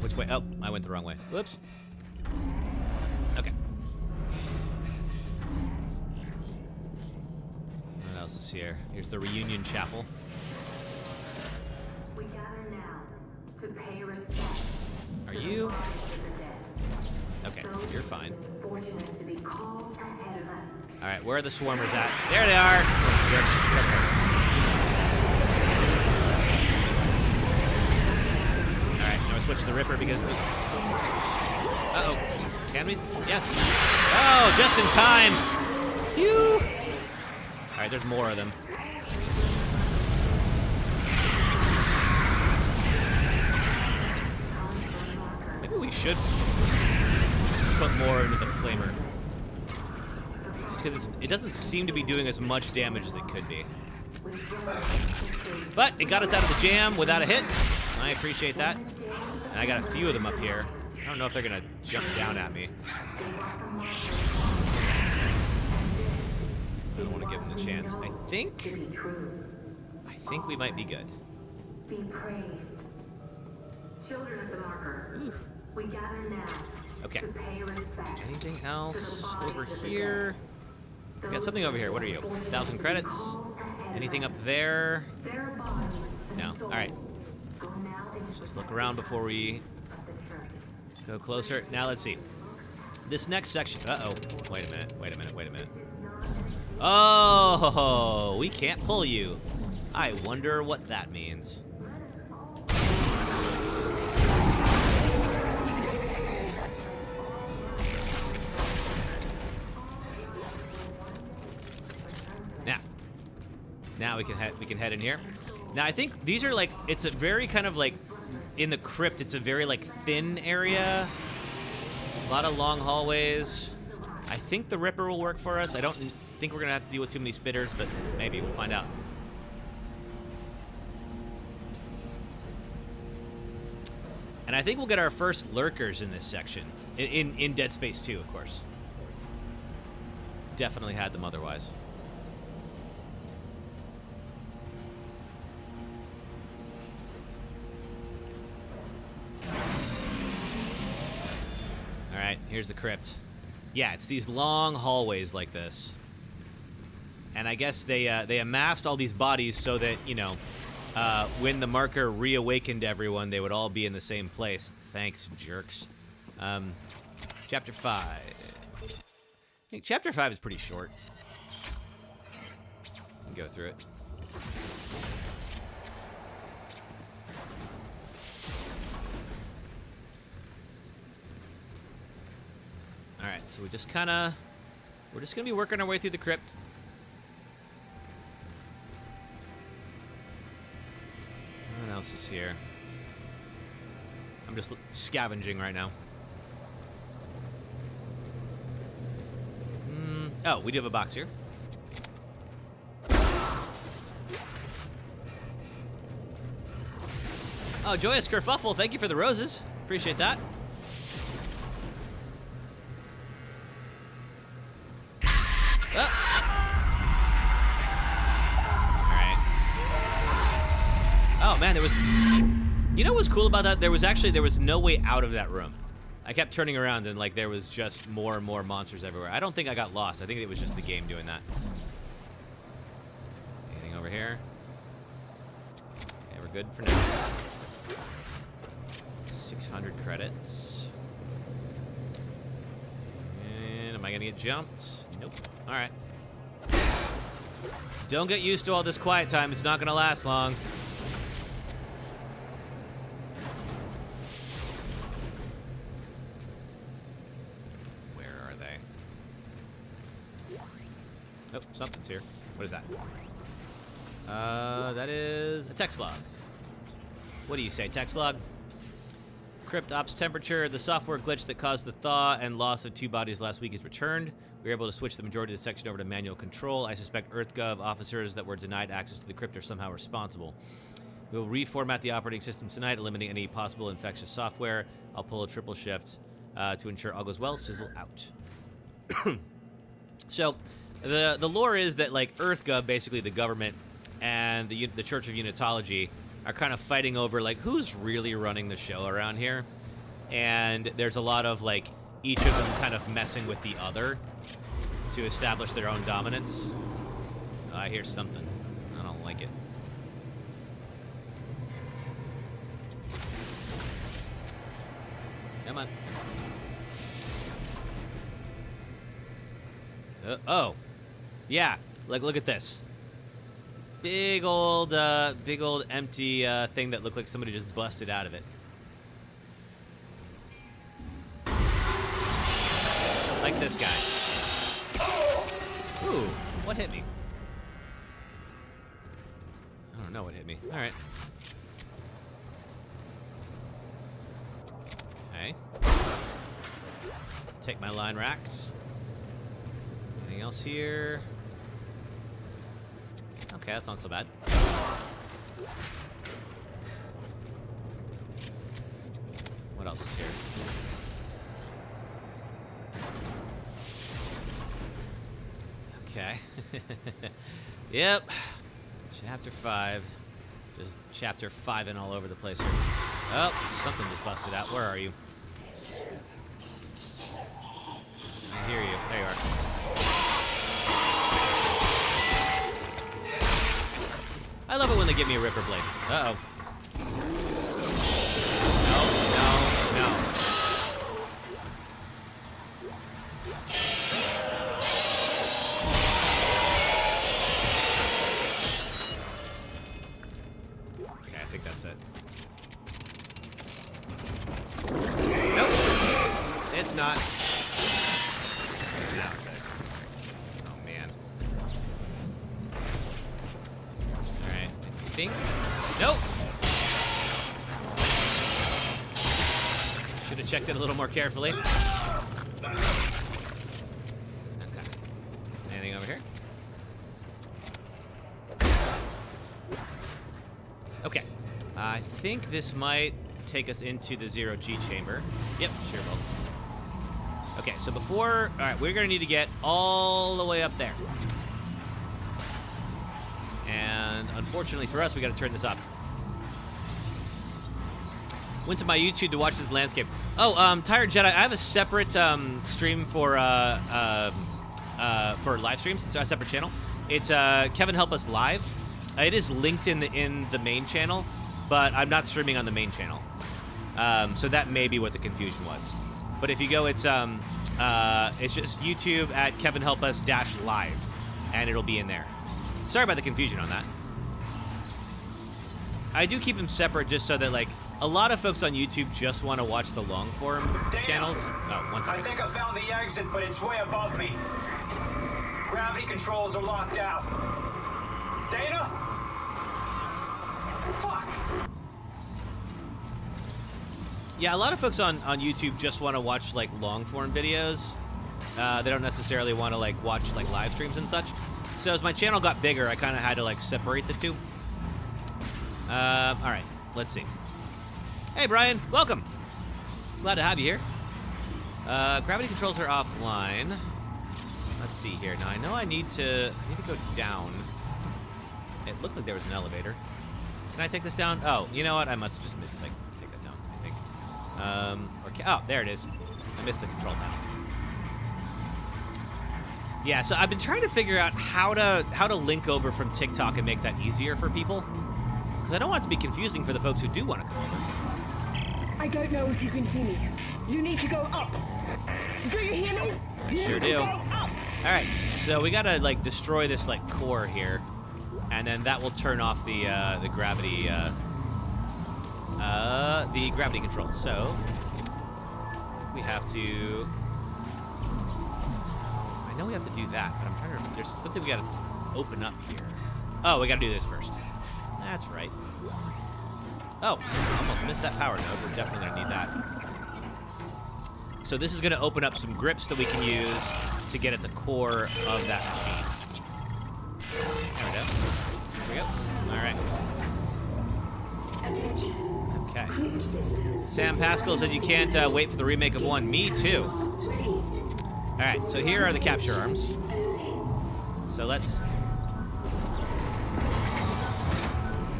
Which way? Oh, I went the wrong way. Whoops. Okay. What else is here? Here's the reunion chapel. We gather now to pay respect. Are you? Okay, you're fine. Fortunate to be called ahead of us. All right, where are the swarmers at? There they are. All right, now we switch to the Ripper because. Uh-oh, can we? Yes. Oh, just in time. Phew. All right, there's more of them. Maybe we should put more into the flamer. Just because it doesn't seem to be doing as much damage as it could be. But it got us out of the jam without a hit. I appreciate that. And I got a few of them up here. I don't know if they're going to jump down at me. I don't want to give them the chance. I think we might be good. Be praised. Children of the marker. Ooh. We gather now. Okay. To pay respect. Anything else over here? We got something over here. What are you? 1,000 credits? Anything up there? No. All right. Let's just look around before we go closer. Now let's see. This next section. Uh-oh. Wait a minute. Wait a minute. Wait a minute. Oh, we can't pull you. I wonder what that means. Now we can head in here. Now I think these are like, it's a very kind of like in the crypt. It's a very like thin area. A lot of long hallways. I think the Ripper will work for us. I don't think we're gonna have to deal with too many spitters, but maybe we'll find out. And I think we'll get our first lurkers in this section. In Dead Space 2, of course. Definitely had them otherwise. Alright, here's the crypt. Yeah, it's these long hallways like this. And I guess they amassed all these bodies so that, you know, when the marker reawakened everyone, they would all be in the same place. Thanks, jerks. Chapter 5. I think Chapter 5 is pretty short. We can go through it. Alright, so we're just gonna be working our way through the crypt. What else is here? I'm just scavenging right now. Oh, we do have a box here. Oh, Joyous Kerfuffle, thank you for the roses. Appreciate that. Oh man, there was. You know what's cool about that? There was no way out of that room. I kept turning around and like there was just more and more monsters everywhere. I don't think I got lost. I think it was just the game doing that. Anything over here? Okay, we're good for now. 600 credits. And am I gonna get jumped? Nope. All right. Don't get used to all this quiet time. It's not gonna last long. Oh, something's here. What is that? That is a text log. What do you say, text log? Crypt ops temperature. The software glitch that caused the thaw and loss of 2 bodies last week is returned. We were able to switch the majority of the section over to manual control. I suspect EarthGov officers that were denied access to the crypt are somehow responsible. We will reformat the operating system tonight, eliminating any possible infectious software. I'll pull a triple shift to ensure all goes well. Sizzle out. So, the lore is that, like, EarthGov, basically the government, and the Church of Unitology are kind of fighting over, like, who's really running the show around here. And there's a lot of, like, each of them kind of messing with the other to establish their own dominance. Oh, I hear something. I don't like it. Come on. Oh. Yeah. Like, look at this. Big old empty thing that looked like somebody just busted out of it. Like this guy. Ooh, what hit me? I don't know what hit me. All right. Okay. Take my line racks. Anything else here? Okay, that's not so bad. What else is here? Okay. Yep. Chapter 5. Just chapter 5 and all over the place here. Oh, something just busted out. Where are you? I hear you. There you are. I love it when they give me a Ripper Blade. Uh-oh. No. Okay, I think that's it. Nope. It's not. Now it's it. Oh, man. Alright, I think. Nope! Should have checked it a little more carefully. Okay. Anything over here? Okay. I think this might take us into the 0G chamber. Yep, sure will. Okay, so before... Alright, we're going to need to get all the way up there. And unfortunately for us, we got to turn this up. Went to my YouTube to watch this landscape. Oh, Tired Jedi, I have a separate stream for live streams. It's a separate channel. It's KevinHelpUs Live. It is linked in the main channel, but I'm not streaming on the main channel. So that may be what the confusion was. But if you go, it's just YouTube at KevinHelpUs-live, and it'll be in there. Sorry about the confusion on that. I do keep them separate just so that, like, a lot of folks on YouTube just want to watch the long form channels. Oh, one second. I think I found the exit, but it's way above me. Gravity controls are locked out. Dana? Fuck! Yeah, a lot of folks on YouTube just want to watch, like, long form videos. They don't necessarily want to, like, watch, like, live streams and such. So as my channel got bigger, I kind of had to, like, separate the two. All right, let's see. Hey, Brian, welcome. Glad to have you here. Gravity controls are offline. Let's see here. Now, I know I need to go down. It looked like there was an elevator. Can I take this down? Oh, you know what? I must have just missed it. Take that down, I think. Oh, there it is. I missed the control panel. Yeah, so I've been trying to figure out how to link over from TikTok and make that easier for people. Because I don't want it to be confusing for the folks who do want to come over. I don't know if you can hear me. You need to go up. Do you hear me? I sure do. Alright, so we gotta, like, destroy this, like, core here. And then that will turn off the gravity, control. So, we have to... I know we have to do that, but I'm trying to... There's something we gotta open up here. Oh, we gotta do this first. That's right. Oh, almost missed that power node. We're definitely going to need that. So this is going to open up some grips that we can use to get at the core of that machine. There we go. There we go. All right. Okay. Sam Pascal says you can't wait for the remake of 1. Me too. All right, so here are the capture arms. So let's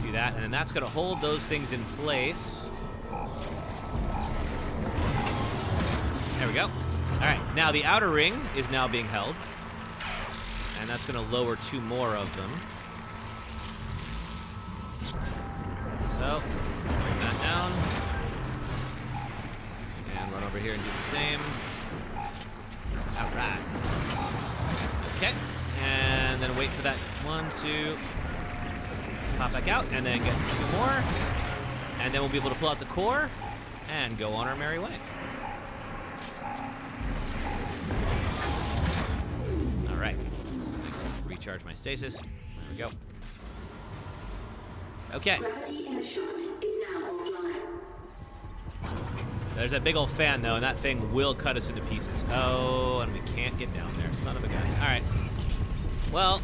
do that, and then that's going to hold those things in place. There we go. All right, now the outer ring is now being held, and that's going to lower 2 more of them. So, bring that down, and run over here and do the same. All right. Okay, and then wait for that one to pop back out, and then get 2 more, and then we'll be able to pull out the core and go on our merry way. All right, recharge my stasis. There we go. Okay. Gravity in the shot is now offline. There's that big old fan, though, and that thing will cut us into pieces. Oh, and we can't get down there. Son of a gun. All right. Well,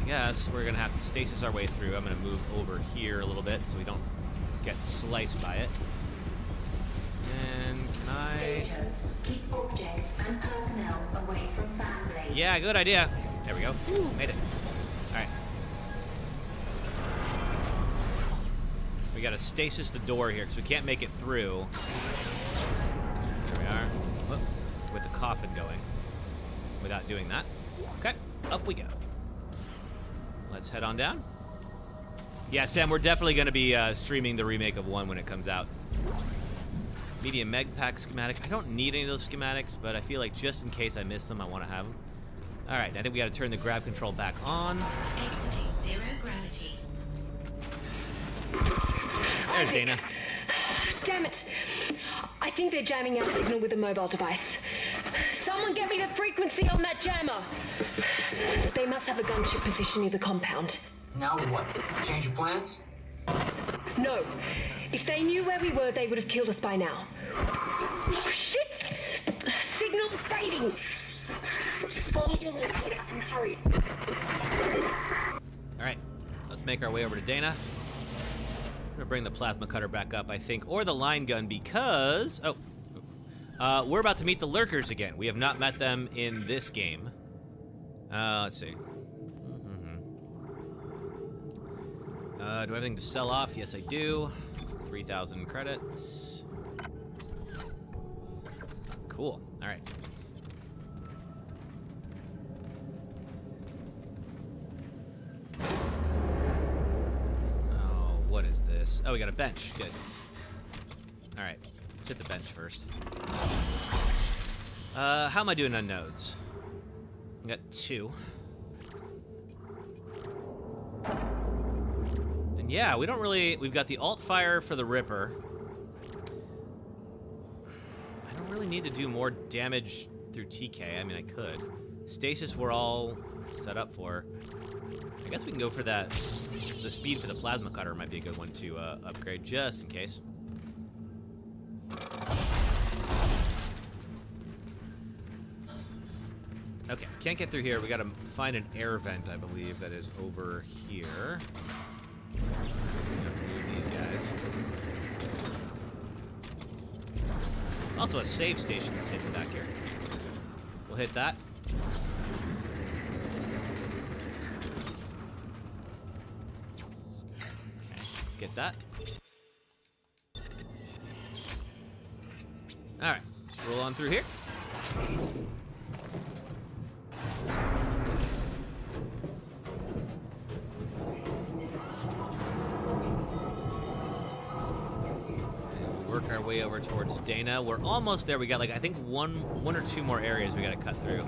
I guess we're going to have to stasis our way through. I'm going to move over here a little bit so we don't get sliced by it. And can I... Keep objects and personnel away from fan blades. Yeah, good idea. There we go. Woo, made it. All right. We got to stasis the door here because we can't make it through. There we are. Whoop. With the coffin going. Without doing that. Okay, up we go. Let's head on down. Yeah, Sam, we're definitely going to be streaming the remake of 1 when it comes out. Media Meg Pack schematic. I don't need any of those schematics, but I feel like just in case I miss them, I want to have them. All right, I think we got to turn the grab control back on. Exiting 0 gravity. There's Dana. Damn it. I think they're jamming our signal with a mobile device. Someone get me the frequency on that jammer. They must have a gunship position near the compound. Now what? Change your plans? No. If they knew where we were, they would have killed us by now. Oh, shit! Signal fading. Just follow your lead and hurry. All right, let's make our way over to Dana. I'm gonna bring the plasma cutter back up, I think, or the line gun because... Oh, we're about to meet the lurkers again. We have not met them in this game. Let's see. Do I have anything to sell off? Yes, I do. 3,000 credits. Cool. All right. Oh, what is this? Oh, we got a bench. Good. All right. Let's hit the bench first. How am I doing on nodes? I got 2. And yeah, we don't really... We've got the alt fire for the Ripper. I don't really need to do more damage through TK. I mean, I could. Stasis we're all set up for. I guess we can go for that. The speed for the plasma cutter might be a good one to upgrade, just in case. Okay, can't get through here. We gotta find an air vent, I believe, that is over here. Remove these guys. Also a save station that's hidden back here. We'll hit that. Okay, let's get that. Alright, let's roll on through here. Work our way over towards Dana. We're almost there. We got like I think one or two more areas we got to cut through.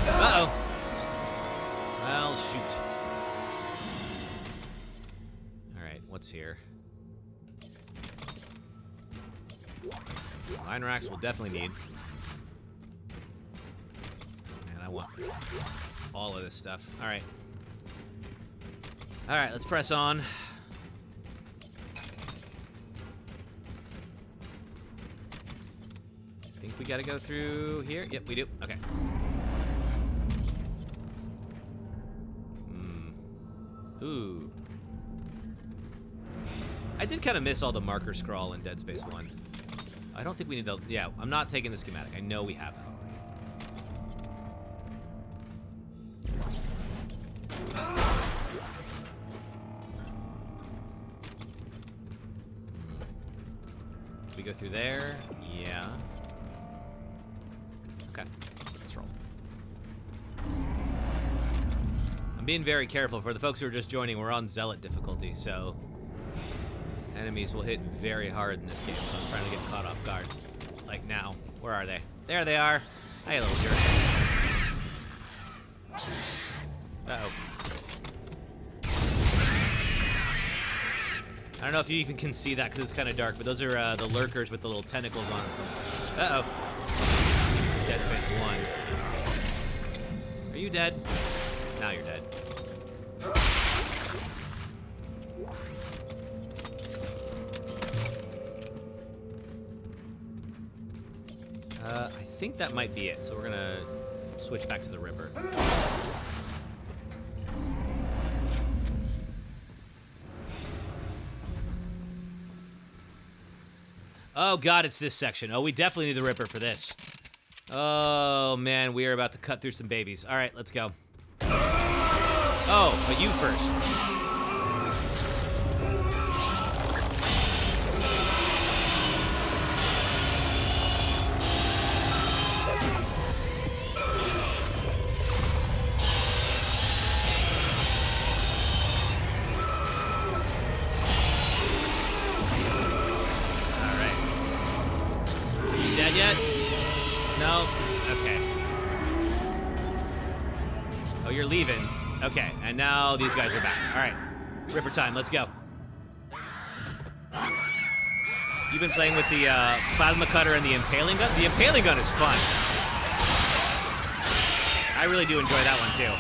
Uh-oh. Well, shoot. All right, what's here? Mine racks we'll definitely need. I want all of this stuff. All right. All right, let's press on. I think we got to go through here. Yep, we do. Okay. Ooh. I did kind of miss all the marker scrawl in Dead Space 1. I don't think we need the... Yeah, I'm not taking the schematic. I know we have that. We go through there. Yeah. Okay. Let's roll. I'm being very careful. For the folks who are just joining, we're on Zealot difficulty, so enemies will hit very hard in this game, so I'm trying to get caught off guard. Like now. Where are they? There they are. Hey, little jerk. Uh-oh. I don't know if you even can see that because it's kind of dark, but those are the lurkers with the little tentacles on them. Uh-oh. Dead Space 1. Are you dead? Now you're dead. I think that might be it, so we're gonna switch back to the Ripper. Oh god, it's this section. Oh, we definitely need the Ripper for this. Oh man, we are about to cut through some babies. All right, let's go. Oh, but you first. Yet? No? Okay. Oh, you're leaving. Okay, and now these guys are back. Alright. Ripper time, let's go. You've been playing with the plasma cutter and the impaling gun? The impaling gun is fun. I really do enjoy that one too.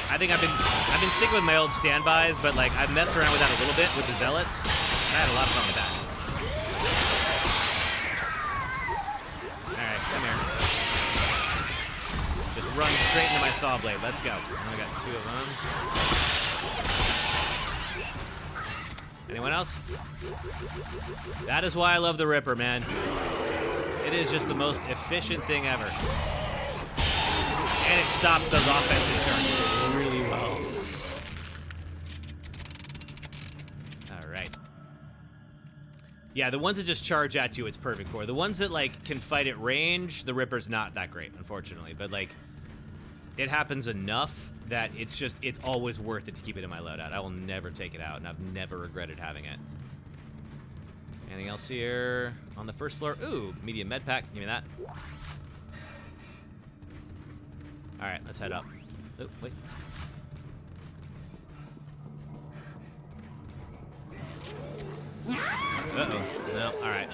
I think I've been sticking with my old standbys, but like I've messed around with that a little bit with the Zealots. I had a lot of fun with that. Run straight into my saw blade. Let's go. I got 2 of them. Anyone else? That is why I love the Ripper, man. It is just the most efficient thing ever. And it stops those offensive charges really well. Alright. Yeah, the ones that just charge at you, it's perfect for. The ones that, like, can fight at range, the Ripper's not that great, unfortunately. But, like, it happens enough that it's always worth it to keep it in my loadout. I will never take it out, and I've never regretted having it. Anything else here on the first floor? Ooh, medium med pack. Give me that. All right, let's head up. Oh, wait. Uh-oh. No, all right.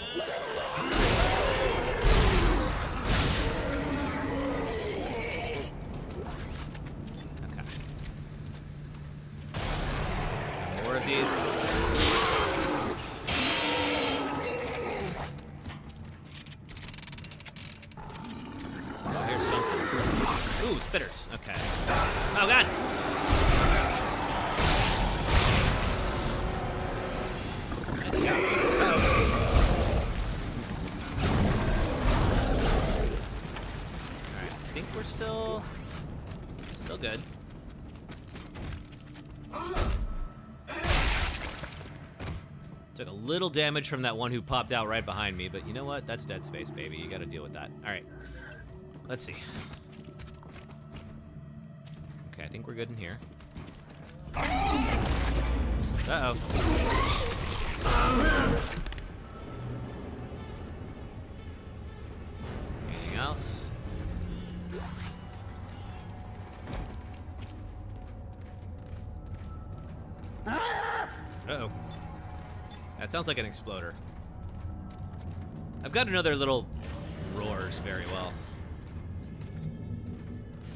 More of these. Oh, here's something. Ooh, spitters. Okay. Oh, God! Let's go. Uh-oh. Alright, I think we're still good. Took a little damage from that one who popped out right behind me, but you know what? That's Dead Space, baby. You gotta deal with that. Alright. Let's see. Okay, I think we're good in here. Uh-oh. Anything else? Uh-oh. That sounds like an exploder. I've got another little roars very well.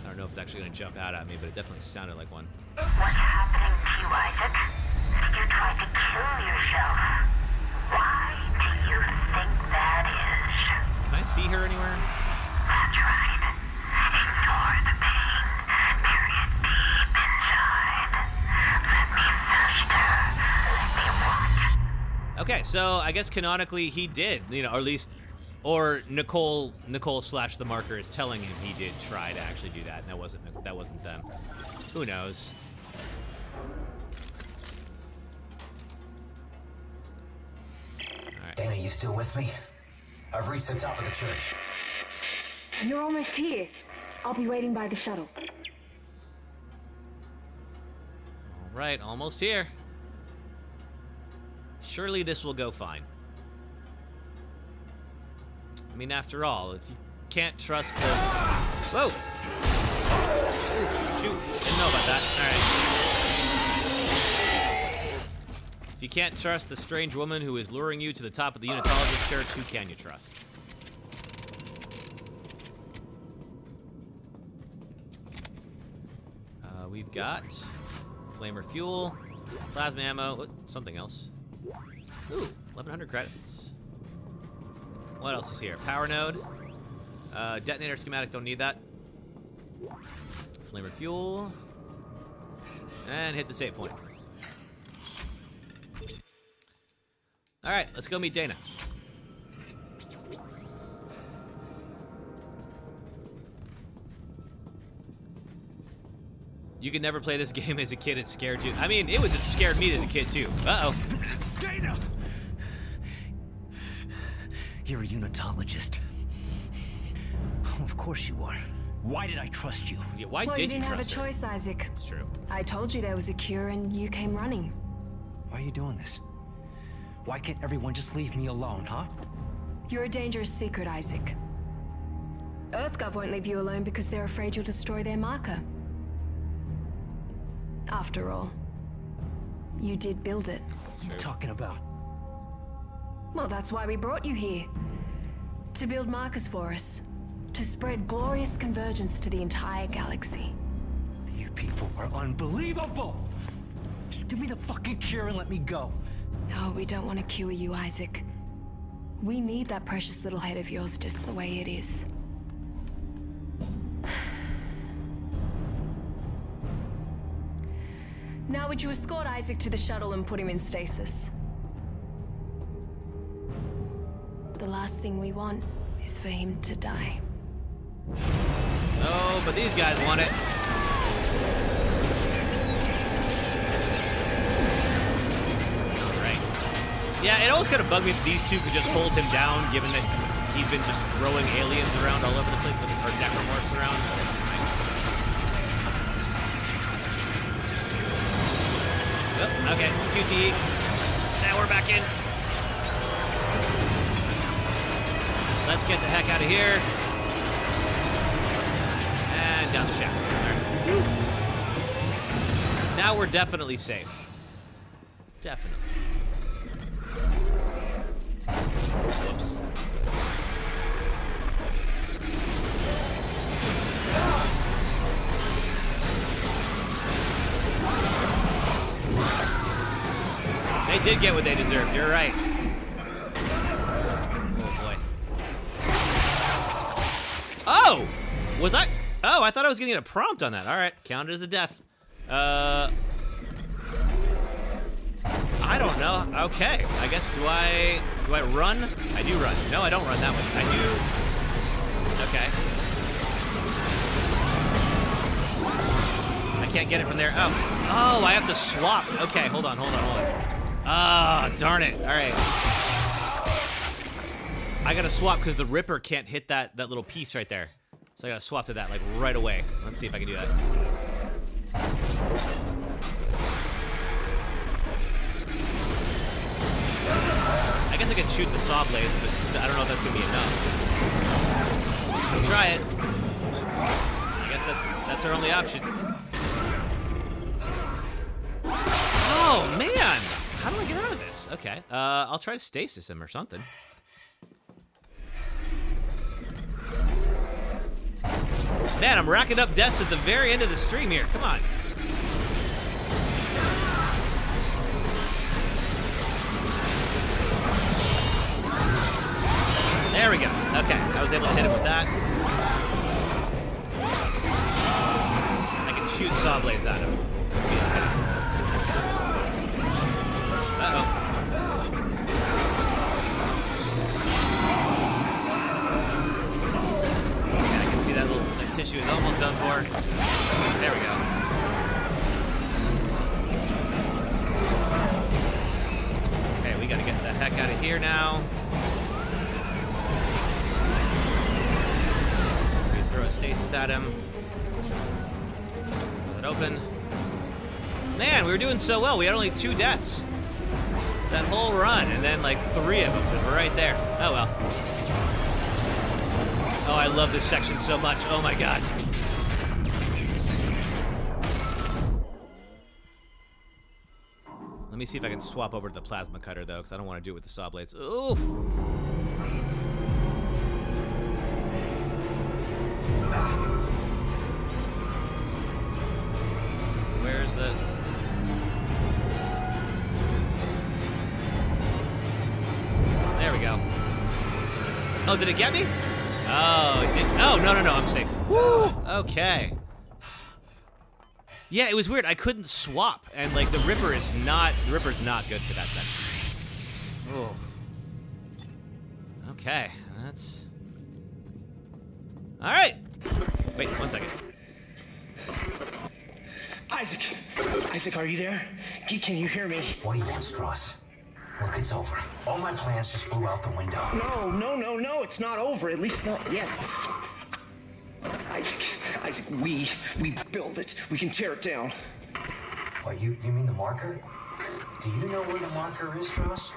I don't know if it's actually going to jump out at me, but it definitely sounded like one. What's happening to you, Isaac? You tried to kill yourself. Why do you think that is? Can I see her anywhere? That's right. Ignore the pain. Bury it deep inside. Let me fester. The Okay, so I guess canonically he did, you know, or at least, or Nicole slash the marker is telling him he did try to actually do that, and that wasn't them. Who knows? Right. Dana, you still with me? I've reached the top of the church. You're almost here. I'll be waiting by the shuttle. All right, almost here. Surely this will go fine. I mean, after all, if you can't trust the... Whoa! Shoot, didn't know about that. All right. If you can't trust the strange woman who is luring you to the top of the Unitologist church, who can you trust? We've got flamer fuel, plasma ammo, something else. Ooh, 1,100 credits. What else is here? Power node. Detonator schematic, don't need that. Flamer fuel. And hit the save point. Alright, let's go meet Dana. You could never play this game as a kid, it scared you. I mean, it scared me as a kid too. Uh-oh. Dana! You're a unitologist. Oh, of course you are. Why did I trust you? Yeah, why well, did you didn't have a trust her? choice, Isaac. It's true. I told you there was a cure and you came running. Why are you doing this? Why can't everyone just leave me alone, huh? You're a dangerous secret, Isaac. EarthGov won't leave you alone because they're afraid you'll destroy their marker. After all, you did build it. What are you talking about? Well, that's why we brought you here. To build markers for us. To spread glorious convergence to the entire galaxy. You people are unbelievable! Just give me the fucking cure and let me go. Oh, we don't want to cure you, Isaac. We need that precious little head of yours just the way it is. Now would you escort Isaac to the shuttle and put him in stasis? The last thing we want is for him to die. Oh, but these guys want it. Right. Yeah, it always kind of bugged me if these two could just hold him down, given that he's been just throwing aliens around all over the place, or necromorphs around. Oh, okay, QTE. Now we're back in. Let's get the heck out of here. And down the shaft. All right. Now we're definitely safe. Definitely. Whoops. They did get what they deserved. You're right. Oh! Was I? Oh, I thought I was getting a prompt on that. All right, counted as a death. I don't know. Okay, I guess do I run? I do run. No, I don't run that way. I do. Okay. I can't get it from there. Oh, I have to swap. Okay, hold on. Ah, darn it. All right. I gotta swap because the Ripper can't hit that little piece right there. So I gotta swap to that like right away. Let's see if I can do that. I guess I can shoot the saw blade, but I don't know if that's gonna be enough. We'll try it. I guess that's our only option. Oh man! How do I get out of this? Okay, I'll try to stasis him or something. Man, I'm racking up deaths at the very end of the stream here. Come on. There we go. Okay, I was able to hit him with that. I can shoot saw blades at him. Uh-oh. more. There we go. Okay, we gotta get the heck out of here now. We throw a stasis at him. Throw it open. Man, we were doing so well. We had only 2 deaths that whole run, and then like 3 of them were right there. Oh well. Oh, I love this section so much. Oh my god. Let me see if I can swap over to the plasma cutter though, because I don't want to do it with the saw blades. Ooh. Where's the... There we go. Oh, did it get me? Oh, it did. Oh, no, I'm safe. Woo! Okay. Yeah, it was weird. I couldn't swap, and like the Ripper's not good for that section. Oh. Okay, that's... All right. Wait, 1 second. Isaac, are you there? Can you hear me? What do you want, Strauss? Look, it's over. All my plans just blew out the window. No, it's not over. At least not yet. Isaac, we build it. We can tear it down. What, you mean the marker? Do you know where the marker is, Strauss?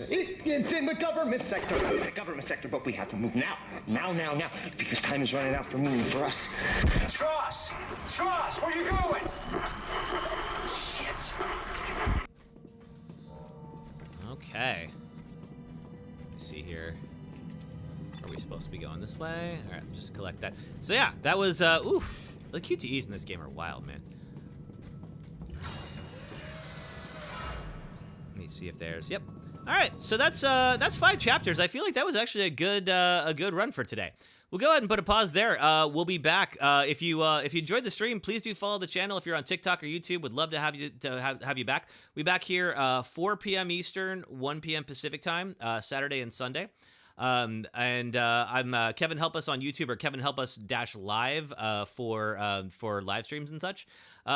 It's in the government sector, but we have to move now, because time is running out for me and for us. Strauss, where you going? Shit. Okay. Let's see here. Are we supposed to be going this way? All right, just collect that. So yeah, that was oof. The QTEs in this game are wild, man. Let me see if there's... Yep. All right, so that's 5 chapters. I feel like that was actually a good run for today. We'll go ahead and put a pause there. We'll be back. If you enjoyed the stream, please do follow the channel. If you're on TikTok or YouTube, would love to have you back. We'll be back here 4 p.m. Eastern, 1 p.m. Pacific time, Saturday and Sunday. I'm Kevin Help Us on YouTube, or Kevin Help Us -live for live streams and such.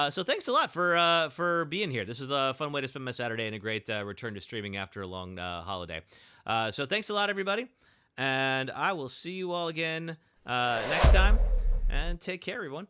So thanks a lot for being here. This is a fun way to spend my Saturday and a great return to streaming after a long holiday. So thanks a lot, everybody, and I will see you all again next time. And take care, everyone.